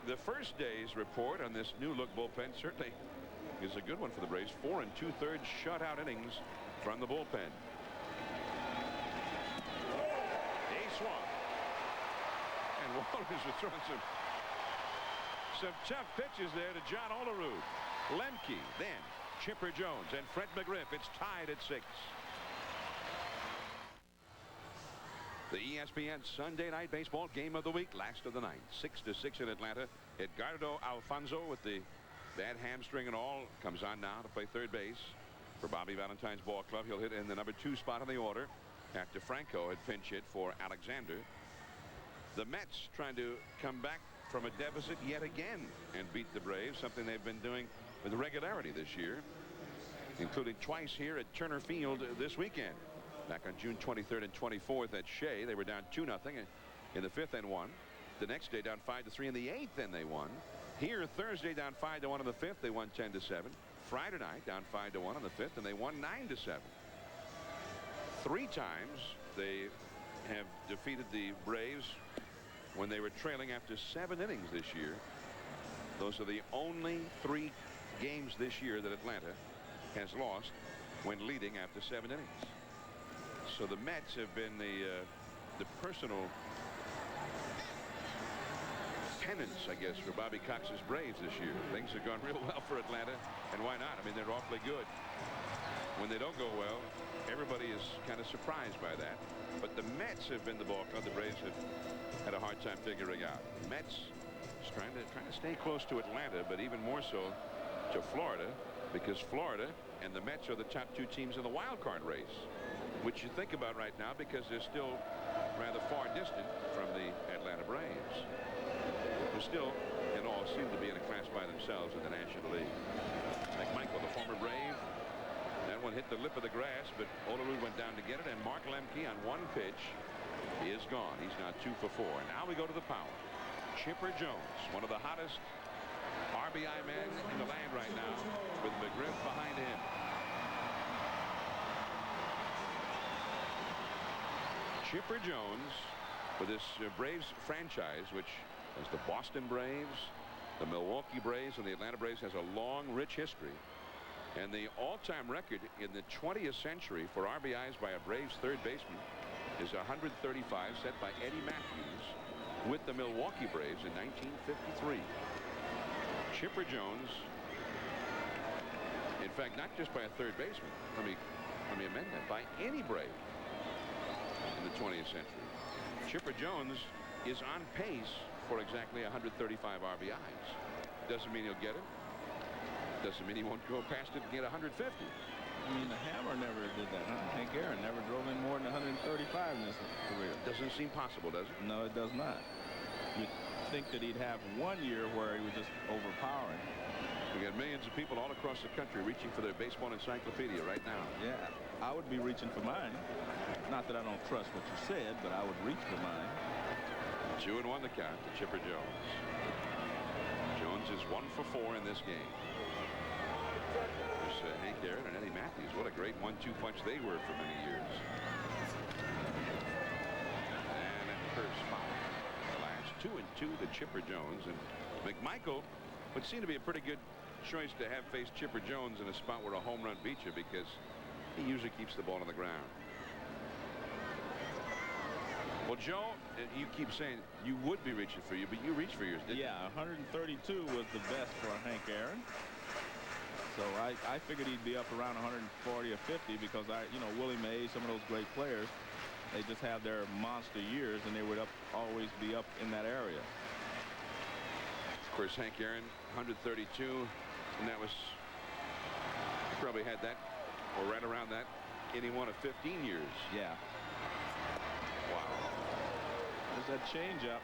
The first day's report on this new look bullpen certainly is a good one for the Braves. 4 2/3 shutout innings from the bullpen. A swung, and Walters was throwing some tough pitches there to John Olerud. Lemke, then Chipper Jones, and Fred McGriff. It's tied at 6. The ESPN Sunday Night Baseball game of the week, last of the night. 6-6 in Atlanta. Edgardo Alfonso, with the bad hamstring and all, comes on now to play third base for Bobby Valentine's ball club. He'll hit in the number 2 spot in the order after Franco had pinch hit for Alexander. The Mets trying to come back from a deficit yet again and beat the Braves, something they've been doing with regularity this year, including twice here at Turner Field this weekend. Back on June 23rd and 24th at Shea, they were down 2-0 in the 5th and won. The next day down 5-3 in the 8th, and they won. Here Thursday down 5-1 in the 5th, they won 10-7. Friday night down 5-1 in the 5th, and they won 9-7. 3 times they have defeated the Braves when they were trailing after 7 innings this year. Those are the only 3 games this year that Atlanta has lost when leading after 7 innings. So the Mets have been the personal penance, I guess, for Bobby Cox's Braves this year. Things have gone real well for Atlanta, and why not? I mean, they're awfully good. When they don't go well, everybody is kind of surprised by that. But the Mets have been the ball club the Braves have had a hard time figuring out. Mets is trying to stay close to Atlanta, but even more so to Florida, because Florida and the Mets are the top 2 teams in the wild card race, which you think about right now because they're still rather far distant from the Atlanta Braves, who still in all seem to be in a class by themselves in the National League. McMichael, the former Brave, that one hit the lip of the grass, but Olerud went down to get it, and Mark Lemke on 1 pitch is gone. He's now 2 for 4. Now we go to the power. Chipper Jones, one of the hottest RBI men in the land right now, with McGriff behind him. Chipper Jones with this Braves franchise, which is the Boston Braves, the Milwaukee Braves, and the Atlanta Braves, has a long, rich history. And the all-time record in the 20th century for RBIs by a Braves third baseman is 135, set by Eddie Matthews with the Milwaukee Braves in 1953. Chipper Jones, in fact, not just by a third baseman. Let me amend that. By any Brave in the 20th century. Chipper Jones is on pace for exactly 135 RBIs. Doesn't mean he'll get it. Doesn't mean he won't go past it and get 150. I mean, the Hammer never did that. Hank Aaron never drove in more than 135 in his career. Doesn't seem possible, does it? No, it does not. You'd think that he'd have one year where he was just overpowering. We got millions of people all across the country reaching for their baseball encyclopedia right now. Yeah, I would be reaching for mine. Not that I don't trust what you said, but I would reach for mine. 2-1 the count to Chipper Jones. Jones is 1 for 4 in this game. There's Hank Aaron and Eddie Matthews. What a great 1-2 punch they were for many years. And that first foul. The last 2-2 to Chipper Jones. And McMichael would seem to be a pretty good choice to have faced Chipper Jones in a spot where a home run beats you, because he usually keeps the ball on the ground. Well, Joe, you keep saying you would be reaching for you, but you reached for yours, didn't you? Yeah, 132 was the best for Hank Aaron. So I figured he'd be up around 140 or 50 because Willie Mays, some of those great players, they just have their monster years and they would always be up in that area. Of course, Hank Aaron, 132, and that was, he probably had that, or right around that, any one of 15 years. Yeah. Wow. There's that changeup.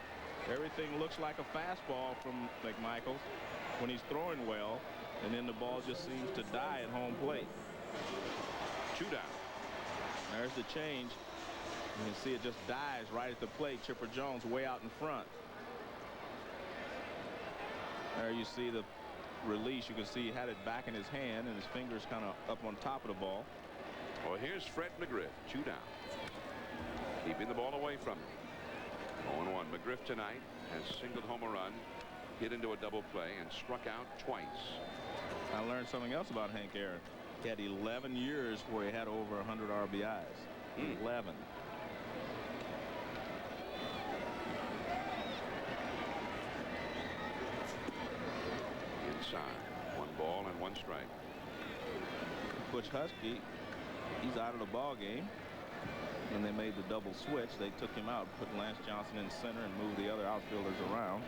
Everything looks like a fastball from McMichael when he's throwing well, and then the ball just seems to die at home plate. 2 down. There's the change. You can see it just dies right at the plate. Chipper Jones way out in front. There you see the release. You can see he had it back in his hand and his fingers kind of up on top of the ball. Well, here's Fred McGriff, 2 down. Keeping the ball away from him. 0-1. McGriff tonight has singled home a run, hit into a double play, and struck out twice. I learned something else about Hank Aaron. He had 11 years where he had over 100 RBIs. 11. Inside. 1 ball and 1 strike. Butch Husky, he's out of the ball game. When they made the double switch, they took him out, put Lance Johnson in center, and moved the other outfielders around.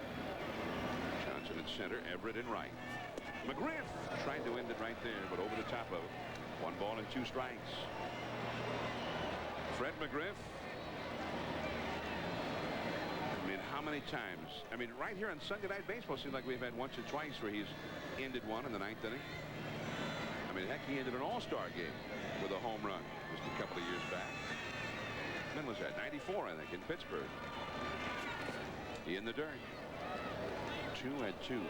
Johnson in center, Everett in right. McGriff tried to end it right there, but over the top of it. 1 ball and 2 strikes. Fred McGriff. I mean, how many times? I mean, right here on Sunday Night Baseball, seems like we've had once or twice where he's ended one in the 9th inning. I mean, heck, he ended an all-star game with a home run just a couple of years back. When was that? 94, I think, in Pittsburgh. He in the dirt. 2-2.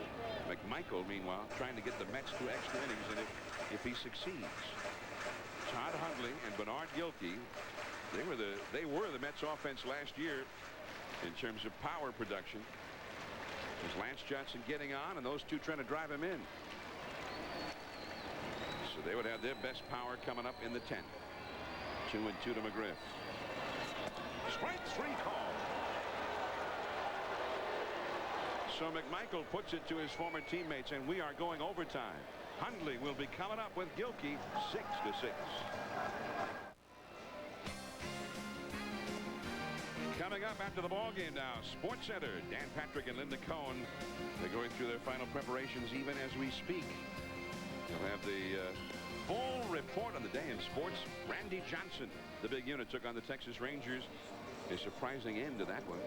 McMichael, meanwhile, trying to get the Mets to extra innings, and if he succeeds, Todd Hundley and Bernard Gilkey, they were the Mets offense last year in terms of power production. There's Lance Johnson getting on, and those two trying to drive him in. So they would have their best power coming up in the 10th. 2-2 to McGriff. Strike 3 call. So McMichael puts it to his former teammates, and we are going overtime. Hundley will be coming up with Gilkey, 6-6. Coming up after the ball game now, Sports Center. Dan Patrick and Linda Cohn, they're going through their final preparations even as we speak. You'll have the full report on the day in sports. Randy Johnson, the big unit, took on the Texas Rangers. A surprising end to that one.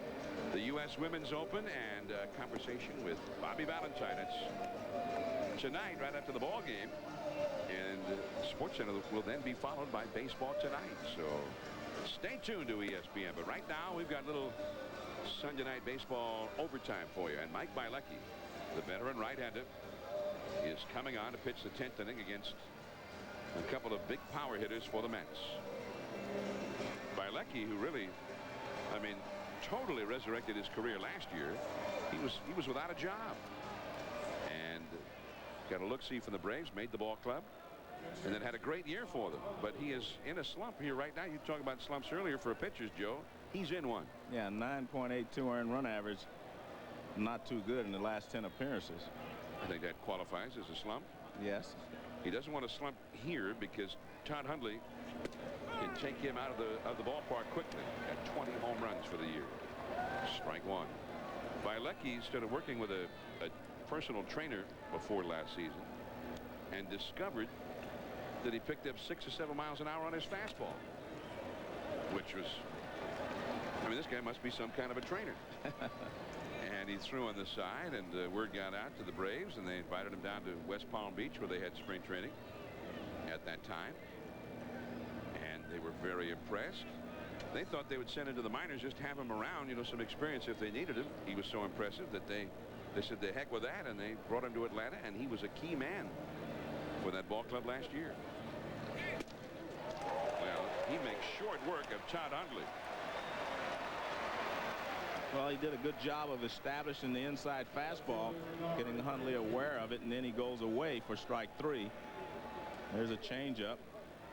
The U.S. Women's Open and a conversation with Bobby Valentine. It's tonight, right after the ball game. And Sports Center will then be followed by baseball tonight. So stay tuned to ESPN. But right now, we've got a little Sunday night baseball overtime for you. And Mike Bilecki, the veteran right-hander, is coming on to pitch the 10th inning against a couple of big power hitters for the Mets. Bilecki, who really I mean, totally resurrected his career last year. He was without a job, and got a look-see from the Braves, made the ball club, and then had a great year for them. But he is in a slump here right now. You talked about slumps earlier for pitchers, Joe. He's in one. Yeah, 9.82 earned run average. Not too good in the last 10 appearances. I think that qualifies as a slump. Yes. He doesn't want to slump here because Todd Hundley can take him out of the ballpark quickly. Got 20 home runs for the year. Strike one. Bilecki started working with a personal trainer before last season and discovered that he picked up 6 or 7 miles an hour on his fastball, which was, I mean, this guy must be some kind of a trainer. And he threw on the side, and word got out to the Braves, and they invited him down to West Palm Beach, where they had spring training at that time, and they were very impressed. They thought they would send him to the minors, just have him around, you know, some experience if they needed him. He was so impressive that they said the heck with that, and they brought him to Atlanta, and he was a key man for that ball club last year. Well, he makes short work of Todd Hundley. Well, he did a good job of establishing the inside fastball, getting Hundley aware of it, and then he goes away for strike 3. There's a changeup.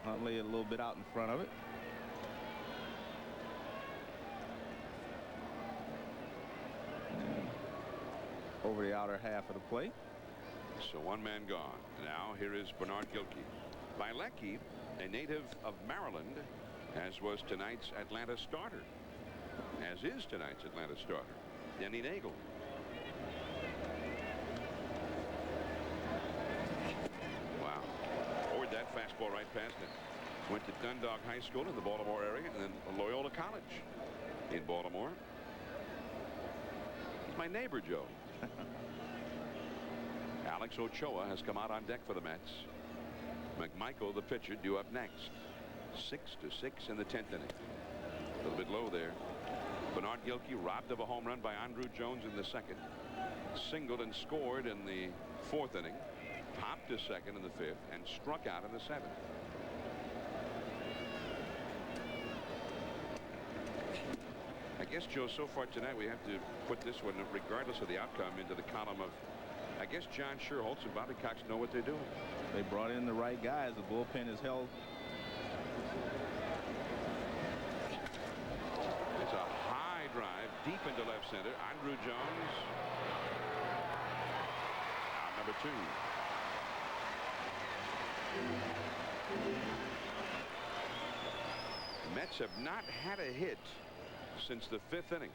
Hundley a little bit out in front of it. Over the outer half of the plate. So one man gone. Now here is Bernard Gilkey. Bilecki, a native of Maryland, as was tonight's Atlanta starter. As is tonight's Atlanta starter, Denny Nagel. Wow. Forward that fastball right past him. Went to Dundalk High School in the Baltimore area, and then Loyola College in Baltimore. He's my neighbor, Joe. Alex Ochoa has come out on deck for the Mets. McMichael, the pitcher, due up next. 6-6 in the 10th inning. A little bit low there. Bernard Gilkey robbed of a home run by Andrew Jones in the 2nd. Singled and scored in the 4th inning. Popped to 2nd in the 5th and struck out in the 7th. I guess, Joe, so far tonight we have to put this one, regardless of the outcome, into the column of, I guess, John Sherholtz and Bobby Cox know what they're doing. They brought in the right guys. The bullpen is held. It's a high drive deep into left center. Andrew Jones out number 2. The Mets have not had a hit since the 5th inning,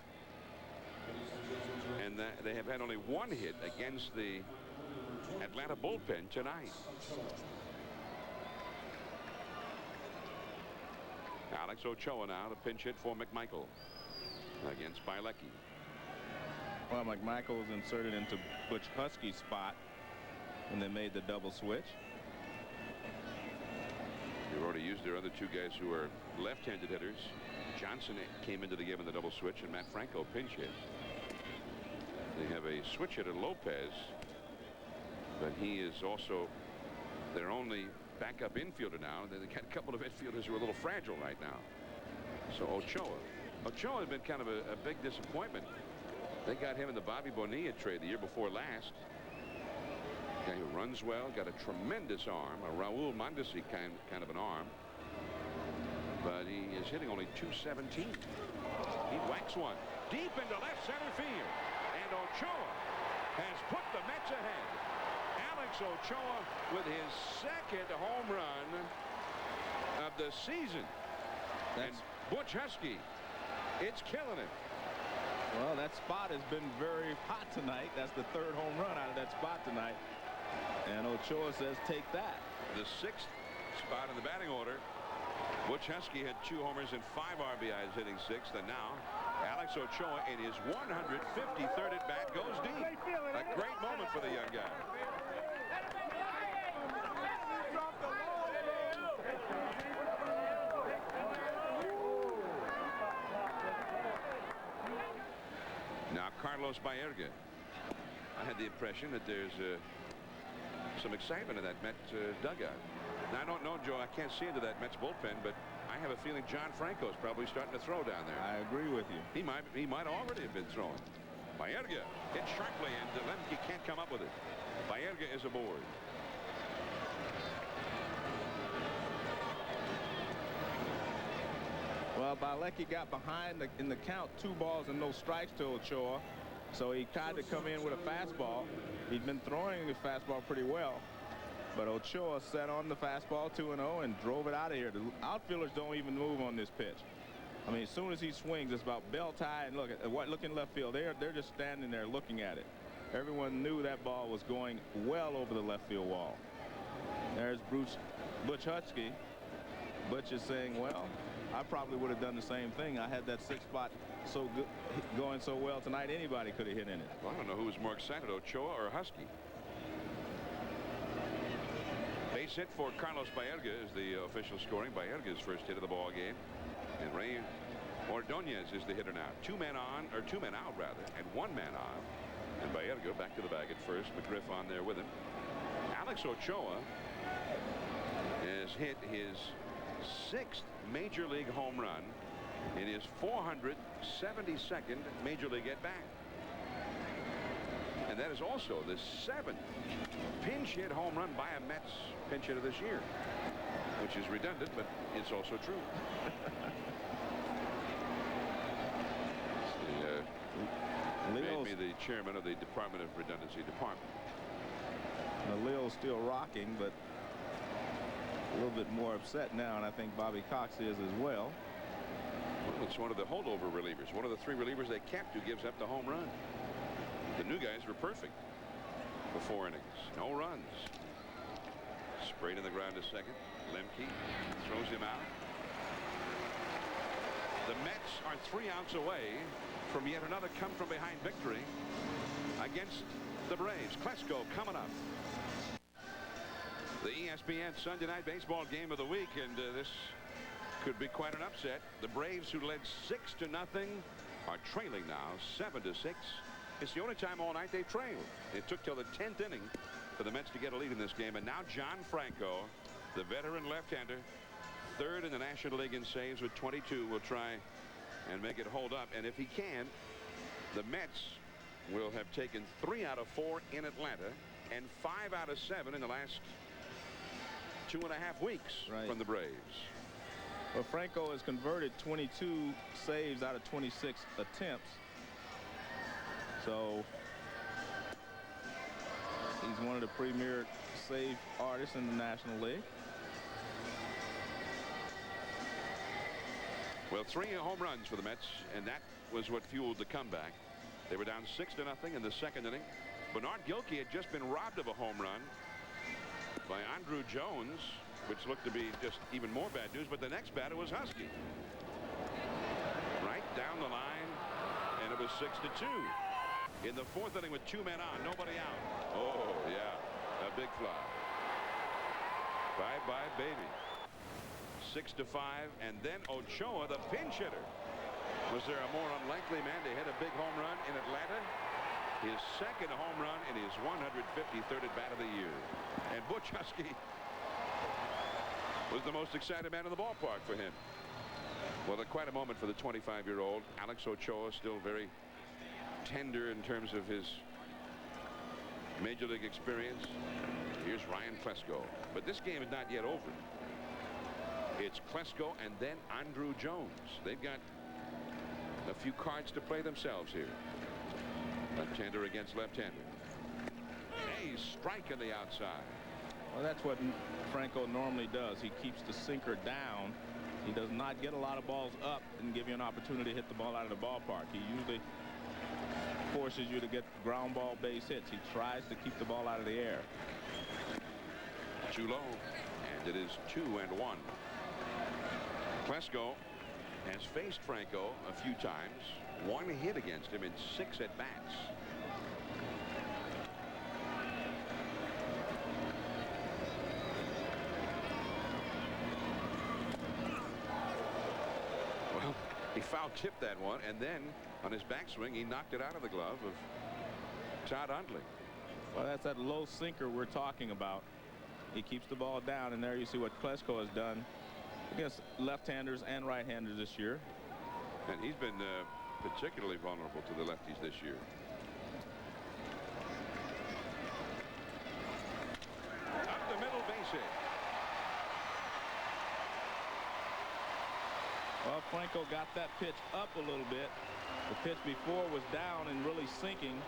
and they have had only 1 hit against the Atlanta bullpen tonight. Alex Ochoa now to pinch hit for McMichael against Bilecki. Well, McMichael was inserted into Butch Huskey's spot when they made the double switch. They've already used their other 2 guys who are left-handed hitters. Johnson came into the game in the double switch, and Matt Franco pinch hit. They have a switch hitter, Lopez, but he is also their only backup infielder now. They've got a couple of infielders who are a little fragile right now. So Ochoa has been kind of a big disappointment. They got him in the Bobby Bonilla trade the year before last. Guy who runs well, got a tremendous arm, a Raul Mondesi kind of an arm. But he is hitting only .217. He whacks one deep into left center field. And Ochoa has put the Mets ahead. Alex Ochoa with his 2nd home run of the season. And Butch Huskey, it's killing him. Well, that spot has been very hot tonight. That's the 3rd home run out of that spot tonight. And Ochoa says, take that. The 6th spot in the batting order. Butch Huskey had 2 homers and 5 RBIs, hitting 6th, and now Alex Ochoa in his 153rd at bat goes deep. A great moment for the young guy. Now Carlos Baerga. I had the impression that there's some excitement in that Mets dugout. Now, I don't know, Joe, I can't see into that Mets bullpen, but I have a feeling John Franco's probably starting to throw down there. I agree with you. He might already have been throwing. Baerga hit sharply, and Lemke can't come up with it. Baerga is aboard. Well, Bielecki got behind in the count, 2 balls and no strikes to Ochoa. So he tried to come in with a fastball. He'd been throwing his fastball pretty well. But Ochoa set on the fastball 2-0 and drove it out of here. The outfielders don't even move on this pitch. I mean, as soon as he swings, it's about belt high. And look in left field. They're just standing there looking at it. Everyone knew that ball was going well over the left field wall. There's Butch Husky. Butch is saying, well, I probably would have done the same thing. I had that 6th spot so good, going so well tonight, anybody could have hit in it. Well, I don't know who was more excited, Ochoa or Husky. Base hit for Carlos Baerga is the official scoring. Baerga's first hit of the ball game. And Ray Ordonez is the hitter now. 2 men on, or 2 men out rather, and 1 man on. And Baerga back to the bag at first. McGriff on there with him. Alex Ochoa has hit his 6th major league home run in his 472nd major league at bat. And that is also the 7th pinch hit home run by a Mets pinch hitter this year, which is redundant, but it's also true. Made me the chairman of the Department of Redundancy Department. Leo's still rocking, but a little bit more upset now, and I think Bobby Cox is as well. Well, it's one of the holdover relievers, one of the 3 relievers they kept who gives up the home run. The new guys were perfect for 4 innings. No runs. Sprayed in the ground to second. Lemke throws him out. The Mets are 3 outs away from yet another come-from-behind victory against the Braves. Klesko coming up. The ESPN Sunday Night Baseball game of the week, and this could be quite an upset. The Braves, who led 6-0, are trailing now 7-6. It's the only time all night they trailed. It took till the 10th inning for the Mets to get a lead in this game, and now John Franco, the veteran left-hander, 3rd in the National League in saves with 22, will try and make it hold up. And if he can, the Mets will have taken 3 out of 4 in Atlanta and 5 out of 7 in the last 2.5 weeks from the Braves. Well, Franco has converted 22 saves out of 26 attempts. So he's one of the premier save artists in the National League. Well, 3 home runs for the Mets, and that was what fueled the comeback. They were down 6-0 in the 2nd inning. Bernard Gilkey had just been robbed of a home run by Andrew Jones, which looked to be just even more bad news, but the next batter was Husky. Right down the line, and it was 6-2. In the 4th inning with 2 men on, nobody out. Oh, yeah, a big fly. Bye-bye, baby. 6-5, and then Ochoa, the pinch hitter. Was there a more unlikely man to hit a big home run in Atlanta? His 2nd home run in his 153rd at bat of the year. And Butch Husky was the most excited man in the ballpark for him. Well, quite a moment for the 25-year-old. Alex Ochoa still very tender in terms of his major league experience. Here's Ryan Klesko. But this game is not yet over. It's Klesko and then Andrew Jones. They've got a few cards to play themselves here. Left-hander against left-hander. A strike on the outside. Well, that's what Franco normally does. He keeps the sinker down. He does not get a lot of balls up and give you an opportunity to hit the ball out of the ballpark. He usually forces you to get ground ball base hits. He tries to keep the ball out of the air. Too low, and it is 2-1. Klesko has faced Franco a few times. 1 hit against him in 6 at-bats. Well, he foul-tipped that one, and then on his backswing, he knocked it out of the glove of Todd Hundley. Well, that's that low sinker we're talking about. He keeps the ball down, and there you see what Klesko has done. against left-handers and right-handers this year. And he's been particularly vulnerable to the lefties this year. Up the middle, base hit. Well, Franco got that pitch up a little bit. The pitch before was down and really sinking.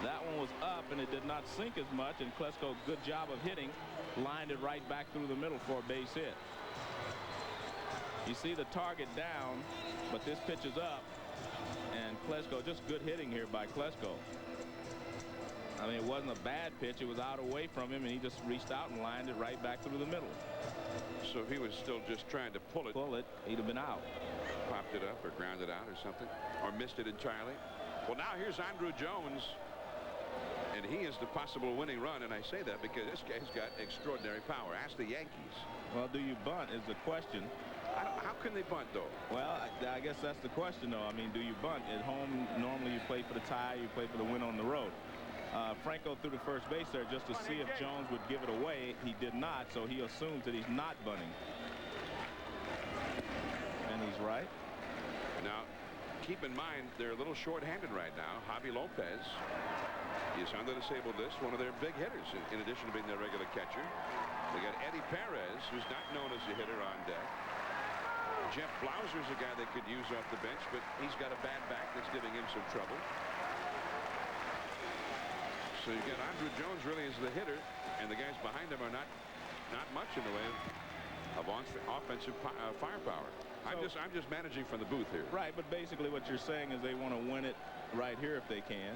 That one was up and it did not sink as much, and Klesko, good job of hitting, lined it right back through the middle for a base hit. You see the target down, but this pitch is up, and Klesko, just good hitting here by Klesko. I mean, it wasn't a bad pitch. It was out away from him, and he just reached out and lined it right back through the middle. So if he was still just trying to pull it, he'd have been out. Popped it up or grounded out or something, or missed it entirely. Well, now here's Andruw Jones, and he is the possible winning run, and I say that because this guy's got extraordinary power. Ask the Yankees. Well, do you bunt is the question. How can they bunt, though? Well, I guess that's the question, though. I mean, do you bunt? At home, normally you play for the tie, you play for the win on the road. Franco threw the first base there just to see if Jones would give it away. He did not, so he assumes that he's not bunting. And he's right. Now, keep in mind, they're a little short-handed right now. Javi Lopez is on the disabled list, one of their big hitters, in addition to being their regular catcher. They got Eddie Perez, who's not known as a hitter, on deck. Jeff Blauser's a guy they could use off the bench, but he's got a bad back that's giving him some trouble. So you get Andruw Jones really as the hitter, and the guys behind him are not much in the way of offensive firepower. I'm just managing from the booth here. Right, but basically what you're saying is they want to win it right here if they can.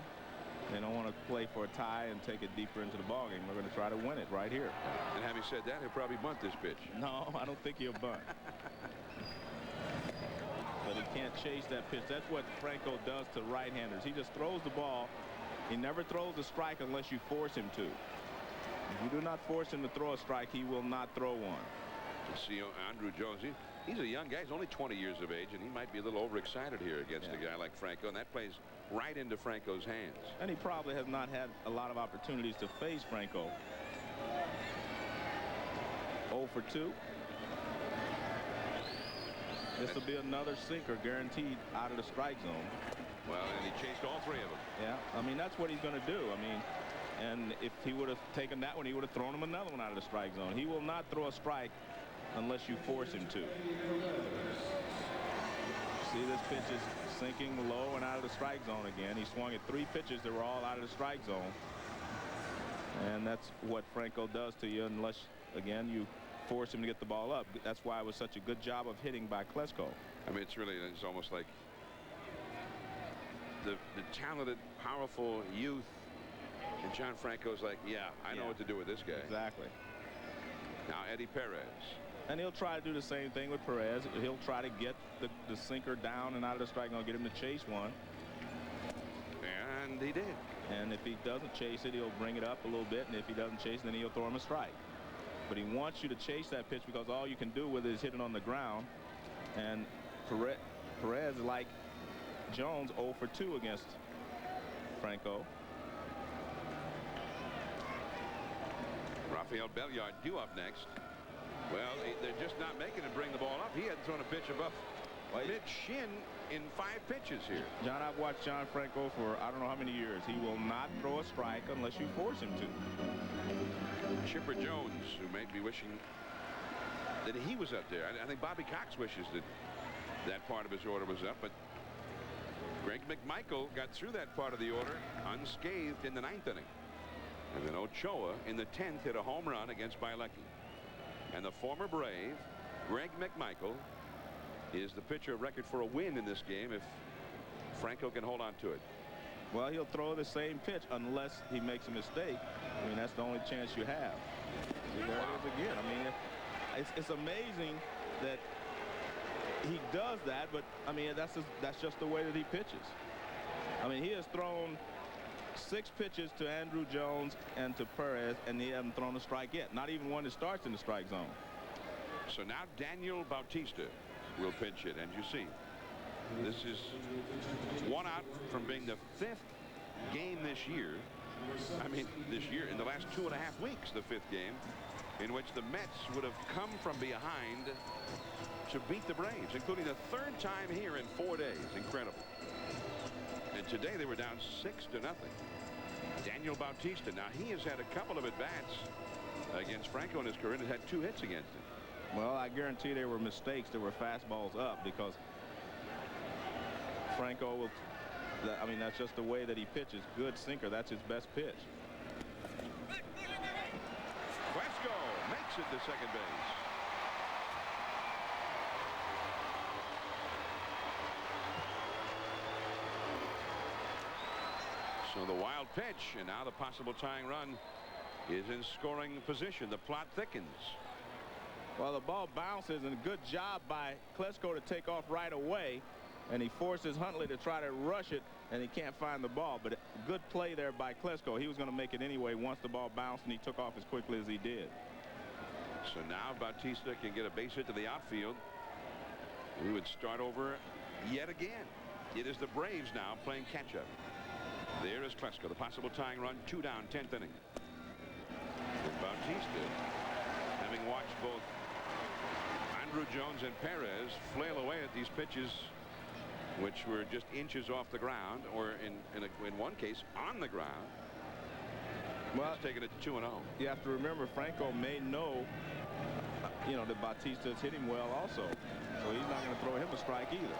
They don't want to play for a tie and take it deeper into the ballgame. They're going to try to win it right here. And having said that, he'll probably bunt this pitch. No, I don't think he'll bunt. But he can't chase that pitch. That's what Franco does to right-handers. He just throws the ball. He never throws a strike unless you force him to. If you do not force him to throw a strike, he will not throw one. You see Andruw Jones, he's a young guy. He's only 20 years of age, and he might be a little overexcited here against a guy like Franco, and that plays right into Franco's hands. And he probably has not had a lot of opportunities to face Franco. 0 for 2. This will be another sinker guaranteed out of the strike zone. Well, and he chased all three of them. Yeah, I mean, that's what he's going to do. I mean, and if he would have taken that one, he would have thrown him another one out of the strike zone. He will not throw a strike unless you force him to. See, this pitch is sinking low and out of the strike zone again. He swung at 3 pitches that were all out of the strike zone. And that's what Franco does to you unless, again, you force him to get the ball up. That's why it was such a good job of hitting by Klesko. I mean, it's almost like the talented, powerful youth, and John Franco's like, yeah, I know what to do with this guy. Exactly. Now Eddie Perez. And he'll try to do the same thing with Perez. He'll try to get the sinker down and out of the strike zone, get him to chase one. And he did. And if he doesn't chase it, he'll bring it up a little bit, and if he doesn't chase it, then he'll throw him a strike. But he wants you to chase that pitch because all you can do with it is hit it on the ground. And Perez, like Jones, 0 for 2 against Franco. Rafael Belliard due up next. Well, they're just not making him bring the ball up. He hadn't thrown a pitch above mid-shin in 5 pitches here. John, I've watched John Franco for I don't know how many years. He will not throw a strike unless you force him to. Chipper Jones, who may be wishing that he was up there. I think Bobby Cox wishes that part of his order was up, but Greg McMichael got through that part of the order unscathed in the 9th inning. And then Ochoa in the 10th hit a home run against Bielecki. And the former Brave, Greg McMichael, is the pitcher of record for a win in this game if Franco can hold on to it. Well, he'll throw the same pitch unless he makes a mistake. I mean, that's the only chance you have. See, there it is again. I mean, it's amazing that he does that, but I mean, that's just the way that he pitches. I mean, he has thrown 6 pitches to Andruw Jones and to Perez, and he hasn't thrown a strike yet. Not even one that starts in the strike zone. So now Daniel Bautista will pitch it, and you see, this is 1 out from being the 5th game this year I mean, this year, in the last 2.5 weeks, the 5th game, in which the Mets would have come from behind to beat the Braves, including the 3rd time here in 4 days. Incredible. And today they were down 6-0. Daniel Bautista. Now, he has had a couple of at-bats against Franco in his career and has had 2 hits against him. Well, I guarantee there were mistakes. There were fastballs up because Franco will, I mean, that's just the way that he pitches. Good sinker. That's his best pitch. Wesco makes it to second base. So the wild pitch, and now the possible tying run is in scoring position. The plot thickens. Well, the ball bounces, and a good job by Klesko to take off right away, and he forces Huntley to try to rush it, and he can't find the ball. But good play there by Klesko. He was going to make it anyway once the ball bounced, and he took off as quickly as he did. So now Bautista can get a base hit to the outfield. We would start over yet again. It is the Braves now playing catch-up. There is Klesko, the possible tying run, 2 down, 10th inning. And Bautista, having watched both Andrew Jones and Perez flail away at these pitches, which were just inches off the ground, or in one case on the ground. Well, he's taking it to 2-0. You have to remember, Franco may know, you know, that Bautista's hit him well also, so he's not going to throw him a strike either.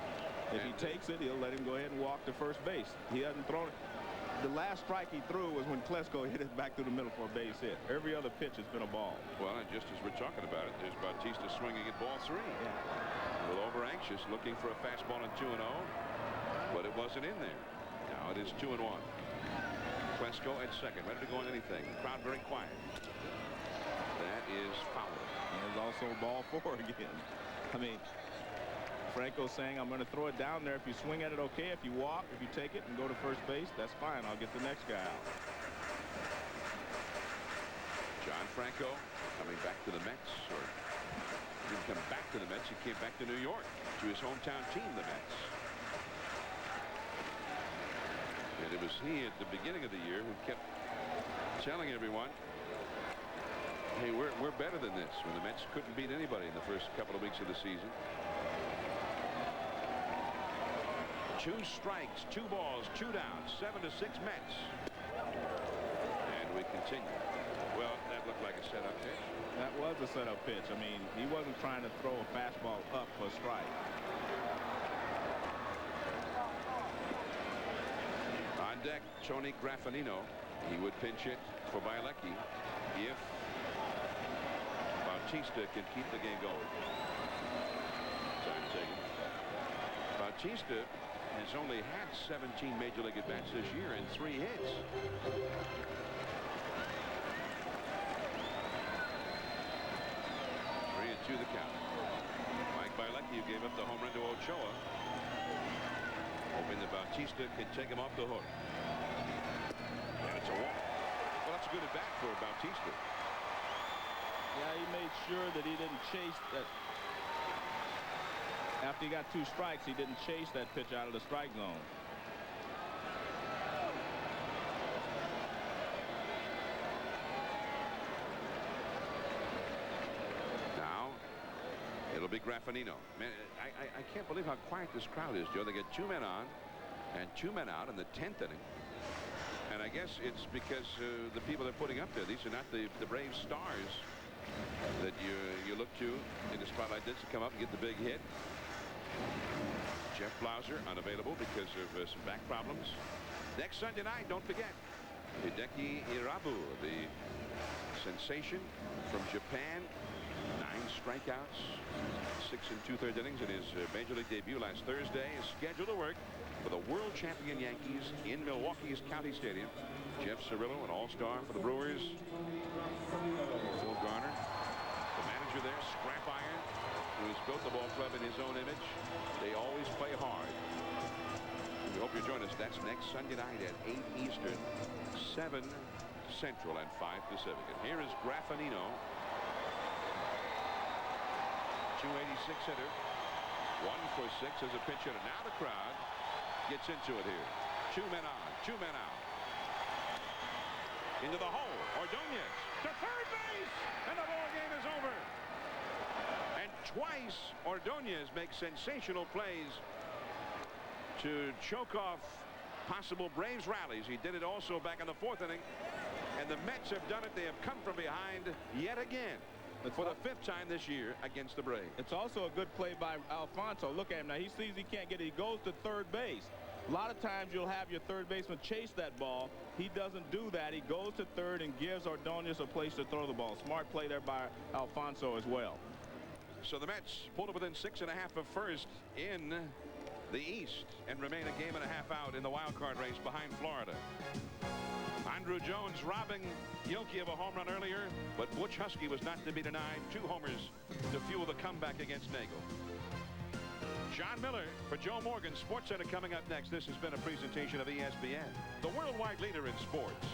If he takes it, he'll let him go ahead and walk to first base. He hasn't thrown it. The last strike he threw was when Klesko hit it back through the middle for a base hit. Every other pitch has been a ball. Well, and just as we're talking about it, there's Bautista swinging at ball 3. Yeah. A little over anxious, looking for a fastball in 2-0, but it wasn't in there. Now it is 2-1. Klesko at second, ready to go on anything. The crowd very quiet. That is foul. There's also ball 4 again. I mean, Franco's saying, I'm going to throw it down there. If you swing at it, okay. If you walk, if you take it and go to first base, that's fine. I'll get the next guy out. John Franco coming back to the Mets, or he didn't come back to the Mets. He came back to New York, to his hometown team, the Mets. And it was he at the beginning of the year who kept telling everyone, hey, we're better than this, when the Mets couldn't beat anybody in the first couple of weeks of the season. 2 strikes, 2 balls, 2 down, 7-6 Mets. And we continue. Well, that looked like a setup pitch. That was a setup pitch. I mean, he wasn't trying to throw a fastball up for a strike. On deck, Tony Graffanino. He would pinch it for Bielecki if Bautista can keep the game going. Time taken. Bautista has only had 17 major league at-bats this year and 3 hits. 3-2 the count. Mike Bielecki, who gave up the home run to Ochoa, hoping that Bautista can take him off the hook. And it's a walk. Well, that's a good at-bat for Bautista. Yeah, he made sure that he didn't chase that. After he got 2 strikes, he didn't chase that pitch out of the strike zone. Now it'll be Graffanino. Man, I can't believe how quiet this crowd is, Joe. They get 2 men on and 2 men out in the 10th inning. And I guess it's because the people they're putting up there, these are not the Brave stars that you look to in the spotlight this to come up and get the big hit. Jeff Blauser unavailable because of some back problems. Next Sunday night, don't forget, Hideki Irabu, the sensation from Japan. 9 strikeouts, 6 2/3 innings in his major league debut last Thursday, is scheduled to work for the world champion Yankees in Milwaukee's County Stadium. Jeff Cirillo, an all-star for the Brewers. Phil Garner, the manager there, scrap iron, who has built the ball club in his own image. They always play hard. We hope you'll join us. That's next Sunday night at 8 Eastern, 7 Central, and 5 Pacific. And here is Graffanino, 286 hitter, 1 for 6 as a pinch hitter. Now the crowd gets into it here. 2 men on, 2 men out. into the hole. Ordonez to third base, and the ball game is over. And twice Ordonez makes sensational plays to choke off possible Braves rallies. He did it also back in the 4th inning. And the Mets have done it. They have come from behind yet again for the 5th time this year against the Braves. It's also a good play by Alfonso. Look at him now. He sees he can't get it. He goes to third base. A lot of times you'll have your third baseman chase that ball. He doesn't do that. He goes to third and gives Ordonez a place to throw the ball. Smart play there by Alfonso as well. So the Mets pulled up within 6.5 of first in the East and remain a game and a half out in the wild card race behind Florida. Andruw Jones robbing Yoelqui of a home run earlier, but Butch Husky was not to be denied. 2 homers to fuel the comeback against Nagel. John Miller for Joe Morgan. SportsCenter coming up next. This has been a presentation of ESPN, the worldwide leader in sports.